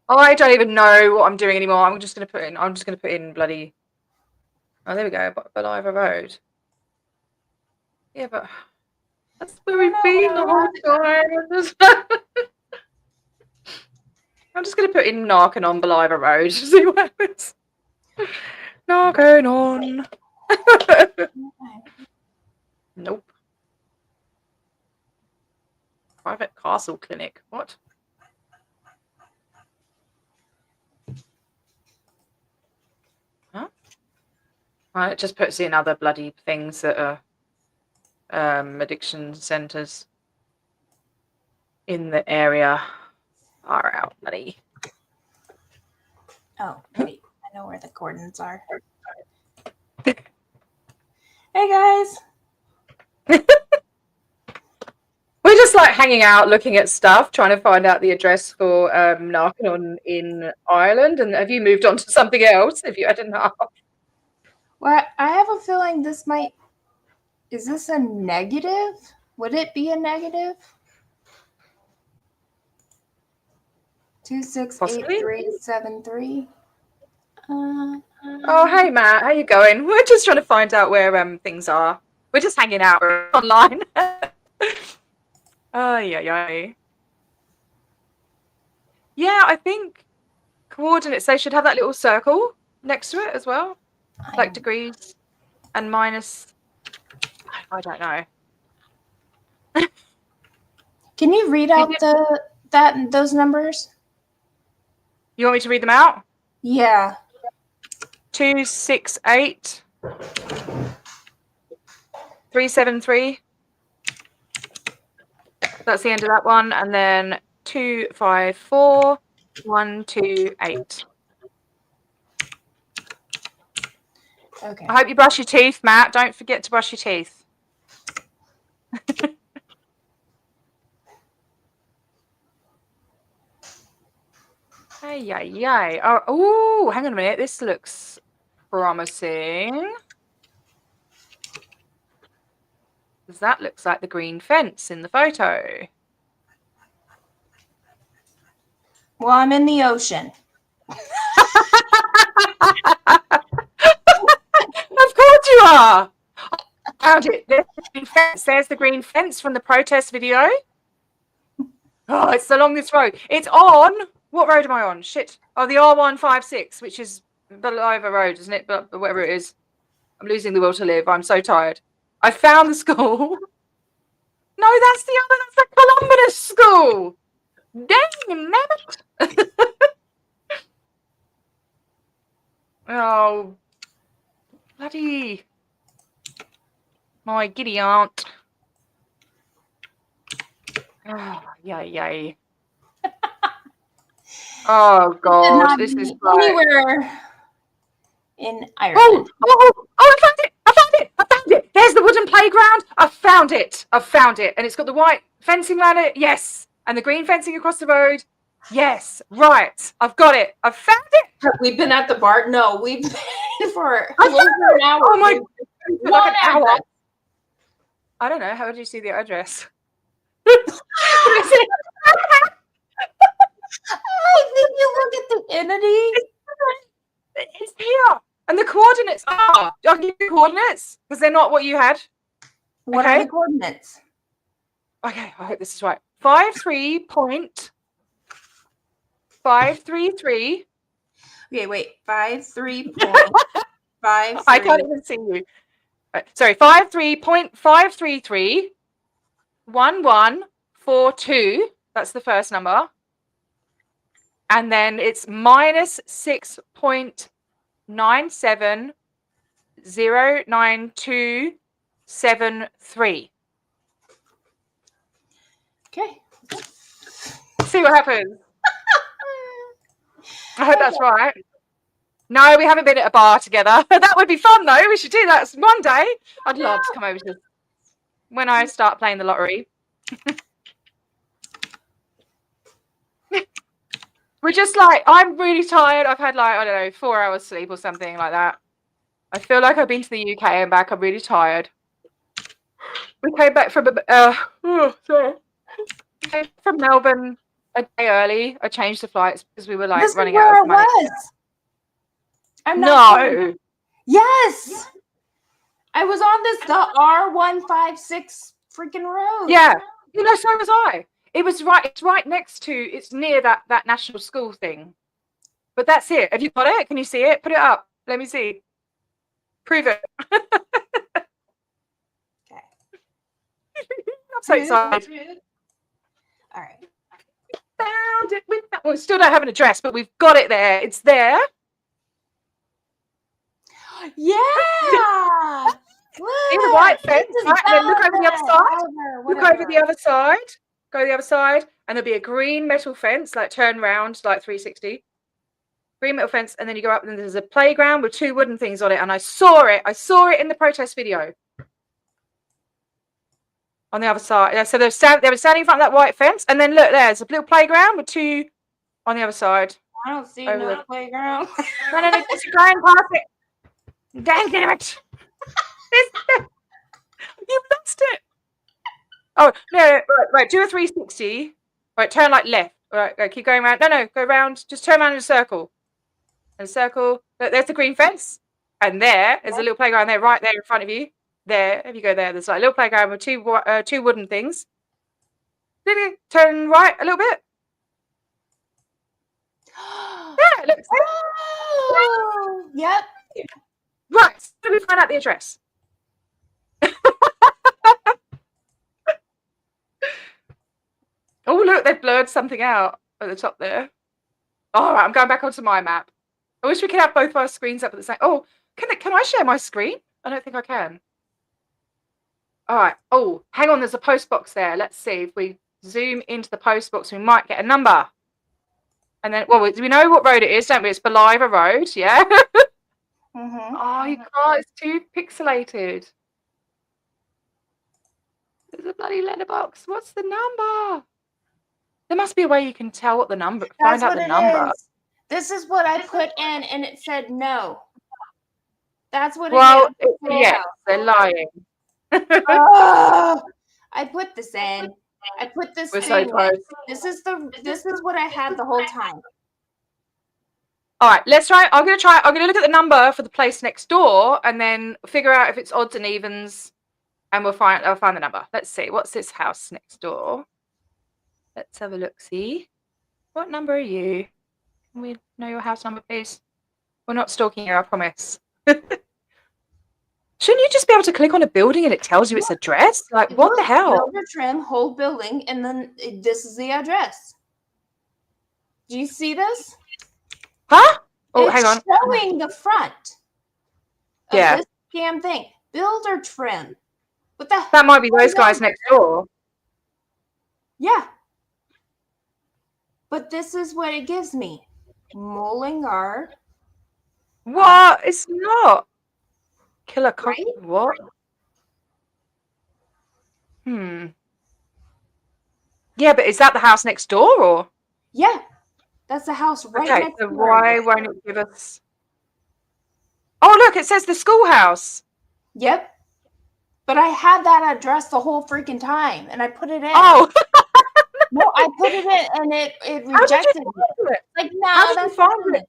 I don't even know what I'm doing anymore. I'm just gonna put in bloody. Oh, there we go. Bolivar Road. Yeah, but that's where we've been the whole time. I'm just gonna put in Narconon Bolivar Road to see what happens. Narconon. Nope. Private castle clinic. What? Huh? Well, it just puts in other bloody things that are addiction centres in the area. Far out, bloody. Oh, wait. I know where the coordinates are. Hey, guys. We're just like hanging out, looking at stuff, trying to find out the address for Narconon in Ireland. And have you moved on to something else? If you had enough? Well, I have a feeling this might. Is this a negative? Would it be a negative? 268373. Oh, hey Matt, how you going? We're just trying to find out where things are. We're just hanging out online. Oh yeah. Yeah, I think coordinates, they should have that little circle next to it as well. Like degrees and minus. I don't know. Can you read out those numbers? You want me to read them out? Yeah. 268 373. That's the end of that one, and then 254 128. Okay. I hope you brush your teeth, Matt. Don't forget to brush your teeth. Hey. Oh, hang on a minute. This looks promising. That looks like the green fence in the photo. Well, I'm in the ocean. Of course you are. I found it. There's the green fence. There's the green fence from the protest video. Oh, it's along this road. It's on. What road am I on? Shit. Oh, the R156, which is Bolivar Road, isn't it? But whatever it is. I'm losing the will to live. I'm so tired. I found the school. No, that's the other. That's the Columbanus school. Dang, nabbit. Oh, bloody. My giddy aunt. Oh, yay. Oh, God. This is like... anywhere in Ireland. Oh, I found it. There's the wooden playground. I found it. And it's got the white fencing around it. Yes. And the green fencing across the road. Yes. Right. I've got it. I've found it. We've been at the bar. No, we've been for over an hour. Oh, my God. Like an hour. Address. I don't know. How did you see the address? Oh, did you look at the entity? It's here. And the coordinates are, I'll give you the coordinates because they're not what you had. What are the coordinates? Okay, I hope this is right. 53.533. Okay, wait. 53.5. I can't even see you. Sorry, 53.533 1142. That's the first number. And then it's minus 6.9709273. Okay. See what happens. I hope that's right. No, we haven't been at a bar together. That would be fun, though. We should do that one day. I'd love to come over to when I start playing the lottery. We're just like, I'm really tired. I've had like, I don't know, 4 hours sleep or something like that. I feel like I've been to the UK and back. I'm really tired. We came back from from Melbourne a day early. I changed the flights because we were like This running is out where of money. I was. I'm not kidding. No. Yes. I was on the R156 freaking road. Yeah. You know, so was I. It's right next to, it's near that national school thing. But that's it. Have you got it? Can you see it? Put it up. Let me see. Prove it. Okay. I'm so excited. All right. Found it. We still don't have an address, but we've got it there. It's there. Yeah. See the white fence, right? And then look over the other side. Look over the other side. Go to the other side, and there'll be a green metal fence, like turn round, like 360. Green metal fence, and then you go up, and there's a playground with 2 wooden things on it. And I saw it. I saw it in the protest video. On the other side. So they were standing in front of that white fence, and then look, there's a little playground with 2 on the other side. I don't see no playground. No, it's going past it. Dang it! You've lost it. Oh no! Right, do a 360. Right, turn like left. All right, go, keep going around. No, go around. Just turn around in a circle. In a circle. Look, there's the green fence, and there's a little playground there, right there in front of you. There, if you go there, there's like a little playground with 2 wooden things. Turn right a little bit. Yeah, look. Oh, yep. Right, so we find out the address. Oh, look, they've blurred something out at the top there. All right, I'm going back onto my map. I wish we could have both of our screens up at the same. Oh, can I share my screen? I don't think I can. All right. Oh, hang on. There's a post box there. Let's see if we zoom into the post box. We might get a number. And then, well, we know what road it is, don't we? It's Beliva Road, yeah. Oh, you can't. It's too pixelated. There's a bloody letterbox. What's the number? There must be a way you can tell what the number. Find out the number. Is. This is what I put in, and it said no. That's what it is. Well, yes, they're lying. Oh, I put this in. I put this. We're so close. This is what I had the whole time. All right, let's try. I'm gonna look at the number for the place next door, and then figure out if it's odds and evens, and I'll find the number. Let's see. What's this house next door? Let's have a look. See, what number are you? Can we know your house number, please? We're not stalking you, I promise. Shouldn't you just be able to click on a building and it tells you its address? Like, what the hell? Builder trim, whole building, and then this is the address. Do you see this? Huh? Oh, hang on. Showing the front. Of this damn thing. Builder trim. What the? That might be those guys next door. Yeah. But this is what it gives me. Mullingar. What? It's not. Killer right? What? Yeah, but is that the house next door or? Yeah. That's the house right next so door. Why won't it give us? Oh, look, it says the schoolhouse. Yep. But I had that address the whole freaking time, and I put it in. Oh. No, I put it in, and it rejected it. Like, no, that's find it.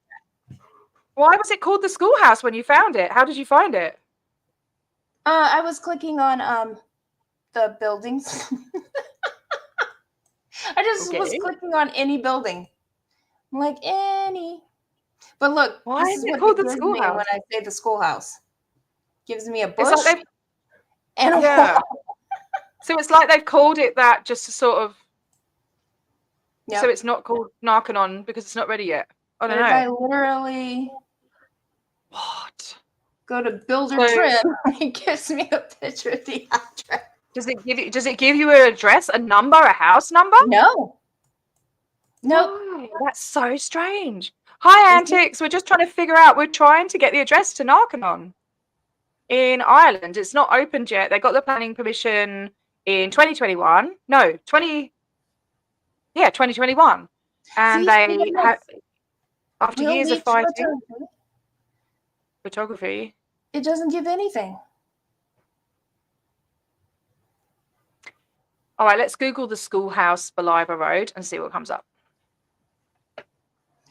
Why was it called the schoolhouse when you found it? How did you find it? I was clicking on the buildings. I just was Okay. clicking on any building. I'm like, any. But look, Why this is is it what called it the gives me when schoolhouse? I say the schoolhouse. Gives me a It's bush like and a yeah. wall. So it's like they've called it that just to sort of Yep. so it's not called Narconon because it's not ready yet. I don't But if know. I literally What? go to builder So trim, it gives me a picture of the address. does it give you an address, a number, a house number? No. Nope. Why? That's so strange. Hi, Antics. We're just trying to figure out. We're trying to get the address to Narconon in Ireland. It's not opened yet. They got the planning permission in 2021. No, 2021. And See, they had after we'll years of need fighting photography. It doesn't give anything. All right, let's Google the schoolhouse, Baliva Road, and see what comes up.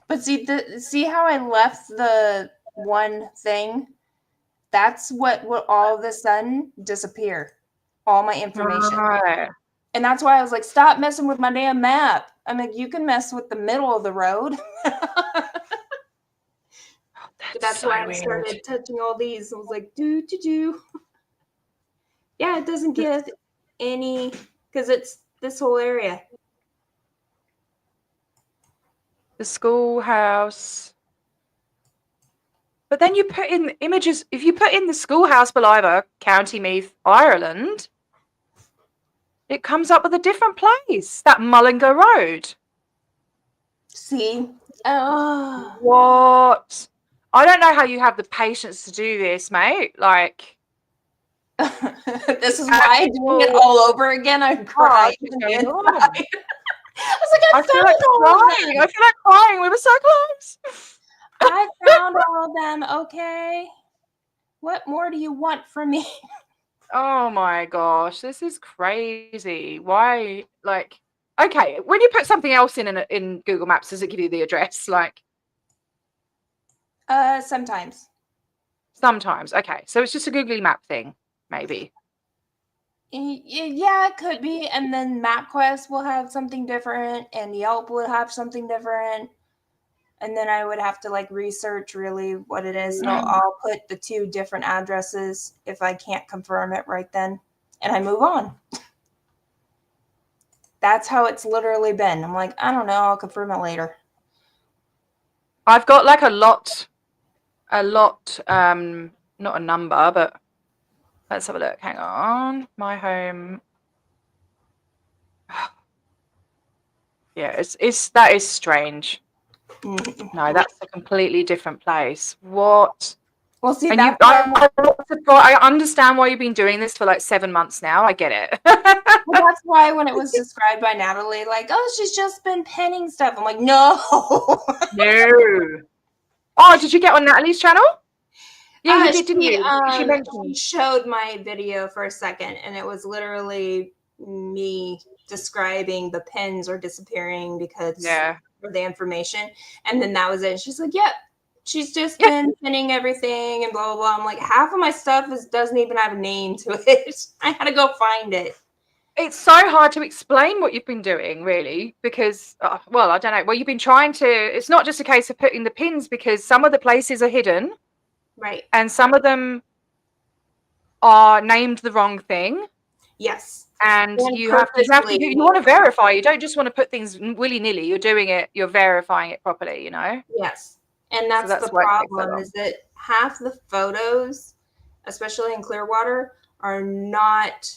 But see how I left the one thing? That's what will all of a sudden disappear. All my information. Right. And that's why I was like, stop messing with my damn map. I'm like, you can mess with the middle of the road. That's so why I weird. started touching all these. I was like, do. Yeah, it doesn't give any, because it's this whole area. The schoolhouse. But then you put in images. If you put in the schoolhouse, Baliva, County Meath, Ireland, it comes up with a different place. That Mullingar Road. See? Oh. What? I don't know how you have the patience to do this, mate. Like, this is why doing it all over again. I'm crying. I was like, I feel like crying. I feel like crying. We were so close. I found all of them. Okay. What more do you want from me? Oh my gosh, this is crazy. Why? Like, okay, when you put something else in Google Maps, does it give you the address? Like, Sometimes. sometimes. Okay, so it's just a Googly Map thing, maybe. Yeah, it could be. And then MapQuest will have something different, and Yelp will have something different. And then I would have to like research really what it is. So I'll put the two different addresses if I can't confirm it right then, and I move on. That's how it's literally been. I'm like, I don't know. I'll confirm it later. I've got like a lot, not a number, but let's have a look. Hang on. My home. Yeah, that is strange. No, that's a completely different place. What? Well, see, and I understand why you've been doing this for like 7 months now. I get it. Well, that's why when it was described by Natalie, like, oh, she's just been pinning stuff. I'm like, no. No. Oh, did you get on Natalie's channel? Yeah, you did, didn't you? She showed my video for a second, and it was literally me describing the pins are disappearing because of the information. And then that was it. She's like, yep. She's just been pinning everything and blah, blah, blah. I'm like, half of my stuff doesn't even have a name to it. I had to go find it. It's so hard to explain what you've been doing, really, because, well, I don't know. Well, you've been trying to, it's not just a case of putting the pins because some of the places are hidden. Right. And some of them are named the wrong thing. Yes. And you want to verify. You don't just want to put things willy-nilly. You're verifying it properly, you know? Yes. And that's the problem is that half the photos, especially in Clearwater, are not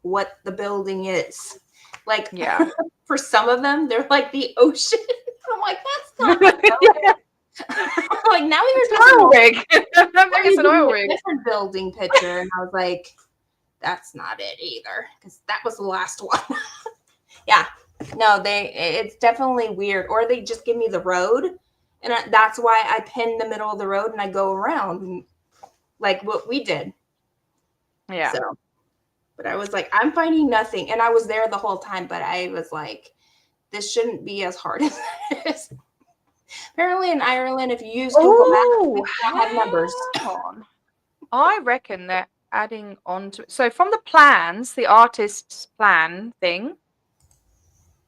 what the building is. Like, for some of them, they're like the ocean. I'm like, that's not the building. Like, now it's an oil rig. Different building picture, and I was like, that's not it either, because that was the last one. Yeah, no, it's definitely weird. Or they just give me the road, and that's why I pin the middle of the road and I go around, like what we did. Yeah. So, but I was like, I'm finding nothing, and I was there the whole time. But I was like, this shouldn't be as hard as it is. Apparently in Ireland, if you use Google Oh, Maps, they have numbers. hang on. I reckon they're adding on to it. So from the plans, the artist's plan thing,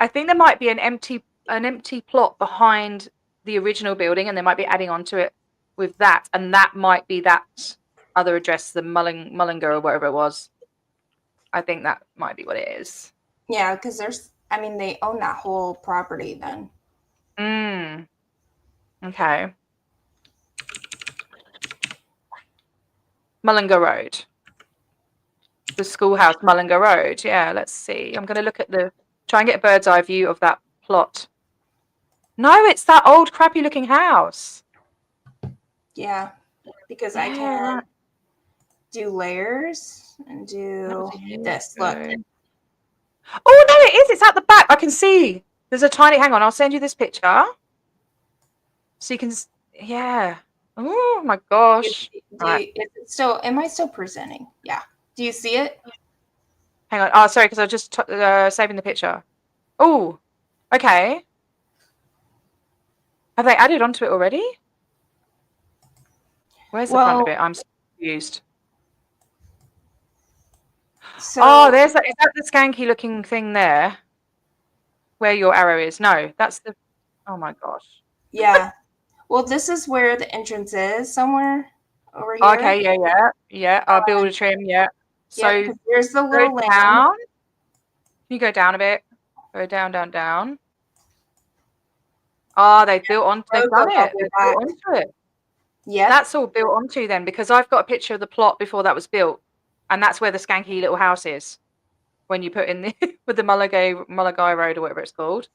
I think there might be an empty plot behind the original building, and they might be adding on to it with that, and that might be that other address, the Mullingar or whatever it was. I think that might be what it is. Yeah, because they own that whole property then. Okay. Mullingar Road. The schoolhouse, Mullingar Road. Yeah, let's see. I'm going to look at try and get a bird's eye view of that plot. No, it's that old crappy looking house. Yeah, because I can do layers and do this. Look. Oh, no, it is. It's at the back. I can see. There's a tiny, hang on, I'll send you this picture. So you can, yeah. Oh my gosh. Am I still presenting? Yeah. Do you see it? Hang on. Oh, sorry, because I was just saving the picture. Oh, okay. Have they added onto it already? Where's the front of it? I'm so confused. So, is that the skanky looking thing there? Where your arrow is? No, that's the, oh my gosh. Yeah. Well, this is where the entrance is, somewhere over here. Okay, yeah. I'll build a trim, yeah. So there's the little go down. You go down a bit. Go down. Oh, they've built onto. They've done it. They've built onto it. Yeah, that's all built onto then, because I've got a picture of the plot before that was built, and that's where the skanky little house is. When you put in the with the Mullingar Road or whatever it's called.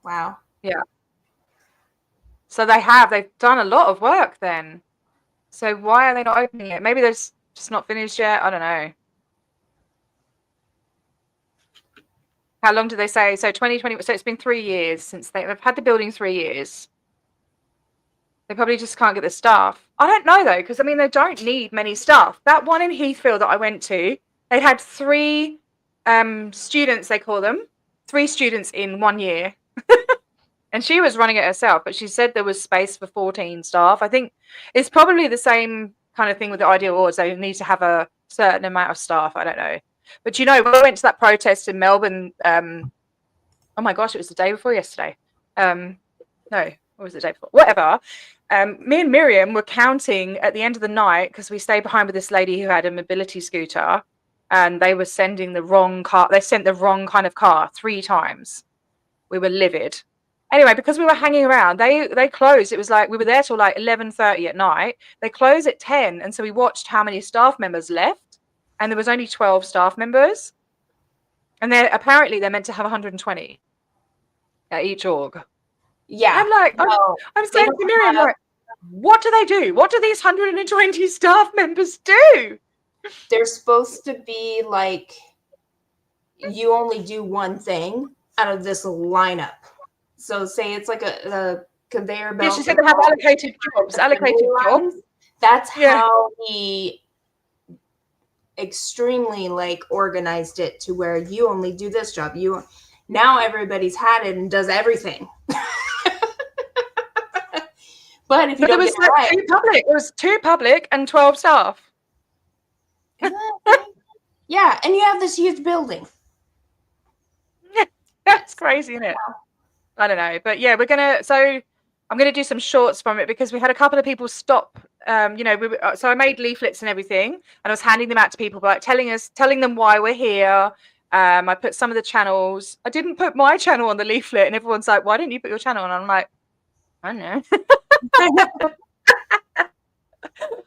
Wow. Yeah. So they've done a lot of work then. So why are they not opening it? Maybe they're just not finished yet. I don't know. How long do they say? So 2020. So it's been 3 years since they've had the building. 3 years. They probably just can't get the staff. I don't know though, because they don't need many staff. That one in Heathfield that I went to, they had 3 students. They call them 3 students in 1 year. And she was running it herself, but she said there was space for 14 staff. I think it's probably the same kind of thing with the Ideal Awards. They need to have a certain amount of staff. I don't know. But, when I went to that protest in Melbourne, oh, my gosh, it was the day before yesterday. No, what was the day before? Whatever. Me and Miriam were counting at the end of the night because we stayed behind with this lady who had a mobility scooter, and they were sending the wrong car. They sent the wrong kind of car 3 times. We were livid. Anyway, because we were hanging around, they closed. It was like we were there till like 11:30 at night. They closed at 10, and so we watched how many staff members left, and there was only 12 staff members, and apparently they're meant to have 120 at each org. Yeah, I'm like, I'm saying to Miriam, like, what do they do? What do these 120 staff members do? They're supposed to be like, you only do one thing out of this lineup. So say it's like a conveyor belt. Yeah, she said they have allocated jobs. That's how he extremely organized it to where you only do this job. Now everybody's had it and does everything. But if you don't get it right, it was 2 public and 12 staff. Yeah, and you have this huge building. That's crazy, isn't it? I don't know, but yeah, I'm gonna do some shorts from it because we had a couple of people stop. So I made leaflets and everything, and I was handing them out to people, but telling them why we're here. I put some of the channels. I didn't put my channel on the leaflet, and everyone's like, "Why didn't you put your channel on?" And I'm like, I don't know.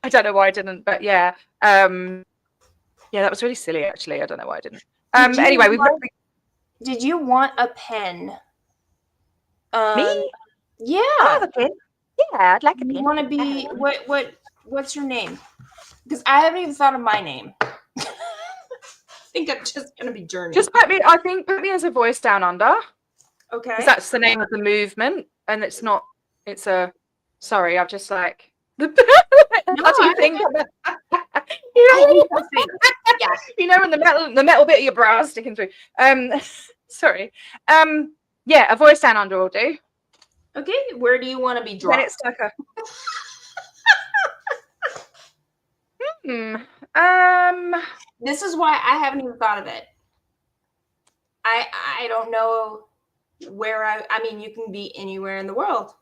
I don't know why I didn't, but yeah, that was really silly. Actually, I don't know why I didn't. Anyway, did you want a pen? Me? Yeah. I have a pen. Yeah, I'd like a pen. You want to be what's your name? Because I haven't even thought of my name. I think I'm just gonna be Journey. Just put me as a voice down under. Okay. Because that's the name of the movement, and it's not. It's a. Sorry, I've just like. How do you think? Yeah. When the metal bit of your brow is sticking through. Sorry. Yeah, a voice down under will do. Okay, where do you want to be Then dropped? it's like a um This is why I haven't even thought of it. I don't know where I mean, you can be anywhere in the world.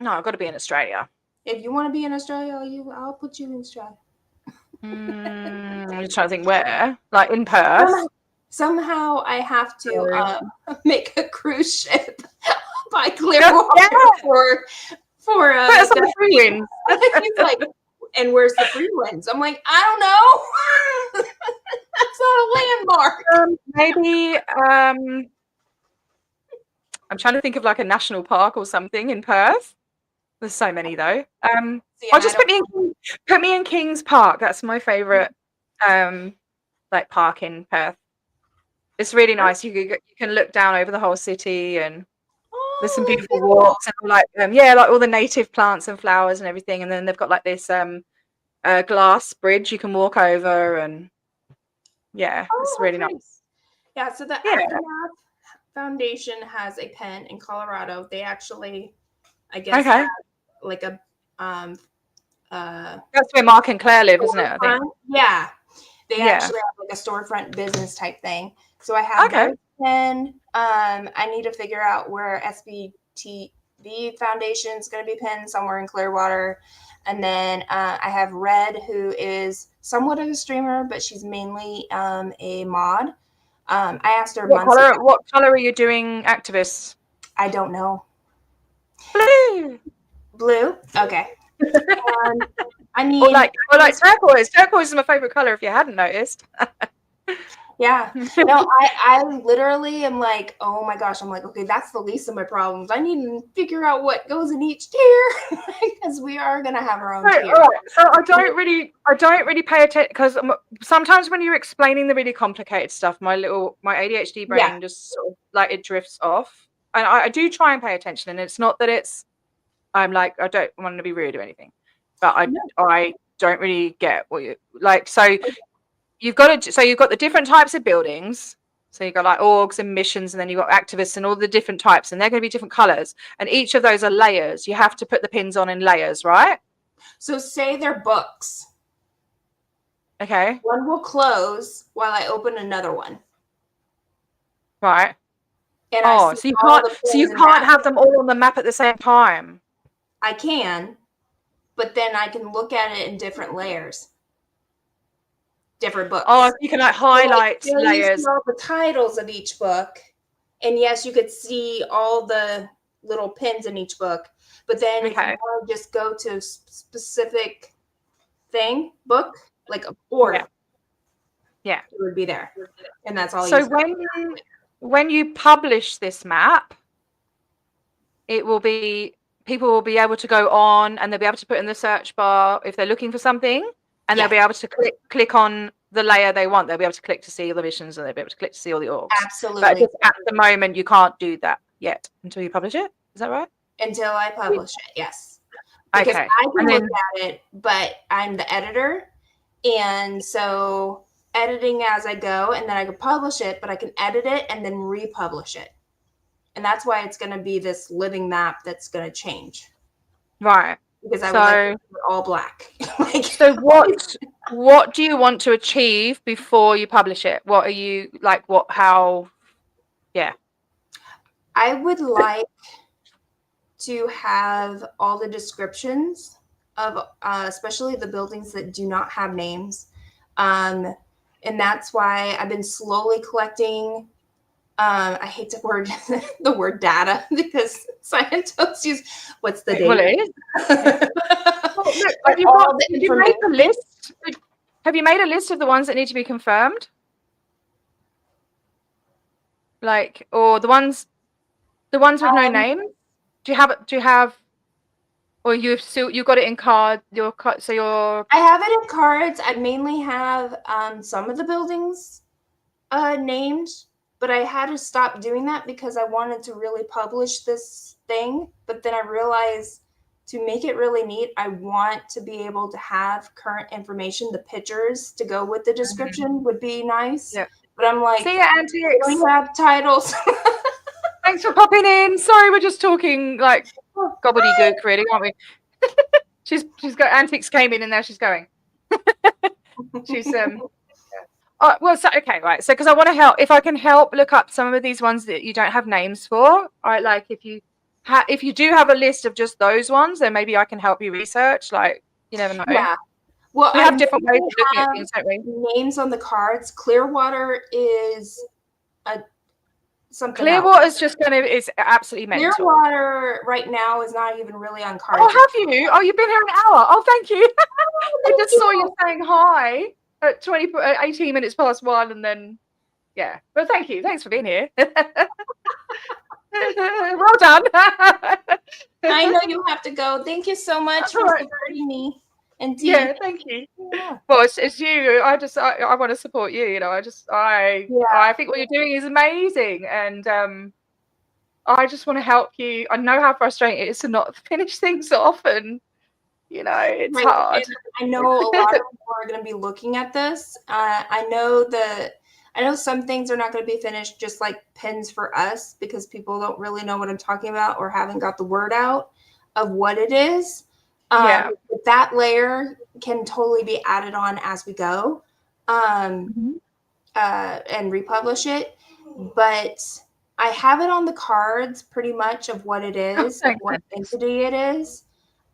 no, I've got to be in Australia. If you want to be in Australia, I'll put you in Australia. I'm just trying to think where. Like in Perth. Somehow I have to Sorry. make a cruise ship by Clearwater for Put us on the free wins. He's like, and where's the free winds? I'm like, I don't know. That's not a landmark. Maybe I'm trying to think of like a national park or something in Perth. There's so many though. I'll just put me in Kings Park. That's my favorite like park in Perth. It's really nice. You can look down over the whole city, and there's some beautiful walks and like like all the native plants and flowers and everything. And then they've got like this glass bridge you can walk over, and it's really nice. Yeah, so the Aftermath Foundation has a pen in Colorado. They actually, I guess, have like a that's where Mark and Claire live, isn't it? I think. Yeah, they actually have like a storefront business type thing. So I have that pen. I need to figure out where SBTV Foundation is going to be pinned, somewhere in Clearwater. And then I have Red, who is somewhat of a streamer, but she's mainly a mod. I asked her what color are you doing activists? I don't know. Blue. Okay. I mean, or like turquoise. Turquoise is my favorite color. If you hadn't noticed. Yeah. No, I literally am like, oh my gosh. I'm like, okay, that's the least of my problems. I need to figure out what goes in each tier because we are gonna have our own tier. Right. So I don't really pay attention because sometimes when you're explaining the really complicated stuff, my ADHD brain just sort of like it drifts off. And I do try and pay attention. And it's not that I'm like I don't want to be rude or anything, but I don't really get what you like. So. You've got the different types of buildings. So you've got like orgs and missions, and then you've got activists and all the different types, and they're going to be different colors. And each of those are layers. You have to put the pins on in layers, right? So say they're books. Okay. One will close while I open another one. Right. And so you can't have them all on the map at the same time. I can, but then I can look at it in different layers. Different books. Oh, you can like highlight layers. You see all the titles of each book, and yes, you could see all the little pins in each book. But then if you want to just go to a specific book, like a board, it would be there, and that's all. So when you publish this map, it will be people will be able to go on, and they'll be able to put in the search bar if they're looking for something. And they'll be able to click on the layer they want. They'll be able to click to see all the missions, and they'll be able to click to see all the orgs. Absolutely. But at the moment, you can't do that yet until you publish it. Is that right? Until I publish it, yes. Because I can look at it, but I'm the editor. And so editing as I go, and then I can publish it, but I can edit it and then republish it. And that's why it's going to be this living map that's going to change. Right. Because I would like it all black. So what do you want to achieve before you publish it? What are you like? How? Yeah. I would like to have all the descriptions of, especially the buildings that do not have names, and that's why I've been slowly collecting. I hate the word data because scientists use what's the data. Well, it is. Have you made a list? Have you made a list of the ones that need to be confirmed? Like, or the ones with no name? Do you have? Or you've got it in card? I have it in cards. I mainly have some of the buildings named. But I had to stop doing that because I wanted to really publish this thing. But then I realized to make it really neat, I want to be able to have current information. The pictures to go with the description would be nice. Yeah. But I'm like, see you, Antiques. We have titles. Thanks for popping in. Sorry, we're just talking like gobbledygook, really, aren't we? she's got antics came in and now she's going. She's well, so okay, right. So because I want to help, if I can help look up some of these ones that you don't have names for, I like if you do have a list of just those ones, then maybe I can help you research. Like, you never know. Yeah. Well, We have different ways of looking at things, don't we? Names on the cards. Clearwater is something Clearwater's just is absolutely mental. Clearwater right now is not even really on cards. Oh, have you? Oh, you've been here an hour. Oh, thank you. I just saw you saying hi at 18 minutes past 1, and then yeah. But thank you. Thanks for being here. Well done. I know you have to go. Thank you so much for supporting me. And yeah, thank you. Yeah. Well, it's you. I want to support you. You know, I think what you're doing is amazing, and I just want to help you. I know how frustrating it is to not finish things off, and you know, it's hard. And I know a lot of people are going to be looking at this. I know some things are not going to be finished, just like pins for us, because people don't really know what I'm talking about or haven't got the word out of what it is. That layer can totally be added on as we go, and republish it. But I have it on the cards pretty much of what it is, what entity it is.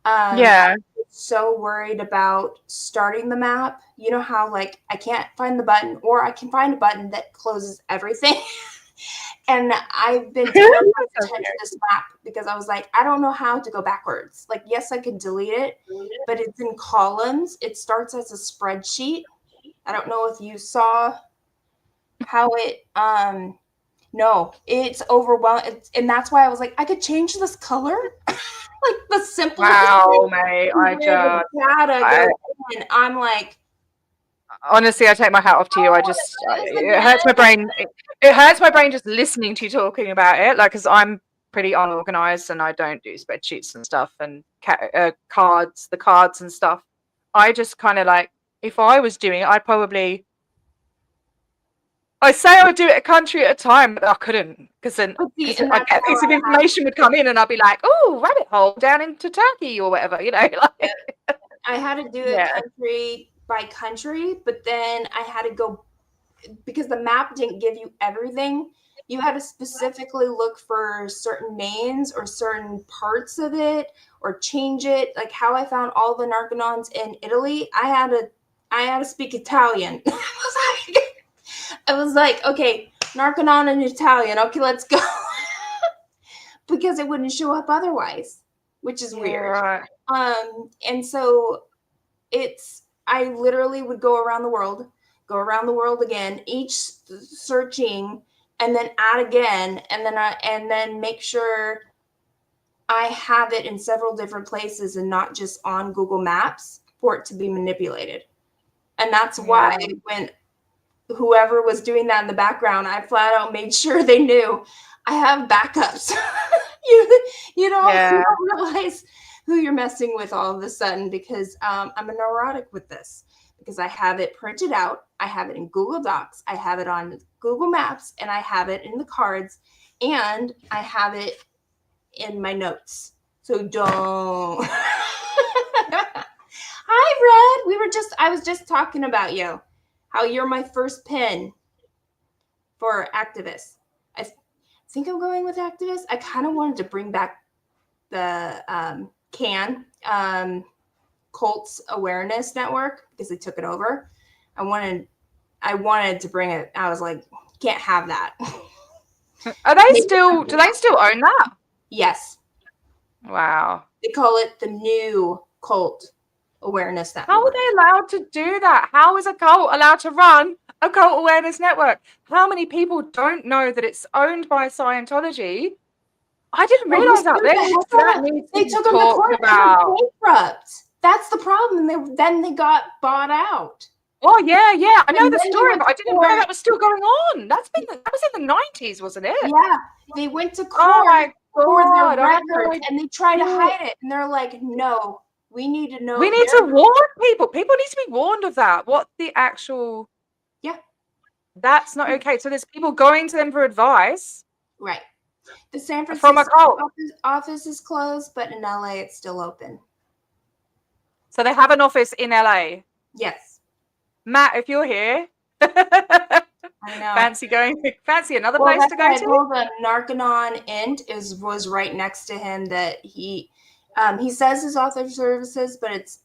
I'm so worried about starting the map. You know how like I can't find the button, or I can find a button that closes everything. And I've been terrified to touch this map because I was like, I don't know how to go backwards. Like, yes, I could delete it, but it's in columns. It starts as a spreadsheet. I don't know if you saw how it, no, it's overwhelming. And that's why I was like, I could change this color. Like the simplest. Wow, mate. I'm like, honestly, I take my hat off to you. It hurts my brain. It hurts my brain just listening to you talking about it. Like, because I'm pretty unorganized and I don't do spreadsheets and stuff and the cards and stuff. I just kind of like, if I was doing it, I say I would do it a country at a time, but I couldn't, because then a piece of information would come in and I'd be like, oh, rabbit hole down into Turkey or whatever, you know. Like, I had to do it country by country, but then I had to go, because the map didn't give you everything. You had to specifically look for certain names or certain parts of it or change it. Like how I found all the Narconons in Italy, I had to speak Italian. I was like, okay, Narconon in Italian. Okay, let's go. Because it wouldn't show up otherwise, which is weird. Right. And so I literally would go around the world again, each searching, and then add again, and then make sure I have it in several different places and not just on Google Maps for it to be manipulated. And that's why when whoever was doing that in the background, I flat out made sure they knew I have backups. you don't realize who you're messing with all of a sudden, because I'm a neurotic with this, because I have it printed out. I have it in Google Docs. I have it on Google Maps, and I have it in the cards, and I have it in my notes. So don't. Hi, Red. I was just talking about you. How you're my first pin for activists. I think I'm going with activists. I kind of wanted to bring back the Cults Awareness Network, because they took it over. I wanted to bring it. I was like, can't have that. Do they still own that? Yes. Wow. They call it the new Cult Awareness Network. How are they allowed to do that? How is a cult allowed to run a cult awareness network? How many people don't know that it's owned by Scientology? I didn't realize that. They took them to court. They were bankrupt. That's the problem. Then they got bought out. Oh yeah. I know the story, but I didn't know that was still going on. That was in the 90s, wasn't it? Yeah. They went to court for their records, and they tried to hide it. And they're like, no, we need to know. We need to warn people. People need to be warned of that. What the actual... Yeah. That's not okay. So there's people going to them for advice. Right. The San From a Francisco cult. office is closed, but in LA it's still open. So they have an office in LA. Yes. Matt, if you're here, I know. fancy another place to go to? Well, the Narconon Int was right next to him. That he says his author services, but it's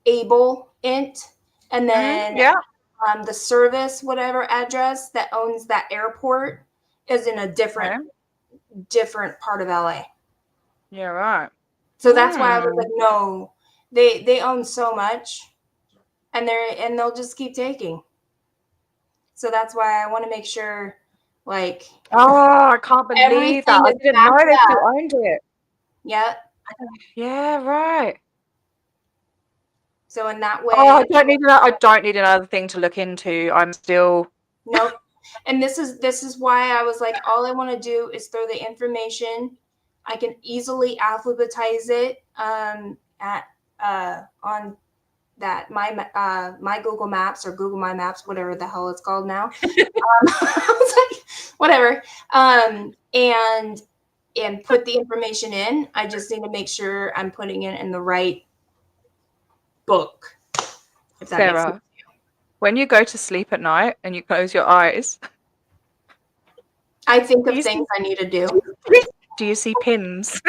Able Int, and then the service whatever address that owns that airport is in a different part of LA. Yeah, right. So that's why I was like, no, they own so much, and they'll just keep taking. So that's why I want to make sure, like. Oh, I can't believe that. I didn't know they still owned it. Yeah. Yeah, right. So in that way. Oh, I don't need another thing to look into. I'm still. Nope. And this is why I was like, all I want to do is throw the information. I can easily alphabetize it on that my Google Maps or Google My Maps, whatever the hell it's called now. I was like, whatever. And put the information in. I just need to make sure I'm putting it in the right book. If that makes sense. When you go to sleep at night and you close your eyes, I think of things I need to do. Do you see pins?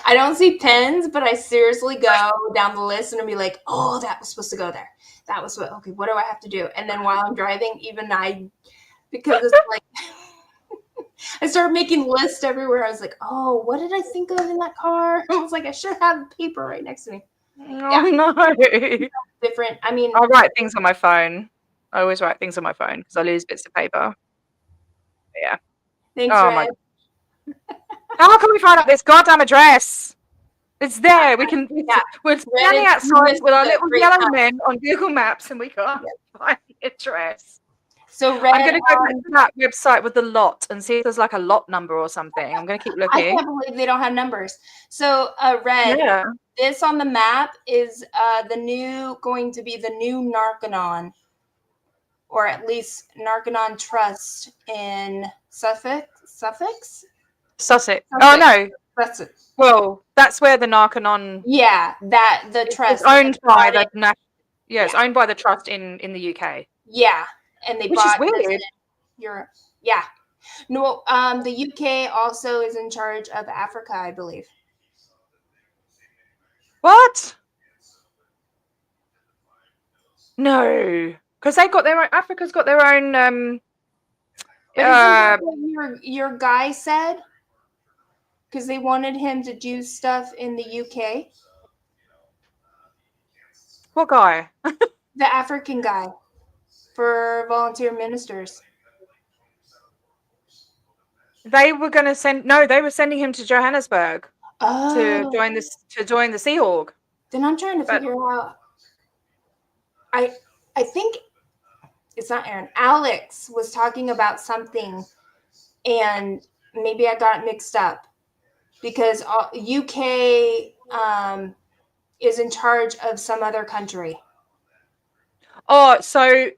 I don't see pins, but I seriously go down the list and I'll be like, oh, that was supposed to go there. That was okay, what do I have to do? And then while I'm driving, because it's like, I started making lists everywhere. I was like, oh, what did I think of in that car? I was like, I should have paper right next to me. Oh, no. Different. I mean, I write things on my phone. I always write things on my phone because I lose bits of paper. But yeah. Thanks, Red. How can we find out this goddamn address? It's there. We're standing outside with our little yellow men on Google Maps and we can't find the address. So Red, I'm going to go back to that website with the lot and see if there's like a lot number or something. I'm going to keep looking. I can't believe they don't have numbers. So Red, this on the map is going to be the new Narconon, or at least Narconon Trust in Sussex. Oh no, that's it. Well, that's where the Narconon. Yeah, the trust. It's owned by the it's owned by the trust in the UK. Yeah, and they which bought is weird. this in Europe. Yeah, no. The UK also is in charge of Africa, I believe. What? No, because they've got their own. Africa's got their own. But isn't that what your guy said? Because they wanted him to do stuff in the UK. What guy? The African guy for volunteer ministers. They were going to send. No, they were sending him to Johannesburg to join the Sea Org. Then I'm trying to figure out. I think it's not Aaron. Alex was talking about something, and maybe I got it mixed up. Because UK is in charge of some other country. Oh, so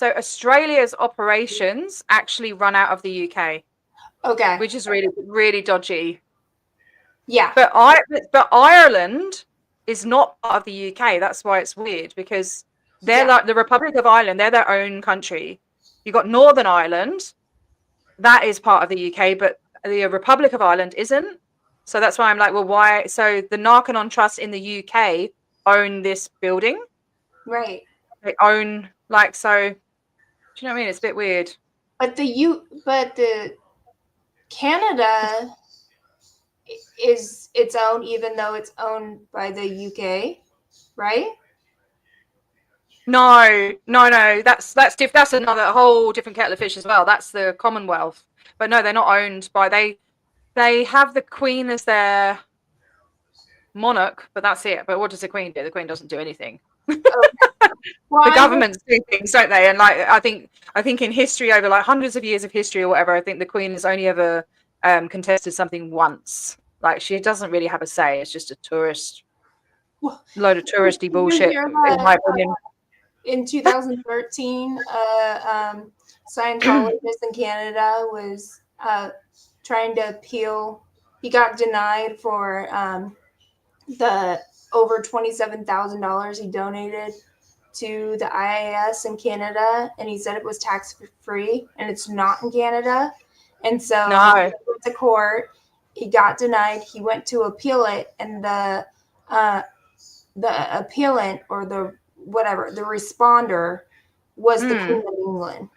Australia's operations actually run out of the UK. Okay. Which is really, really dodgy. Yeah. But Ireland is not part of the UK. That's why it's weird, because they're like the Republic of Ireland. They're their own country. You got Northern Ireland. That is part of the UK, but the Republic of Ireland isn't. So that's why I'm like, well, why? So the Narconon Trust in the UK own this building. Right. They own, like, so, do you know what I mean? It's a bit weird. But the Canada is its own, even though it's owned by the UK, right? No. That's another whole different kettle of fish as well. That's the Commonwealth. But no, they're not owned by, they have the Queen as their monarch, but that's it. But what does the Queen do? The Queen doesn't do anything. Okay. Well, the governments do things, don't they? And like I think in history, over like hundreds of years of history or whatever, I think the Queen has only ever contested something once. Like she doesn't really have a say. It's just a load of touristy bullshit, in my opinion. In 2013, Scientologist in Canada was trying to appeal. He got denied for the over $27,000 he donated to the IAS in Canada, and he said it was tax free, and it's not in Canada. And so No. he went to court. He got denied. He went to appeal it, and the appellant or the responder was the Queen of England.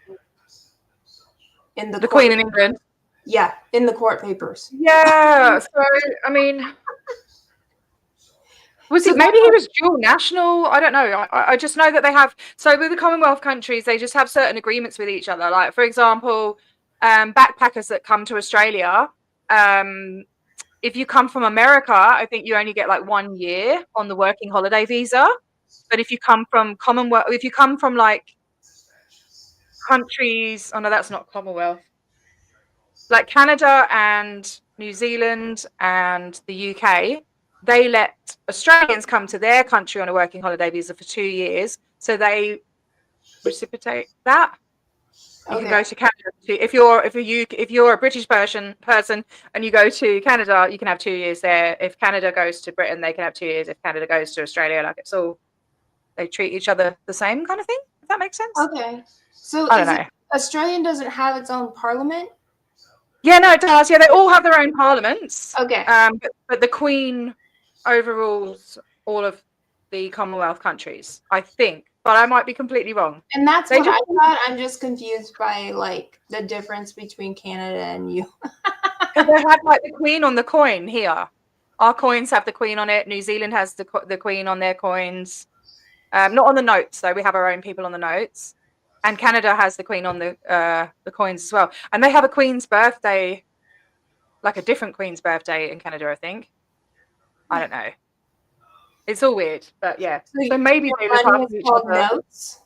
In the Queen in England. Yeah, in the court papers. Yeah. So I mean, maybe he was dual national? I don't know. I just know that they have. So with the Commonwealth countries, they just have certain agreements with each other. Like, for example, backpackers that come to Australia, if you come from America, I think you only get like 1 year on the working holiday visa. But if you come from Commonwealth, if you come from like countries, oh no, that's not Commonwealth. Like Canada and New Zealand and the UK, they let Australians come to their country on a working holiday visa for 2 years. So they reciprocate that. You can go to Canada if you're a British person and you go to Canada, you can have 2 years there. If Canada goes to Britain, they can have 2 years. If Canada goes to Australia, like it's all, they treat each other the same kind of thing. If that makes sense. Okay. So I don't know. Australian doesn't have its own parliament? Yeah, no, it does. Yeah, they all have their own parliaments. Okay. But the Queen overrules all of the Commonwealth countries, I think. But I might be completely wrong. And that's what I thought. I'm just confused by like the difference between Canada and you. Because they have like the Queen on the coin here. Our coins have the Queen on it. New Zealand has the Queen on their coins. Not on the notes, though. We have our own people on the notes. And Canada has the Queen on the coins as well. And they have a Queen's birthday, like a different Queen's birthday in Canada, I think. I don't know. It's all weird, but yeah. So maybe they look after each other. Notes?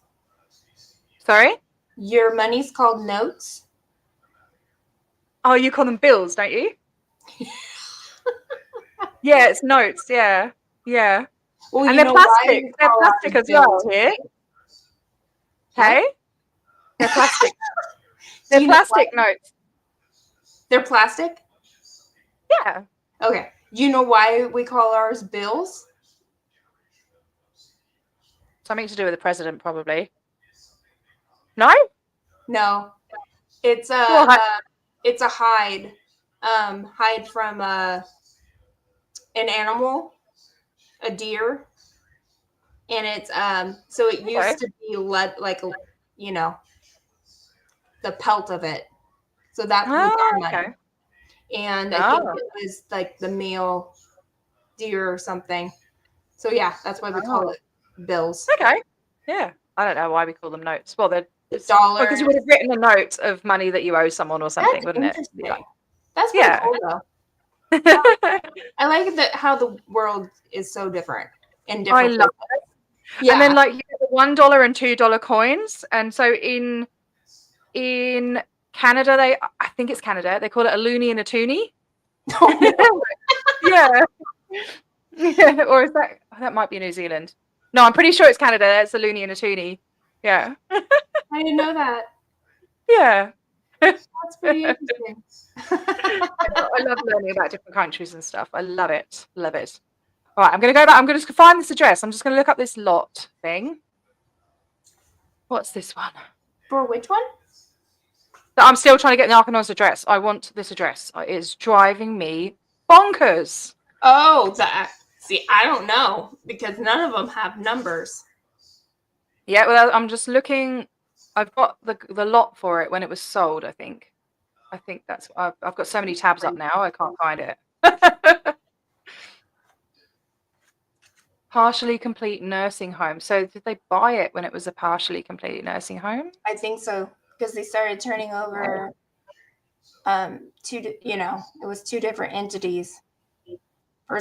Sorry? Your money's called notes? Oh, you call them bills, don't you? Yeah, it's notes. Yeah. Yeah. Well, and they're plastic. They're plastic as well here. Hey? They're plastic. They're plastic notes. They're plastic? Yeah. Okay. You know why we call ours bills? Something to do with the president, probably. No? No. It's a hide. Hide from an animal, a deer. And it's so it used to be like the pelt of it. So that's our money. Okay. And I think it was like the male deer or something. So yeah, that's why we call it bills. Okay. Yeah. I don't know why we call them notes. Well, they're dollar. Because you would have written a note of money that you owe someone or something, wouldn't it? That's pretty cool, though. I like how the world is so different and different. I love it. Yeah. And then like you get the $1 and $2 coins, and so in Canada, I think it's Canada, they call it a loonie and a toonie. Yeah. Yeah. Or is that might be New Zealand? No, I'm pretty sure it's Canada. It's a loonie and a toonie. Yeah. I didn't know that. Yeah. That's pretty interesting. I love learning about different countries and stuff. I love it. Love it. All right, I'm going to go back. I'm going to find this address. I'm just going to look up this lot thing. What's this one? For which one? I'm still trying to get the Arkanon's address. I want this address. It is driving me bonkers. Oh, see, I don't know because none of them have numbers. Yeah, well, I'm just looking. I've got the lot for it when it was sold, I think. I think that's I've got so many tabs up now, I can't find it. Partially complete nursing home. So did they buy it when it was a partially complete nursing home? I think so, because they started turning over it was two different entities.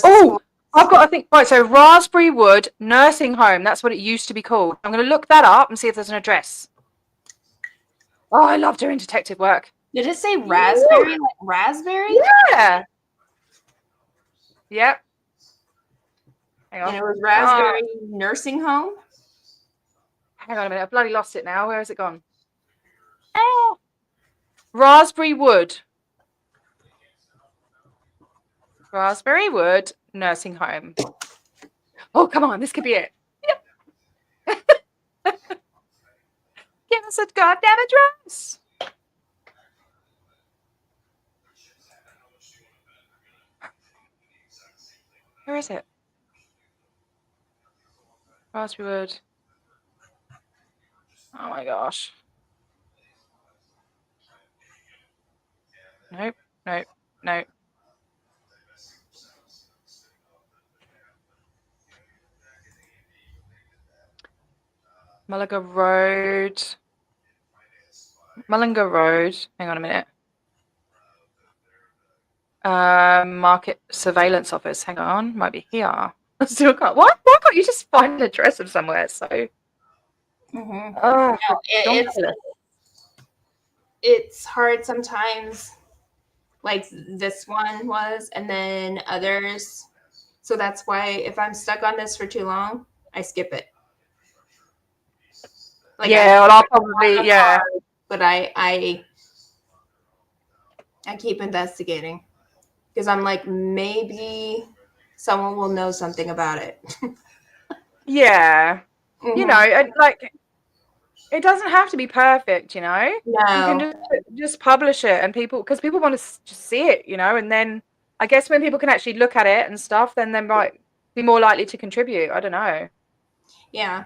Oh, I've got, I think, right, so Raspberry Wood Nursing Home. That's what it used to be called. I'm going to look that up and see if there's an address. Oh, I love doing detective work. Did it say raspberry? Like raspberry? Yeah. Yep. Hang on. And it was Raspberry Nursing Home? Hang on a minute. I've bloody lost it now. Where has it gone? Oh, Raspberry Wood. Raspberry Wood Nursing Home. Oh, come on, this could be it. Yep. Give us a goddamn address. Where is it? Raspberry Wood. Oh my gosh. Nope, nope, nope. Mullingar Road. Mullingar Road. Hang on a minute. Market Surveillance Office. Hang on. Might be here. I still can't. Why can't you just find an address of somewhere? So. Mm-hmm. Oh, No, it's hard sometimes. Like this one was, and then others. So that's why if I'm stuck on this for too long, I skip it. Like yeah, well, I'll probably but I keep investigating because I'm like, maybe someone will know something about it. Yeah. Mm-hmm. You know, and like it doesn't have to be perfect, you know. No. You can just publish it, and people want to just see it, you know. And then I guess when people can actually look at it and stuff, then they might be more likely to contribute. I don't know. Yeah,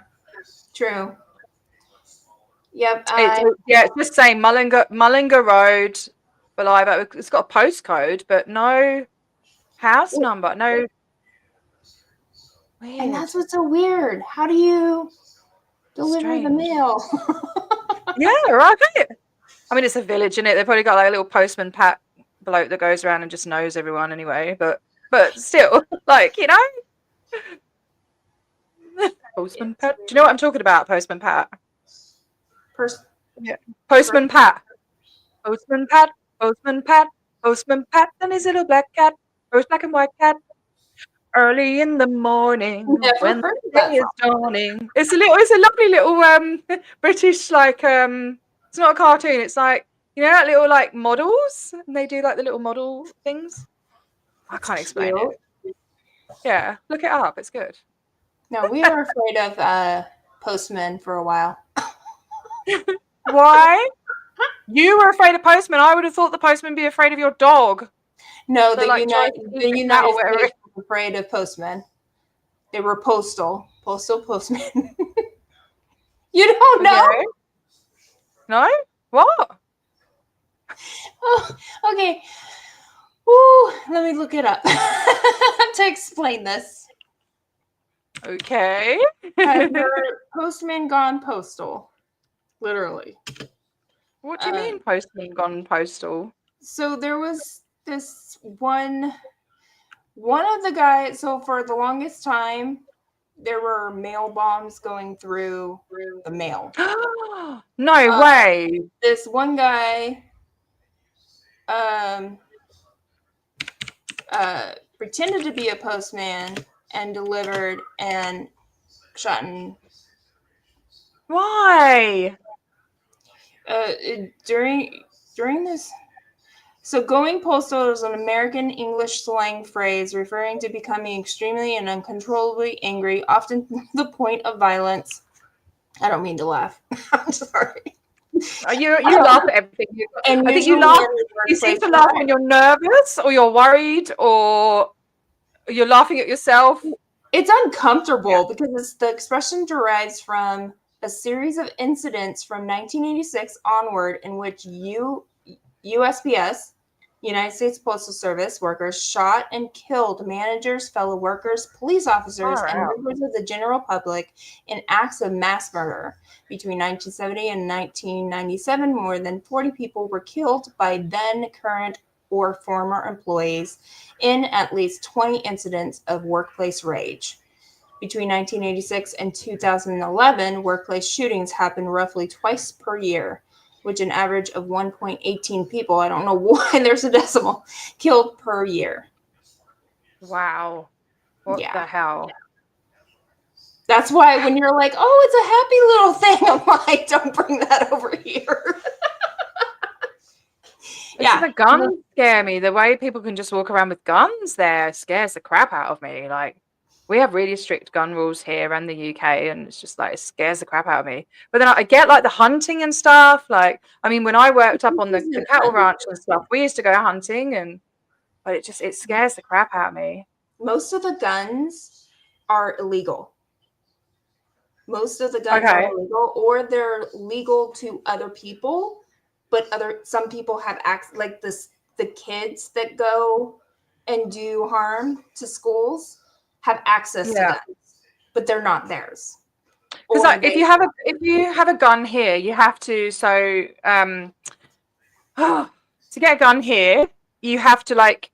true. Yep. It's just saying Mullingar Road, Believer. It's got a postcode, but no house number. No. Weird. And that's what's so weird. How do you deliver the mail? Yeah, right. I mean, it's a village, isn't it? They've probably got like a little postman Pat bloke that goes around and just knows everyone anyway. But still, like, you know. Postman Pat. Do you know what I'm talking about? Postman Pat. Yeah. Postman Pat. Postman Pat. Postman Pat. Postman Pat and his little black cat. First black and white cat. Early in the morning when the day is dawning. It's a lovely little British like it's not a cartoon, it's like, you know, that little like models, and they do like the little model things. I can't explain it. Yeah, look it up, it's good. No, we were afraid of postmen for a while. Why? You were afraid of postmen. I would have thought the postman would be afraid of your dog. No, the United States was afraid of postmen. They were postal postmen. You don't know? Okay. No? What? Oh, okay. Ooh, let me look it up to explain this. Okay. Postman gone postal. Literally. What do you mean postman gone postal? So there was this one of the guys, so for the longest time, there were mail bombs going through the mail. No way. This one guy pretended to be a postman and delivered and shot and why? During this, so going postal is an American English slang phrase referring to becoming extremely and uncontrollably angry, often to the point of violence. I don't mean to laugh. I'm sorry. You laugh at everything. I think you laugh. You seem to laugh when you're nervous, or you're worried, or you're laughing at yourself. It's uncomfortable because the expression derives from a series of incidents from 1986 onward in which USPS, United States Postal Service workers shot and killed managers, fellow workers, police officers, and members of the general public in acts of mass murder. Between 1970 and 1997, more than 40 people were killed by then, current, or former employees in at least 20 incidents of workplace rage. Between 1986 and 2011, workplace shootings happened roughly twice per year, which an average of 1.18 people, I don't know why there's a decimal, killed per year. Wow. What the hell? That's why when you're like, oh, it's a happy little thing, I'm like, don't bring that over here. It's the guns scare me. The way people can just walk around with guns there scares the crap out of me. Like, we have really strict gun rules here in the UK, and it's just like it scares the crap out of me. But then I get like the hunting and stuff. Like, I mean, when I worked up on the cattle ranch and stuff, we used to go hunting, but it scares the crap out of me. Most of the guns are illegal. Most of the guns are illegal, or they're legal to other people, but some people have access, like the kids that go and do harm to schools have access to guns, but they're not theirs. Because like, if you have a gun here, you have to to get a gun here, you have to like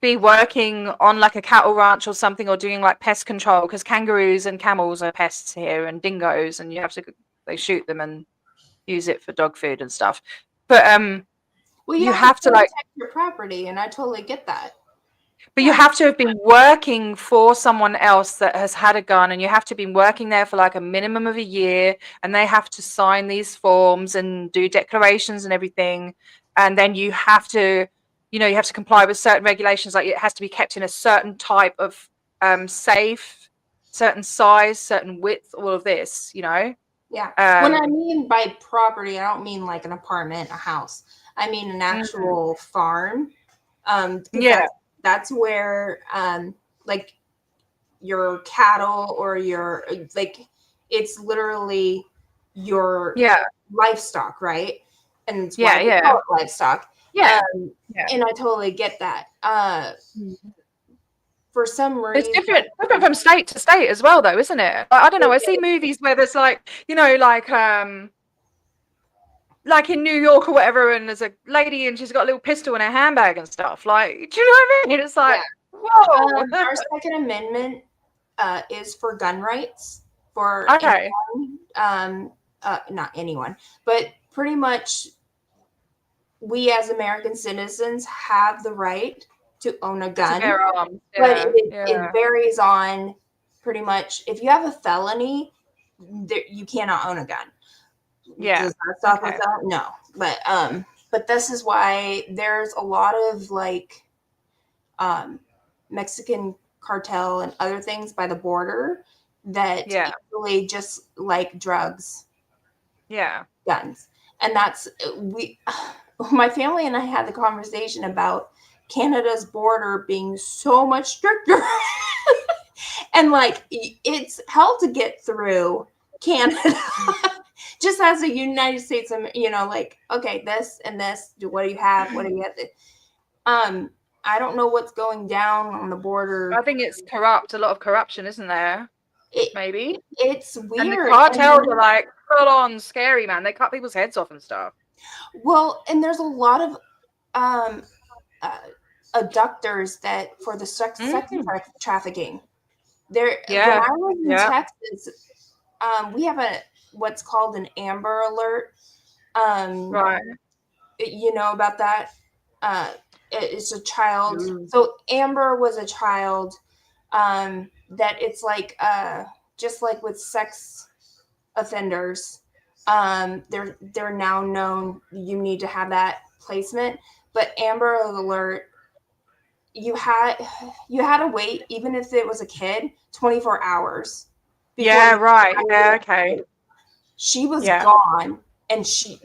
be working on like a cattle ranch or something, or doing like pest control, because kangaroos and camels are pests here, and dingoes, and they shoot them and use it for dog food and stuff. But well, you have to like protect your property, and I totally get that. But you have to have been working for someone else that has had a gun, and you have to have been working there for like a minimum of a year, and they have to sign these forms and do declarations and everything. And then you have to, you have to comply with certain regulations, like it has to be kept in a certain type of safe, certain size, certain width, all of this, Yeah. When I mean by property, I don't mean like an apartment, a house. I mean an actual farm. That's where like your cattle or your it's literally your livestock, right? And it's why we call it livestock. And I totally get that. For some reason, it's different from state to state as well, though, isn't it? I don't know. I see movies where there's like, like in New York or whatever, and there's a lady and she's got a little pistol in her handbag and stuff. Like, do you know what I mean? It's like, whoa. Our Second Amendment is for gun rights for anyone, not anyone, but pretty much we as American citizens have the right to own a gun. But it varies on pretty much, if you have a felony, you cannot own a gun. Does that stop with that? No. But this is why there's a lot of like Mexican cartel and other things by the border that actually just like drugs. Guns. And that's my family and I had the conversation about Canada's border being so much stricter. And like it's hell to get through Canada. Just as a United States, like, okay, this and this, what do you have? What do you have? I don't know what's going down on the border. I think it's corrupt. A lot of corruption, isn't there? Maybe. It's weird. And the cartels are like full on scary, man. They cut people's heads off and stuff. Well, and there's a lot of abductors that for the sex trafficking. When I was in Texas, we have what's called an Amber Alert. Right. You know about that? It's a child. So Amber was a child that it's like just like with sex offenders, they're now known. You need to have that placement. But Amber Alert, you had to wait, even if it was a kid, 24 hours. Yeah, right. Yeah, okay. She was gone, and she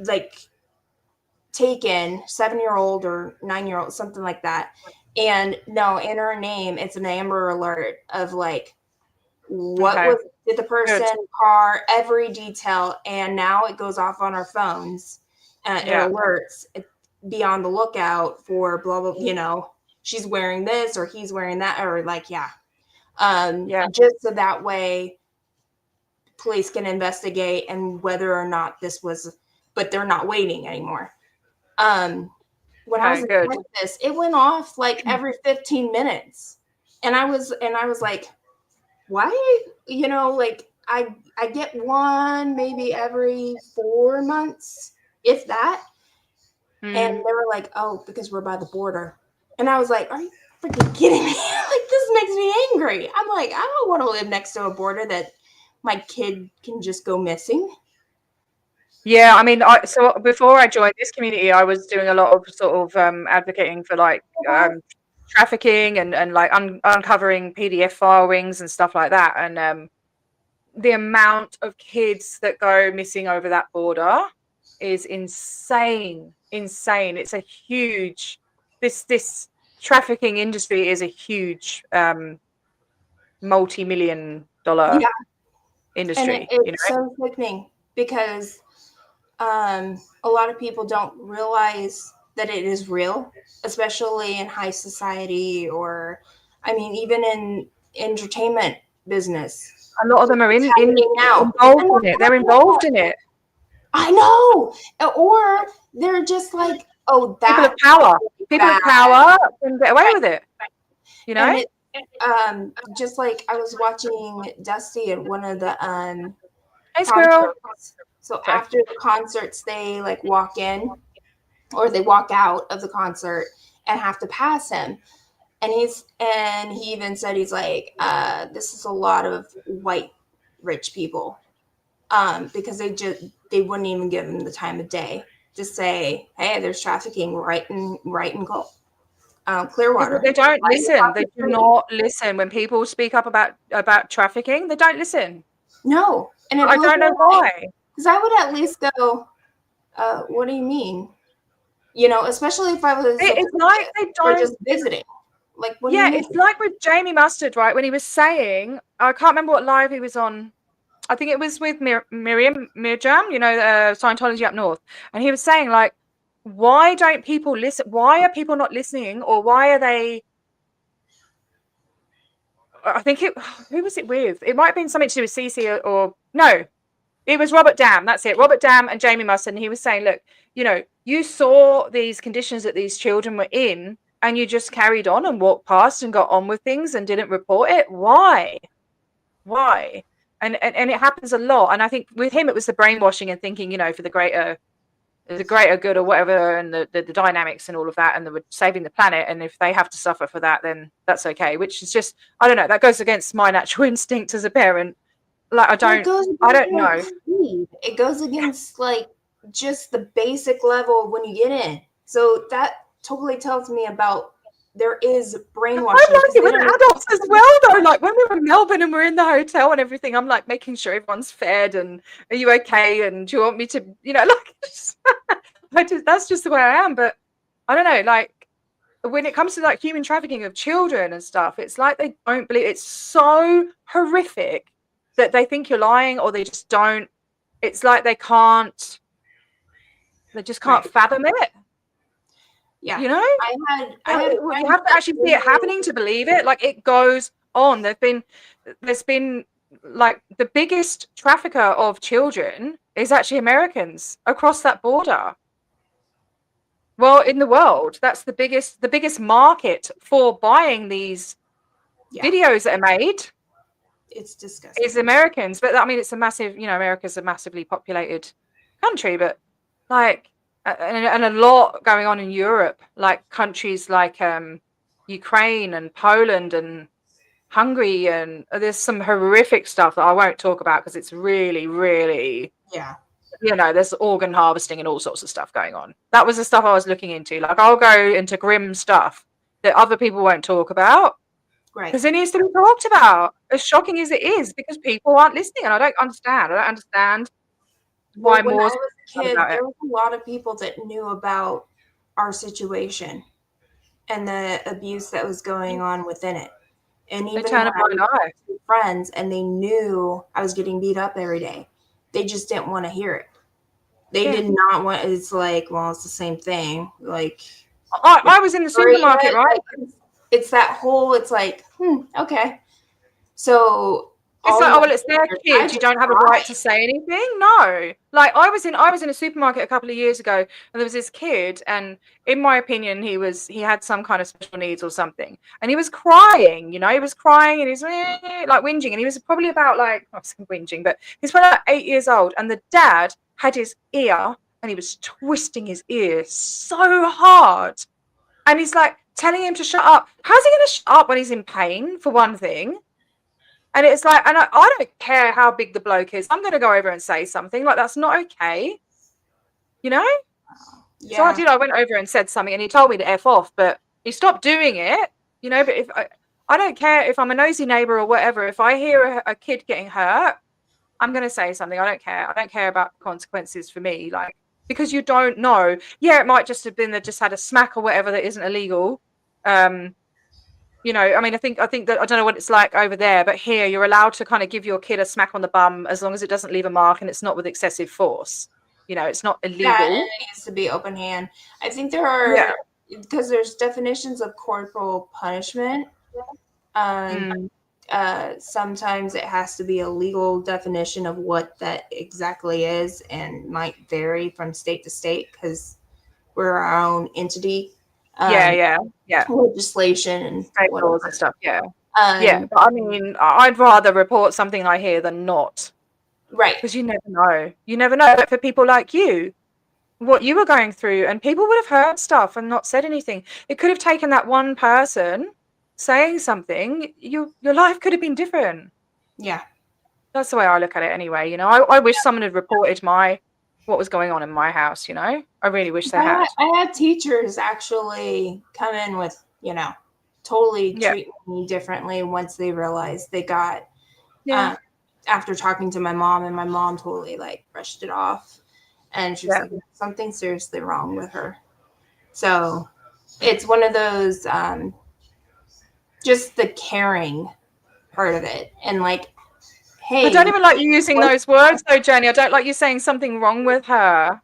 taken 7-year-old or 9-year-old, something like that. And no, in her name, it's an Amber Alert of like what did the person, car, every detail, and now it goes off on our phones. It alerts. Be on the lookout for blah blah. She's wearing this or he's wearing that, or just so that way police can investigate and whether or not this was, but they're not waiting anymore. When I was in Texas, it went off like every 15 minutes. And I was like, why? I get one maybe every 4 months, if that. And they were like, oh, because we're by the border. And I was like, are you freaking kidding me? Like, this makes me angry. I'm like, I don't want to live next to a border that my kid can just go missing. Yeah, I mean, so before I joined this community, I was doing a lot of sort of advocating for like trafficking and like uncovering PDF file rings and stuff like that. And the amount of kids that go missing over that border is insane. Insane. It's a huge. This trafficking industry is a huge multi-million-dollar Yeah, and industry. it's so sickening because a lot of people don't realize that it is real, especially in high society, or I mean, even in entertainment business. A lot of them are It's happening now. involved in it. They're involved in it. I know, or they're just like, oh, People that of power. People of power can get away with it. You know? And just like I was watching Dusty at one of the Hey, Squirrel. concerts. So after the concerts, they like walk in or they walk out of the concert and have to pass him. And he even said he's like, this is a lot of white rich people. Because they wouldn't even give him the time of day. Just say, hey, there's trafficking right in Clearwater. They don't listen. They do not listen when people speak up about trafficking. They don't listen. No, and I don't know why. Because I would at least go, what do you mean? You know, especially if I was. It's like they don't just visiting. Like, what yeah, do you mean? it's like with Jamie Mustard, right? When he was saying, I can't remember what live he was on. I think it was with Mirjam, you know, Scientology up north, and he was saying like, why don't people listen? Why are people not listening, or why are they? I think who was it with? It might have been something to do with Cece or no, it was Robert Dam. That's it, Robert Dam and Jamie Mustard. And he was saying, look, you know, you saw these conditions that these children were in, and you just carried on and walked past and got on with things and didn't report it. Why? And it happens a lot. And I think with him, it was the brainwashing and thinking, you know, for the greater good or whatever, and the dynamics and all of that, and the saving the planet. And if they have to suffer for that, then that's okay. Which is just, I don't know, that goes against my natural instinct as a parent. Like I don't know. It goes against like just the basic level when you get in. So that totally tells me about there is brainwashing. I like it with adults as well, though. Like when we were in Melbourne and we're in the hotel and everything, I'm like making sure everyone's fed and are you okay? And do you want me to, you know, like that's just the way I am. But I don't know, like when it comes to like human trafficking of children and stuff, it's like they don't believe. It's so horrific that they think you're lying, or they just don't. It's like they just can't fathom it. Yeah, you know, you have to actually see it happening to believe it. Like it goes on. There's been like the biggest trafficker of children is actually Americans across that border. Well, in the world, that's the biggest market for buying these videos that are made. It's disgusting. Is Americans, but I mean, it's a massive. You know, America's a massively populated country, but like. And a lot going on in Europe, like countries like Ukraine and Poland and Hungary, and there's some horrific stuff that I won't talk about because it's really, really, you know, there's organ harvesting and all sorts of stuff going on. That was the stuff I was looking into. Like I'll go into grim stuff that other people won't talk about, right? Because it needs to be talked about. As shocking as it is, because people aren't listening, and I don't understand. Why when I was a kid, there was a lot of people that knew about our situation and the abuse that was going on within it. And even friends, and they knew I was getting beat up every day. They just didn't want to hear it. They did not want. It's like, well, it's the same thing. Like I was in the supermarket, right? Like, it's that whole. It's like, okay. So it's like, oh well, it's their kids. You don't have a right to say anything. No, like I was in a supermarket a couple of years ago, and there was this kid, and in my opinion, he had some kind of special needs or something, and he was crying. You know, he was crying and he's like whinging, and he was probably about like I was whinging, but he's probably like 8 years old, and the dad had his ear, and he was twisting his ear so hard, and he's like telling him to shut up. How's he going to shut up when he's in pain? For one thing. And it's like, and I don't care how big the bloke is. I'm going to go over and say something. Like, that's not okay. you know? Yeah. So I did. I went over and said something, and he told me to F off, but he stopped doing it, you know. But if I don't care if I'm a nosy neighbor or whatever, if I hear a kid getting hurt, I'm going to say something. I don't care. I don't care about consequences for me, like, because you don't know. Yeah, it might just have been that just had a smack or whatever that isn't illegal. You know, I mean, I think that I don't know what it's like over there, but here you're allowed to kind of give your kid a smack on the bum as long as it doesn't leave a mark and it's not with excessive force. You know, it's not Yeah, and illegal. it needs to be open hand. I think there are, because there's definitions of corporal punishment. Mm. Sometimes it has to be a legal definition of what that exactly is, and might vary from state to state because we're our own entity. Yeah. Legislation and State laws whatever. and stuff. Yeah. Yeah, but I mean, I'd rather report something I hear than not. Right. Because you never know. You never know. But for people like you, what you were going through, and people would have heard stuff and not said anything. It could have taken that one person saying something. Your life could have been different. Yeah. That's the way I look at it anyway. You know, I wish someone had reported what was going on in my house, you know? I really wish they had. I had teachers actually come in with, you know, totally treat me differently once they realized they got, after talking to my mom, and my mom totally like brushed it off. And she's like, something seriously wrong with her. So it's one of those, just the caring part of it. And like, hey. I don't even like you using those words though, Jenny. I don't like you saying something wrong with her.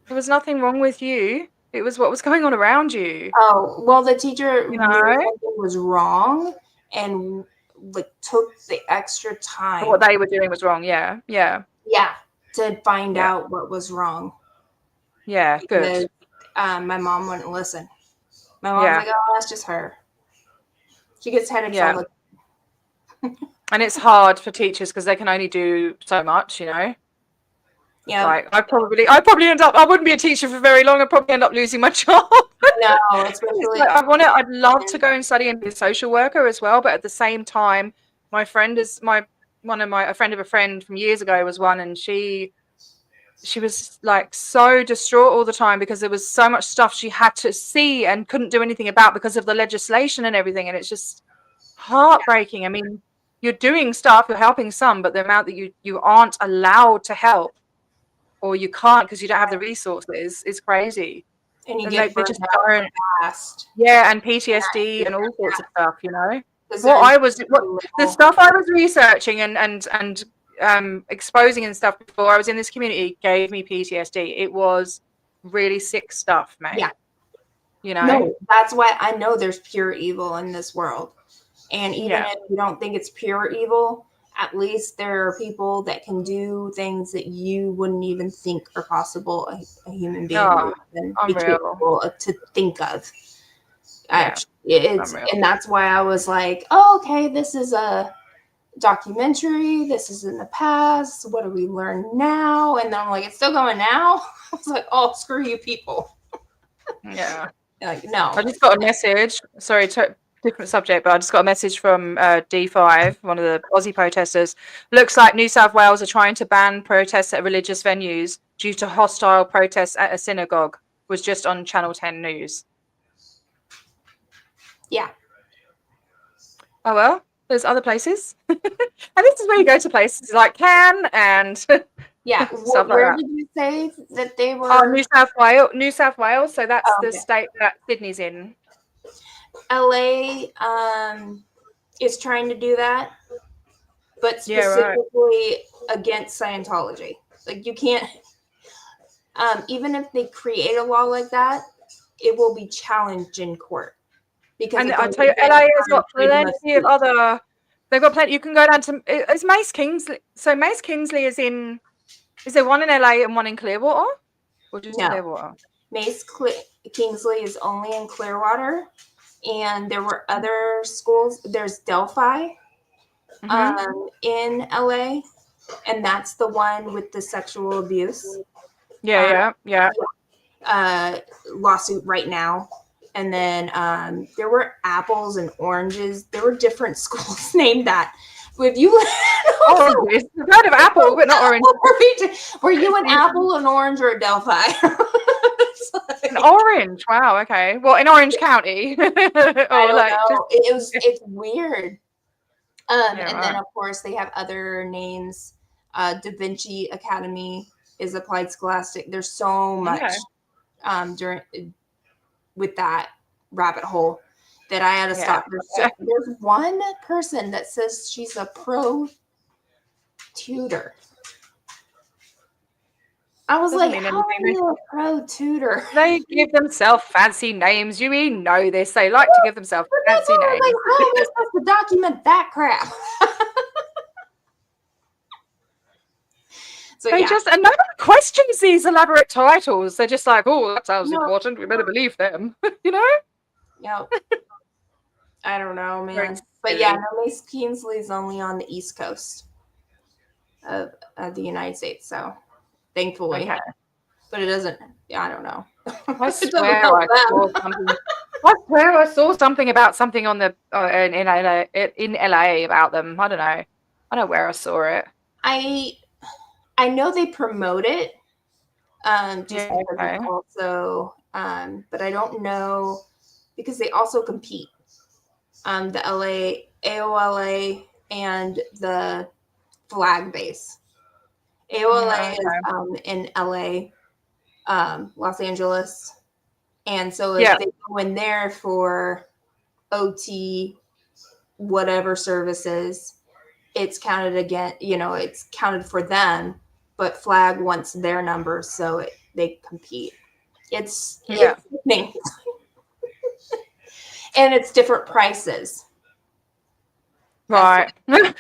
There was nothing wrong with you. It was what was going on around you. Oh, well, the teacher you knew something was wrong and like took the extra time. What they were doing was wrong. Yeah. To find out what was wrong. Yeah, because, good. My mom wouldn't listen. My mom's like, oh, that's just her. She gets headaches all the And it's hard for teachers because they can only do so much, you know. Yeah. Like I probably end up. I wouldn't be a teacher for very long. I'd probably end up losing my job. No, especially. Like, I'd love to go and study and be a social worker as well, but at the same time, my friend is a friend of a friend from years ago was one, and she was like so distraught all the time because there was so much stuff she had to see and couldn't do anything about because of the legislation and everything, and it's just heartbreaking. I mean, you're doing stuff, you're helping some, but the amount that you aren't allowed to help, or you can't because you don't have the resources, is crazy. And you get just fast. Yeah, and PTSD and all sorts of stuff, you know. The stuff I was researching and exposing and stuff before I was in this community gave me PTSD. It was really sick stuff, mate. Yeah. You know? No, that's why I know there's pure evil in this world. And even if you don't think it's pure evil, at least there are people that can do things that you wouldn't even think are possible a human being would be capable to think of. And that's why I was like, oh, okay, this is a documentary. This is in the past. What do we learn now? And then I'm like, it's still going now? I was like, oh, screw you people. Yeah. Like, no. I just got a message. Sorry, different subject, but I just got a message from D5, one of the Aussie protesters. Looks like New South Wales are trying to ban protests at religious venues due to hostile protests at a synagogue. Was just on Channel 10 News. Yeah. Oh, well, there's other places. And this is where you go to places like Cannes and stuff where did you say that they were? Oh, New South Wales. So that's the state that Sydney's in. LA is trying to do that, but specifically against Scientology. Like you can't, even if they create a law like that, it will be challenged in court. Because and I tell you, LA has got plenty of other. They've got plenty. You can go down to. It's Mace Kingsley. So Mace Kingsley is in. Is there one in LA and one in Clearwater, or just Clearwater? Mace Kingsley is only in Clearwater. And there were other schools. There's Delphi in LA, and that's the one with the sexual abuse. Yeah. Lawsuit right now. And then there were apples and oranges. There were different schools named that. If you Oranges. I've heard of apple, but not orange. were you an apple, an orange, or a Delphi? It's like- An orange. Wow. Okay. Well, in Orange County. I don't like know. It's weird. Yeah, And right. then of course they have other names. Da Vinci Academy is Applied Scholastic. There's so much during with that rabbit hole that I had to stop. There's one person that says she's a pro tutor. I was Doesn't like, mean how are anything. you a pro tutor? They give themselves fancy names. You know this. They like to give themselves fancy names. Like, how am I supposed to document that crap? So They just, and nobody questions these elaborate titles. They're just like, oh, that sounds important. We better believe them. You know? Yep. I don't know, man. Very But silly. yeah, no, Mace Kingsley is only on the East Coast of the United States. So thankfully. Okay. But it doesn't, I don't know. I swear I saw something about something on the in LA about them. I don't know. I don't know where I saw it. I know they promote it. Just Yeah, because okay. it's also but I don't know because they also compete. The AOLA and the flag base. AOLA is in LA, Los Angeles. And so if they go in there for OT, whatever services, it's counted again, it's counted for them, but flag wants their numbers, so they compete. It's sickening. And it's different prices. Right. The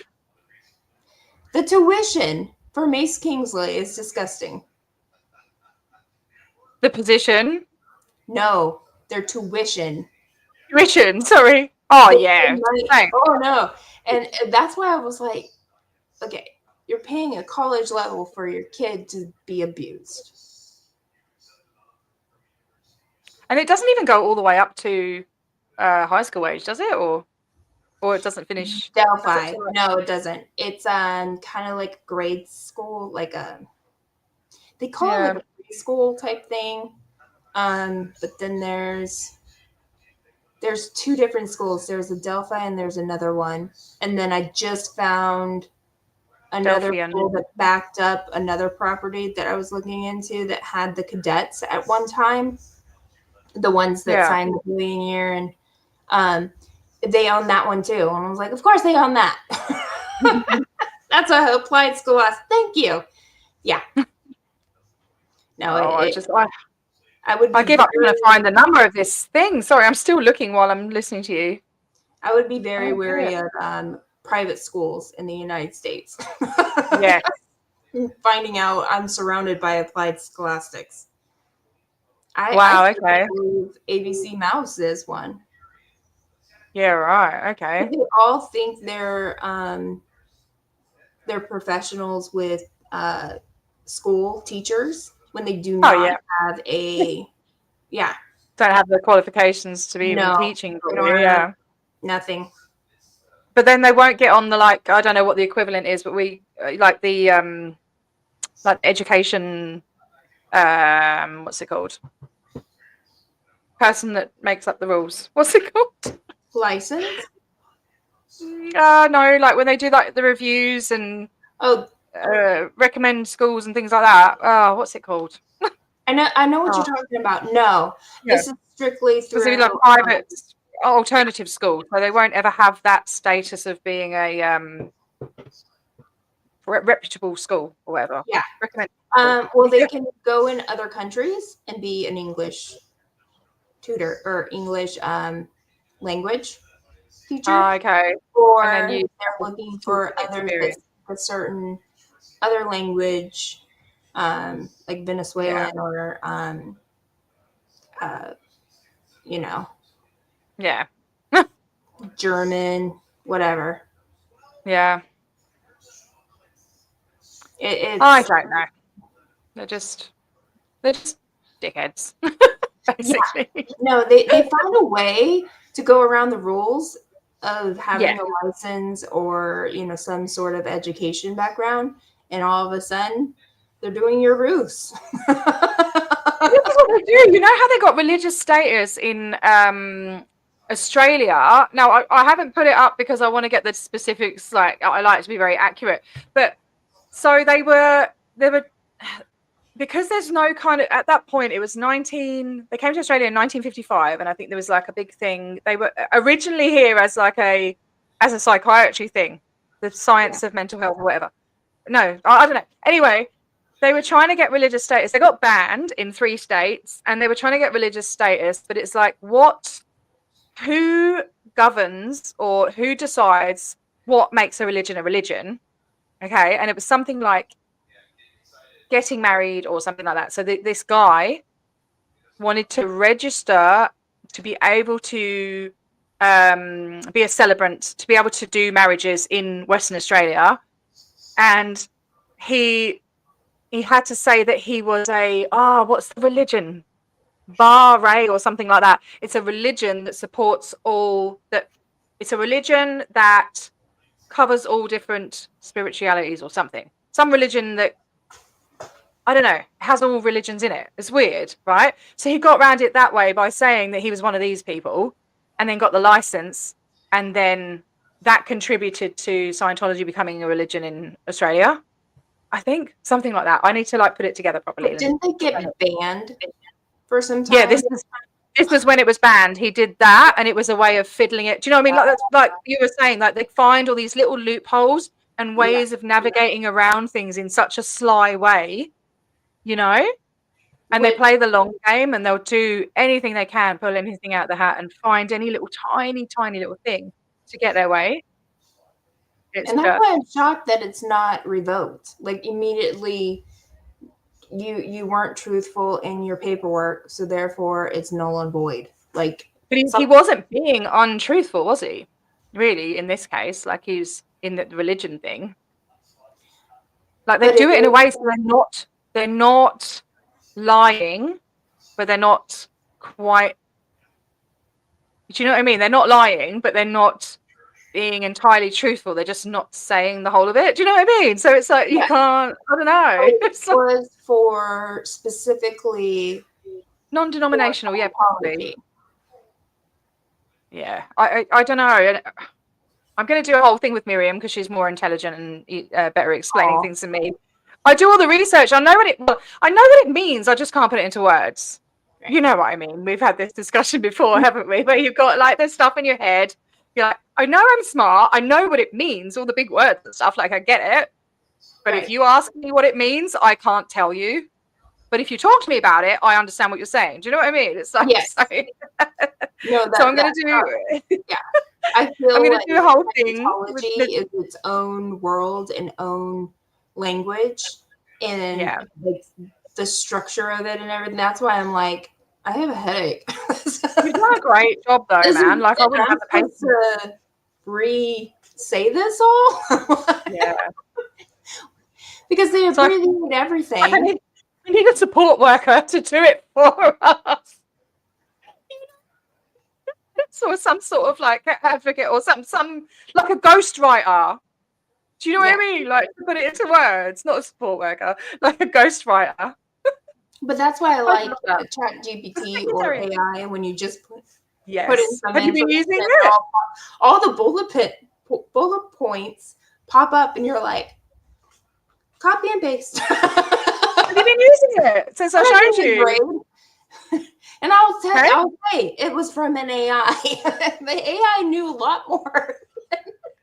tuition for Mace Kingsley is disgusting. The position? No, their tuition. Tuition, sorry. Oh, yeah. Thanks. Oh, no. And that's why I was like, okay, you're paying a college level for your kid to be abused. And it doesn't even go all the way up to high school age, does it? Or it doesn't finish? Delphi. No, it doesn't. It's kind of like grade school, like they call it like a preschool type thing. But then there's two different schools. There's a Delphi and there's another one. And then I just found another school that backed up another property that I was looking into that had the cadets at one time. The ones that signed the billion year, and they own that one too. And I was like, of course they own that. That's a applied scholastic. Thank you. Yeah. No, I would. I give up trying to find the number of this thing. Sorry, I'm still looking while I'm listening to you. I would be very wary of private schools in the United States. Yeah. Finding out I'm surrounded by applied scholastics. I believe ABC Mouse is one. Yeah, right. Okay. They all think they're professionals with school teachers when they do not have don't have the qualifications to be even teaching. Nothing. But then they won't get on the I don't know what the equivalent is, but we like the education. What's it called? Person that makes up the rules. What's it called? License? No, like when they do the reviews and recommend schools and things like that. Oh, what's it called? I know what you're talking about. No, this is strictly through private alternative schools, so they won't ever have that status of being a reputable school or whatever. Yeah. Recommend. Well, they can go in other countries and be an English tutor or English language teacher. Okay. Or they're looking for a certain other language, like Venezuelan or Yeah. German, whatever. Yeah. I don't know. They're just dickheads, basically. Yeah. No, they found a way to go around the rules of having a license or, you know, some sort of education background, and all of a sudden they're doing your roofs. This is what they do. You know how they got religious status in Australia? Now, I haven't put it up because I want to get the specifics. Like, I like to be very accurate. But so they were because there's no kind of, at that point it was they came to Australia in 1955, and I think there was like a big thing. They were originally here as a psychiatry thing, the science of mental health or whatever. No, I don't know. Anyway, they were trying to get religious status. They got banned in 3 states, and they were trying to get religious status, but it's like, who governs or who decides what makes a religion a religion? Okay. And it was something like getting married or something like that. So this guy wanted to register to be able to be a celebrant, to be able to do marriages in Western Australia. And he had to say that he was what's the religion? Bahrain or something like that. It's a religion that supports it's a religion that covers all different spiritualities or something. Some religion that, I don't know, has all religions in it. It's weird, right? So he got around it that way by saying that he was one of these people, and then got the license, and then that contributed to Scientology becoming a religion in Australia. I think something like that. I need to put it together properly. But didn't they get banned for some time? Yeah, this was when it was banned. He did that, and it was a way of fiddling it. Do you know what I mean? That's like you were saying, like they find all these little loopholes and ways of navigating around things in such a sly way, you know? And they play the long game, and they'll do anything they can, pull anything out of the hat, and find any little tiny little thing to get their way. And that's why I'm shocked that it's not revoked. Like immediately, you weren't truthful in your paperwork, so therefore it's null and void. Like, but he wasn't being untruthful, was he? Really, in this case, like he's in the religion thing. Like they do it in a way so they're not lying, but they're not quite. Do you know what I mean? They're not lying, but they're not being entirely truthful. They're just not saying the whole of it. Do you know what I mean? So it's like you can't. I don't know. It was for specifically non-denominational, yeah, probably. Yeah, I don't know. I'm going to do a whole thing with Miriam because she's more intelligent and better explaining things than me. I do all the research. I know what it means. I just can't put it into words. Right. You know what I mean? We've had this discussion before, haven't we? Where you've got like this stuff in your head. You're like, I know I'm smart. I know what it means, all the big words and stuff. Like I get it. But if you ask me what it means, I can't tell you. But if you talk to me about it, I understand what you're saying. Do you know what I mean? It's like, yes. So I'm going to do. Yeah, I feel I'm going to do a whole thing. Scientology is its own world and own language, and like the structure of it and everything. That's why I'm like, I have a headache. You've done a great job, though, man. Like I wouldn't have the patience to re-say this all. Yeah, because they abbreviate everything. I need a support worker to do it for us. So some sort of like advocate or some like a ghostwriter. Do you know what I mean? Like to put it into words, not a support worker, like a ghostwriter. But that's why I like ChatGPT or AI when you just put in some Have you been using it? All the bullet points pop up, and you're like, copy and paste. Have you been using it since I showed you? And I'll say it was from an AI. The AI knew a lot more.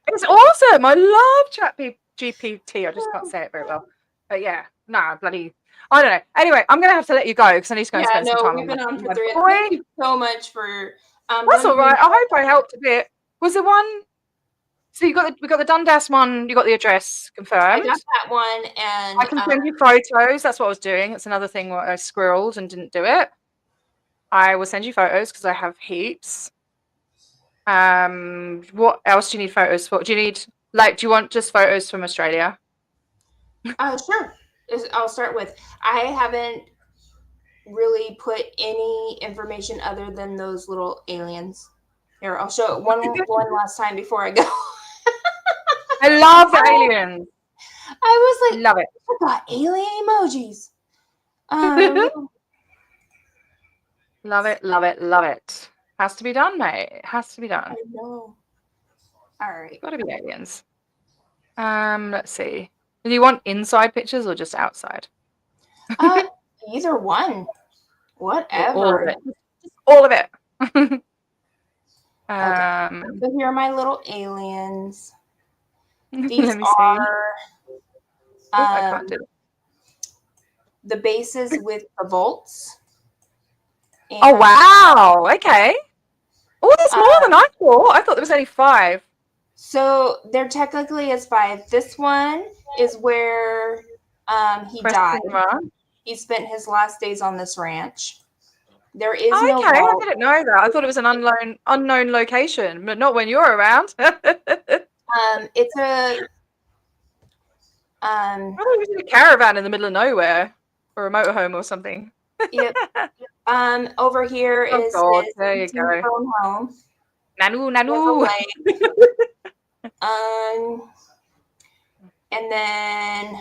It's awesome. I love ChatGPT. I just can't say it very well. But yeah, bloody. I don't know. Anyway, I'm going to have to let you go because I need to go and spend some time we've been on for 3 hours. Thank you so much for. That's all right. I hope I helped a bit. Was there one? So we got the Dundas one. You got the address confirmed. I got that one, and I can send you photos. That's what I was doing. It's another thing where I squirreled and didn't do it. I will send you photos because I have heaps. What else do you need photos for? Do you want just photos from Australia? Sure. I'll start with, I haven't really put any information other than those little aliens. Here, I'll show it one last time before I go. I love the aliens. I was like, Love it. I got alien emojis. Love it, love it, love it. Has to be done, mate. It has to be done. I know. All right. Got to be aliens. Let's see. Do you want inside pictures or just outside? Either one. Whatever. All of it. All of it. So here are my little aliens. These let me see. are I can't do it. the bases with the volts. Oh, wow. Okay. Oh, there's more than I thought. I thought there was only 5. So there technically is 5. This one is where he died. He spent his last days on this ranch. There is no okay, vault. I didn't know that. I thought it was an unknown location, but not when you're around. It's a I thought it was in a caravan in the middle of nowhere, or a motorhome or something. Yep. Over here is God, his there you go. phone home. Nanu. And then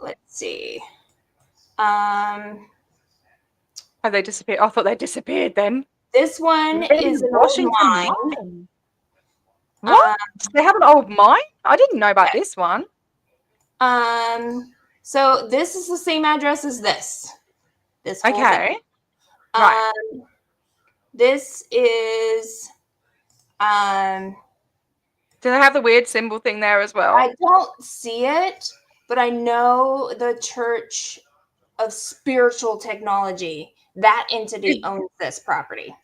let's see. Have they disappeared? I thought they disappeared then. This one is an old mine. What? They have an old mine? I didn't know about this one. So this is the same address as this. This whole Okay. thing. Right. This is Do they have the weird symbol thing there as well? I don't see it, but I know the Church of Spiritual Technology. That entity owns this property.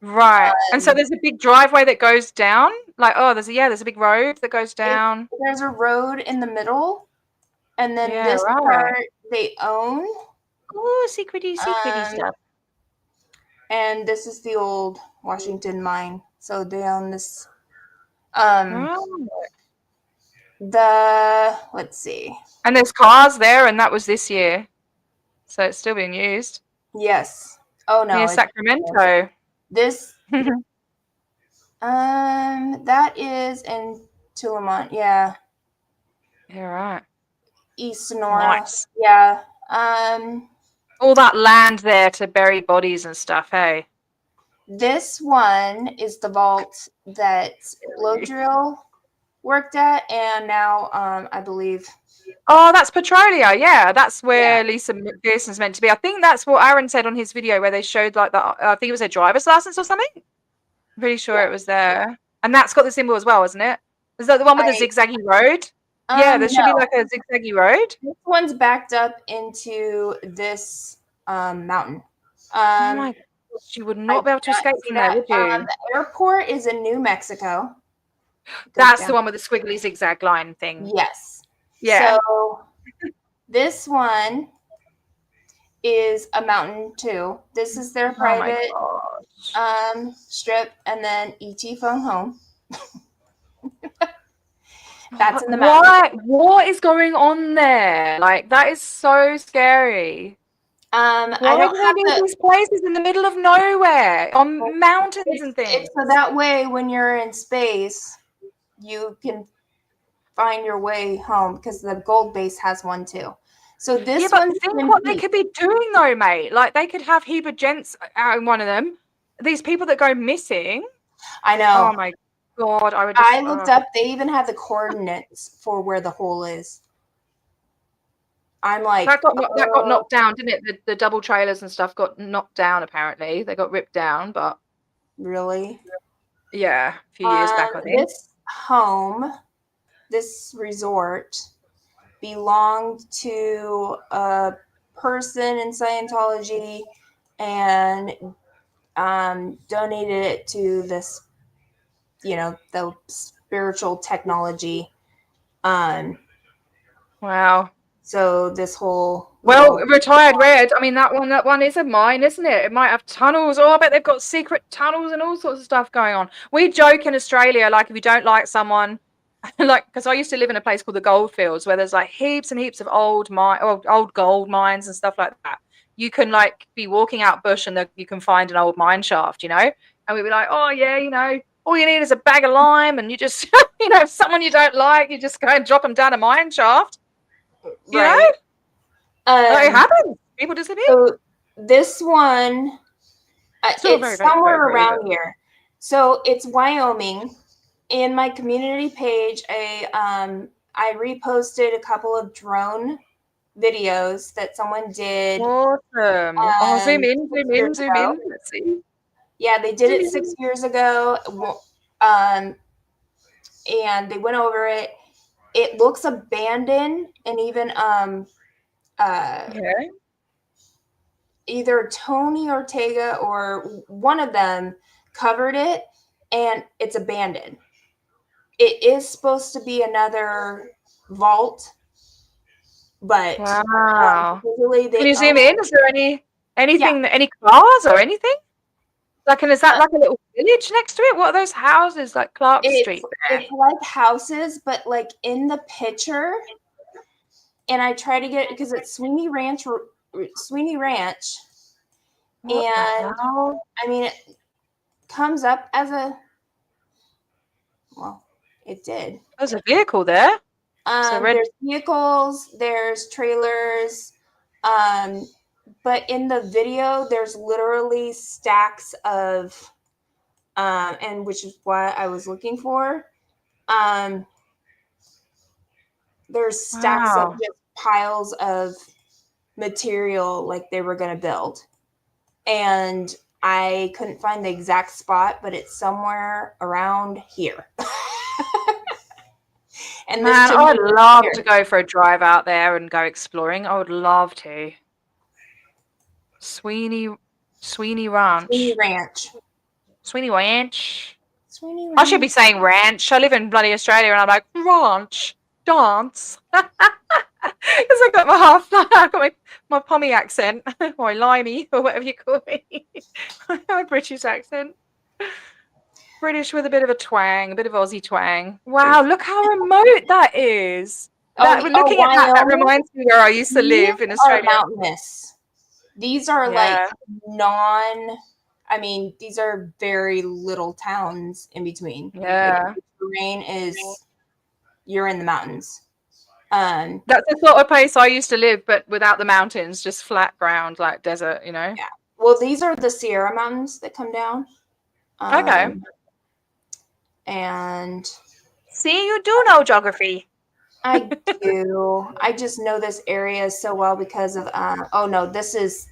Right. And so there's a big driveway that goes down. Like, there's a big road that goes down. There's a road in the middle, and then this right. part they own. Oh, secrety stuff. And this is the old Washington mine. So they own this. Let's see. And there's cars there, and that was this year. So it's still being used. Yes. Oh no. Near Sacramento. This that is in Tulamont, yeah. Yeah, right. East Sonora. Nice. Yeah. All that land there to bury bodies and stuff, hey? This one is the vault that Blow Drill worked at, and now I believe. Oh, that's Petrolia. Yeah, that's where Lisa McPherson's meant to be. I think that's what Aaron said on his video where they showed like I think it was a driver's license or something. I'm pretty sure it was there. And that's got the symbol as well, isn't it? Is that the one with the zigzaggy road? Yeah, there should be like a zigzaggy road. This one's backed up into this mountain. Oh my gosh, you would not be able to escape from there, would you? The airport is in New Mexico. That's the one with the squiggly zigzag line thing. Yes. Yeah. So this one is a mountain too. This is their private strip, and then ET phone home. That's in the mountain. What is going on there? Like, that is so scary. I don't have these places in the middle of nowhere on mountains and things. So that way, when you're in space, you can find your way home because the gold base has one too. So this but think what they could be doing though, mate. Like they could have Heber gents out in one of them. These people that go missing. I know. Oh my God, I looked up. They even have the coordinates for where the hole is. I'm like that got knocked down, didn't it? The double trailers and stuff got knocked down. Apparently, they got ripped down. But really, yeah, a few years back, I think. This home, this resort, belonged to a person in Scientology, and donated it to this, the spiritual technology. Wow. So this whole retired red. I mean, that one is a mine, isn't it? It might have tunnels. Oh, I bet they've got secret tunnels and all sorts of stuff going on. We joke in Australia, like if you don't like someone, like because I used to live in a place called the Goldfields, where there's like heaps and heaps of old gold mines and stuff like that. You can like be walking out bush and you can find an old mine shaft, And we'd be like, oh yeah, all you need is a bag of lime, and you just, if someone you don't like, you just go and drop them down a mine shaft. Right. It happens. People disappear. So this one, Still it's somewhere around here. So it's Wyoming. In my community page, I reposted a couple of drone videos that someone did. Awesome. Zoom in. Let's see. Yeah, they did it 6 years ago. And they went over it. It looks abandoned, and even either Tony Ortega or one of them covered it, and it's abandoned. It is supposed to be another vault, but wow. Can you zoom in? Is there anything, any cars or anything? Like, and is that like a little village next to it? What are those houses like Clark Street? It's like houses, but like in the picture. And I try to get it because it's Sweeney Ranch. And I mean, it comes up as it did. There's a vehicle there. There's vehicles, there's trailers, but in the video, there's literally stacks of, and which is what I was looking for. There's stacks of just piles of material like they were going to build. And I couldn't find the exact spot, but it's somewhere around here. And man, I would love to go for a drive out there and go exploring. I would love to. Sweeney Ranch. Sweeney Ranch. I should be saying ranch. I live in bloody Australia, and I'm like ranch dance. Because I got my Pommy accent, or limey, or whatever you call me. My British accent. British with a bit of a twang, a bit of Aussie twang. Wow, look how remote that is. Looking at that reminds me where I used to live in Australia. Mountainous. These are like these are very little towns in between. Yeah. The terrain is, you're in the mountains. That's the sort of place I used to live, but without the mountains, just flat ground, like desert, Yeah. Well, these are the Sierra Mountains that come down. Okay. And see, you do know geography. I do. I just know this area so well because of this is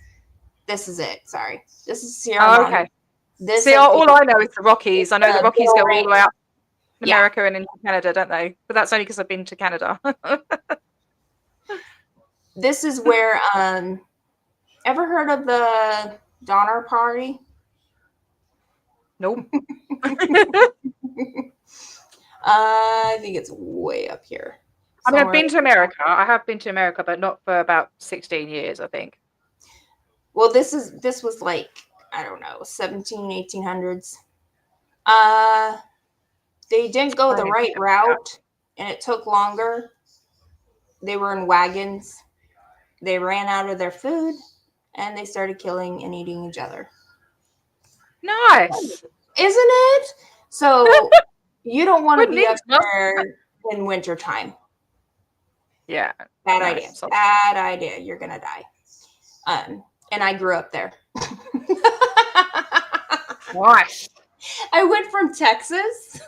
it. Sorry. This is Sierra Mountains. Okay. All I know is the Rockies. I know the Rockies go all the way up in America and into Canada, don't they? But that's only because I've been to Canada. This is where ever heard of the Donner Party? Nope. I think it's way up here. I mean, I've been to America. I have been to America, but not for about 16 years, I think. Well, this was like, I don't know, 1800s. They didn't go the right route, and it took longer. They were in wagons. They ran out of their food, and they started killing and eating each other. Nice. Isn't it? So you don't want to be up there in wintertime. Yeah. Bad idea. Bad idea. You're going to die. And I grew up there. Nice. I went from Texas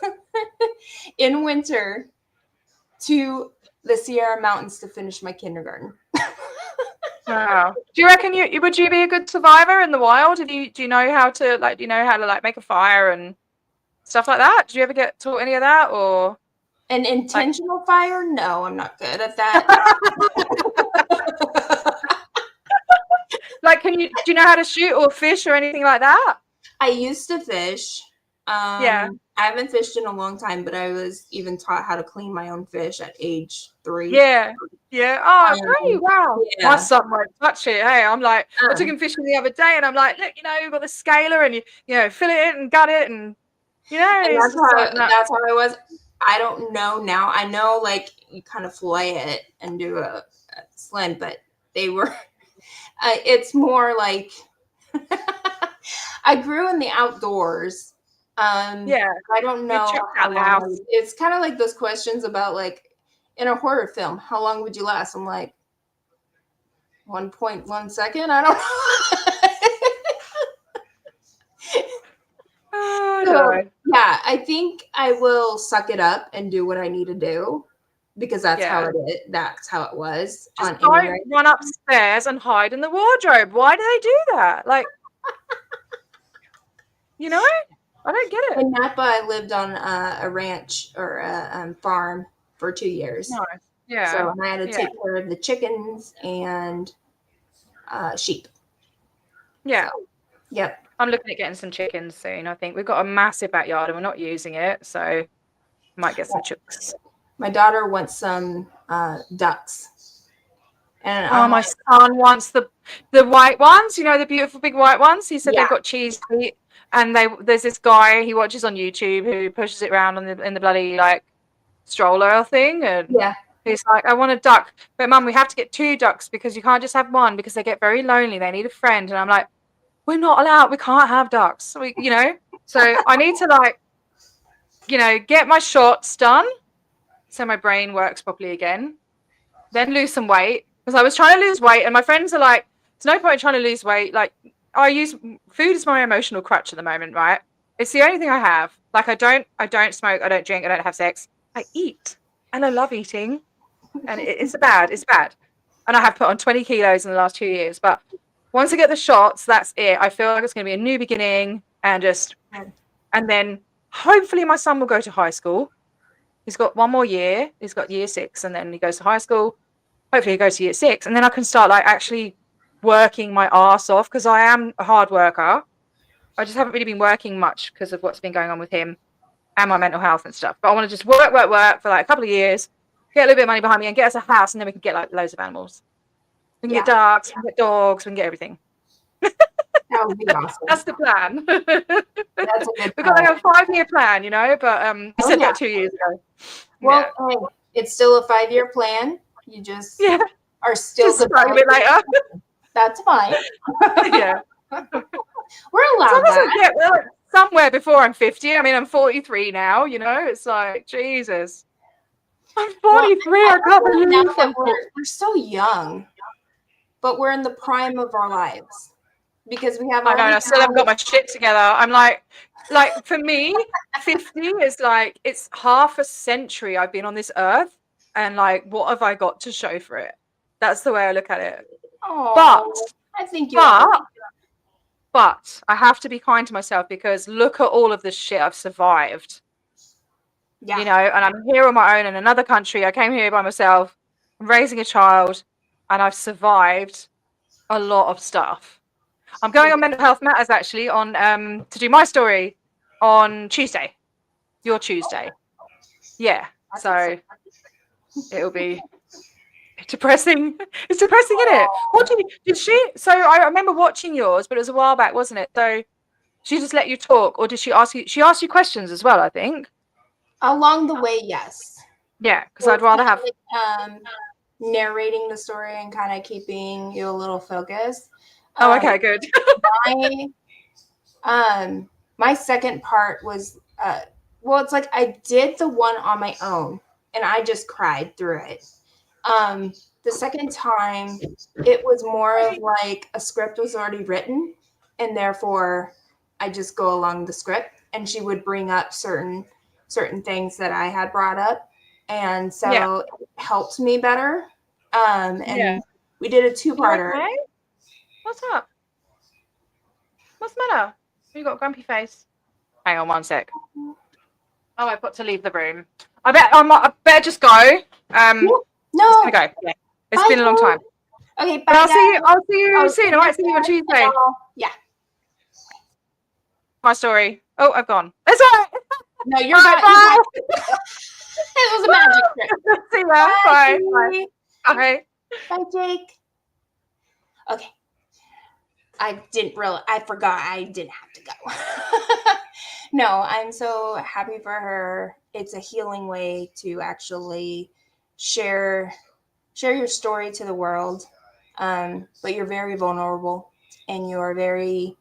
in winter to the Sierra Mountains to finish my kindergarten. Wow. Do you reckon would you be a good survivor in the wild? Do you know how to make a fire and stuff like that? Did you ever get taught any of that, or an intentional fire? No, I'm not good at that. Like, do you know how to shoot or fish or anything like that? I used to fish. I haven't fished in a long time, but I was even taught how to clean my own fish at age 3. Yeah. Oh, great. Wow. Yeah. My son won't touch it. Hey, I'm like, I took him fishing the other day, and I'm like, look, you've got the scaler, and you fill it in and gut it, and and that's how I was. I don't know now. I know, like, you kind of fillet it and do a slim, but they were. It's more like I grew in the outdoors. Yeah. I don't You're know checked how out the long. house. It's kind of like those questions about like in a horror film, how long would you last? I'm like 1.1 second. I don't Oh, know. So, no. yeah, I think I will suck it up and do what I need to do because that's how Yeah. it is. That's how it was Just on any don't rate. run upstairs and hide in the wardrobe. Why do they do that? Like, you know, I don't get it. In Napa, I lived on a ranch or a farm for 2 years. Nice. Yeah. So I had to Yeah. take care of the chickens and sheep. Yeah. So, yep. I'm looking at getting some chickens soon. I think we've got a massive backyard and we're not using it, so might get some chicks. My daughter wants some ducks. And Oh, I'm my like, son wants the white ones, you know, the beautiful big white ones. He said yeah, they've got cheese feet, and there's this guy he watches on YouTube who pushes it around in the bloody like stroller thing, and yeah. he's like, I want a duck, but Mum, we have to get 2 ducks because you can't just have one because they get very lonely. They need a friend, and I'm like, we're not allowed. We can't have ducks. You know, so I need to like, you know, get my shots done so my brain works properly again, then lose some weight because I was trying to lose weight and my friends are like, there's no point in trying to lose weight. Like I use food as my emotional crutch at the moment, right? It's the only thing I have. Like I don't smoke, I don't drink, I don't have sex. I eat and I love eating and it's bad. And I have put on 20 kilos in the last 2 years, but once I get the shots, that's it. I feel like it's going to be a new beginning and then hopefully my son will go to high school. He's got 1 more year. He's got year 6 and then he goes to high school. Hopefully he goes to year 6 and then I can start like actually working my ass off because I am a hard worker. I just haven't really been working much because of what's been going on with him and my mental health and stuff. But I want to just work for like a couple of years, get a little bit of money behind me and get us a house and then we can get like loads of animals. We can get ducks, we can get dogs, we can get everything. That would be awesome. That's the plan. That's a good We've got like plan. a 5-year plan, you know, but I said that 2 years ago. Well, hey, it's still a 5-year plan. You just are still just a bit later. That's fine. Yeah. We're allowed that. We're like somewhere before I'm 50. I mean, I'm 43 now, you know, it's like, Jesus. I'm 43. I can't believe that we're so young, but we're in the prime of our lives because we have I know, and I still haven't got my shit together. I'm like for me, 50 is like, it's half a century I've been on this earth and like, what have I got to show for it? That's the way I look at it. Oh, but I think but I have to be kind to myself because look at all of the shit I've survived. Yeah. You know, and I'm here on my own in another country. I came here by myself, I'm raising a child, and I've survived a lot of stuff. I'm going on Mental Health Matters actually on to do my story on Tuesday. Your Tuesday. Yeah. So it'll be depressing. It's depressing, isn't it? What did she? So I remember watching yours, but it was a while back, wasn't it? So she just let you talk, or did she ask you? She asked you questions as well, I think. Along the way, yes. Yeah, because I'd rather have narrating the story and kind of keeping you a little focused. Oh, okay, good. My second part was well, it's like I did the one on my own and I just cried through it. The second time, it was more of like a script was already written, and therefore I just go along the script, and she would bring up certain things that I had brought up, and so it helped me better. And we did a 2-parter. Okay? What's up? What's the matter? You got a grumpy face. Hang on 1 sec. Oh, I've got to leave the room. I better just go. No. Just gonna go. Yeah. It's been a long time. Okay, bye. But I'll see you soon. I might see you on Tuesday. Yeah. My story. Oh, I've gone. That's all right. No, you're bye. It was a magic trick. See you. Bye. Bye. Bye. Bye, Jake. Okay. I forgot I didn't have to go. No, I'm so happy for her. It's a healing way to actually share your story to the world. But you're very vulnerable and you're very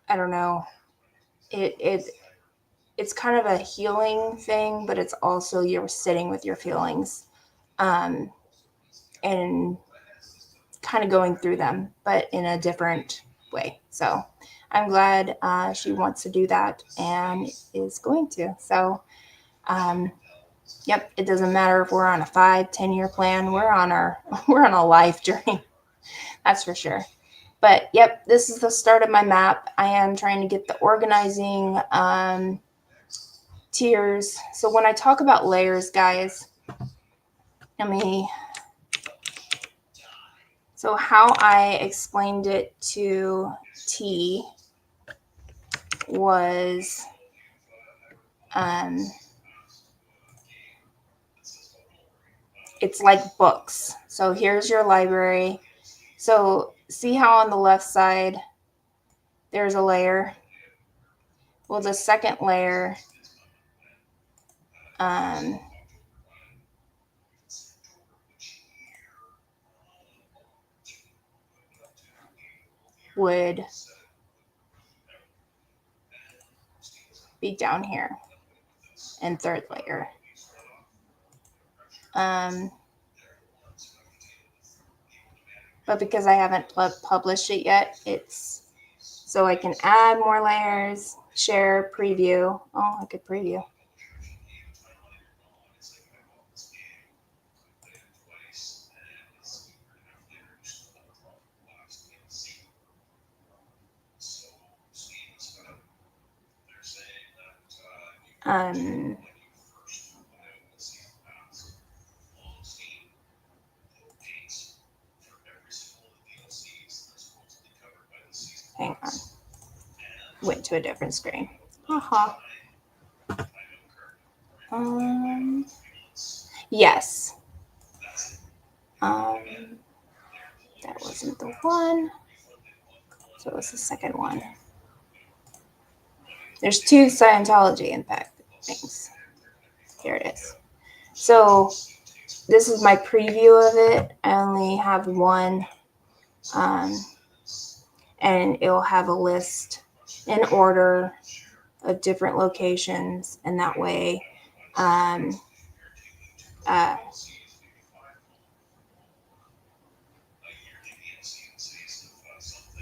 I don't know. It's kind of a healing thing, but it's also you're sitting with your feelings, and kind of going through them, but in a different way. So I'm glad she wants to do that and is going to. So, yep, it doesn't matter if we're on a 5-10 year plan. We're on a life journey. That's for sure. But yep, this is the start of my map. I am trying to get the organizing tiers. So when I talk about layers, guys, so how I explained it to T was it's like books. So here's your library. So see how on the left side there's a layer? Well, the second layer would be down here, and third layer. But because I haven't published it yet, it's so I can add more layers, share, preview. Oh, I could preview. Hang on. Went to a different screen. Haha. Yes. That wasn't the one. So it was the second one. There's 2 Scientology impact things. Here it is. So this is my preview of it. I only have one. And it'll have a list in order of different locations. And that way,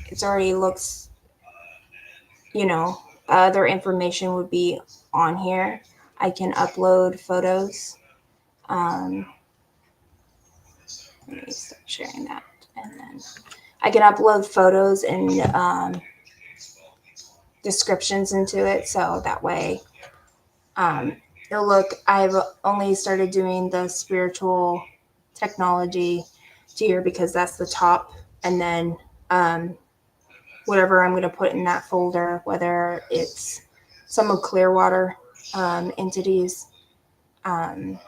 it's already looks, other information would be on here. I can upload photos. Let me stop sharing that. And then I can upload photos and descriptions into it. So that way it'll look, I've only started doing the spiritual technology tier because that's the top. And then whatever I'm going to put in that folder, whether it's some of Clearwater entities. But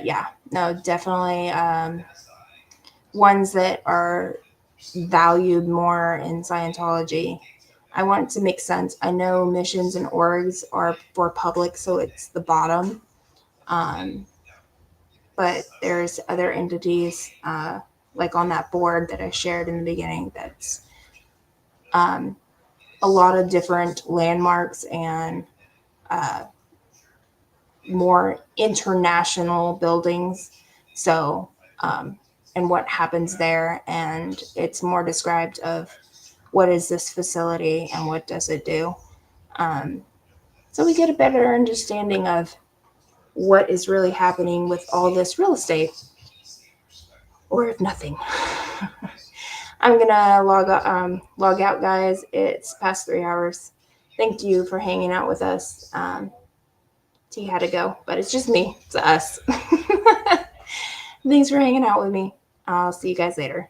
yeah, no, definitely ones that are valued more in Scientology. I want it to make sense. I know missions and orgs are for public, so it's the bottom. But there's other entities, like on that board that I shared in the beginning, that's a lot of different landmarks and more international buildings. So, and what happens there. And it's more described of what is this facility and what does it do. So we get a better understanding of what is really happening with all this real estate, or if nothing. I'm gonna log out, guys. It's past 3 hours. Thank you for hanging out with us. T had to go, but it's just me. It's us. Thanks for hanging out with me. I'll see you guys later.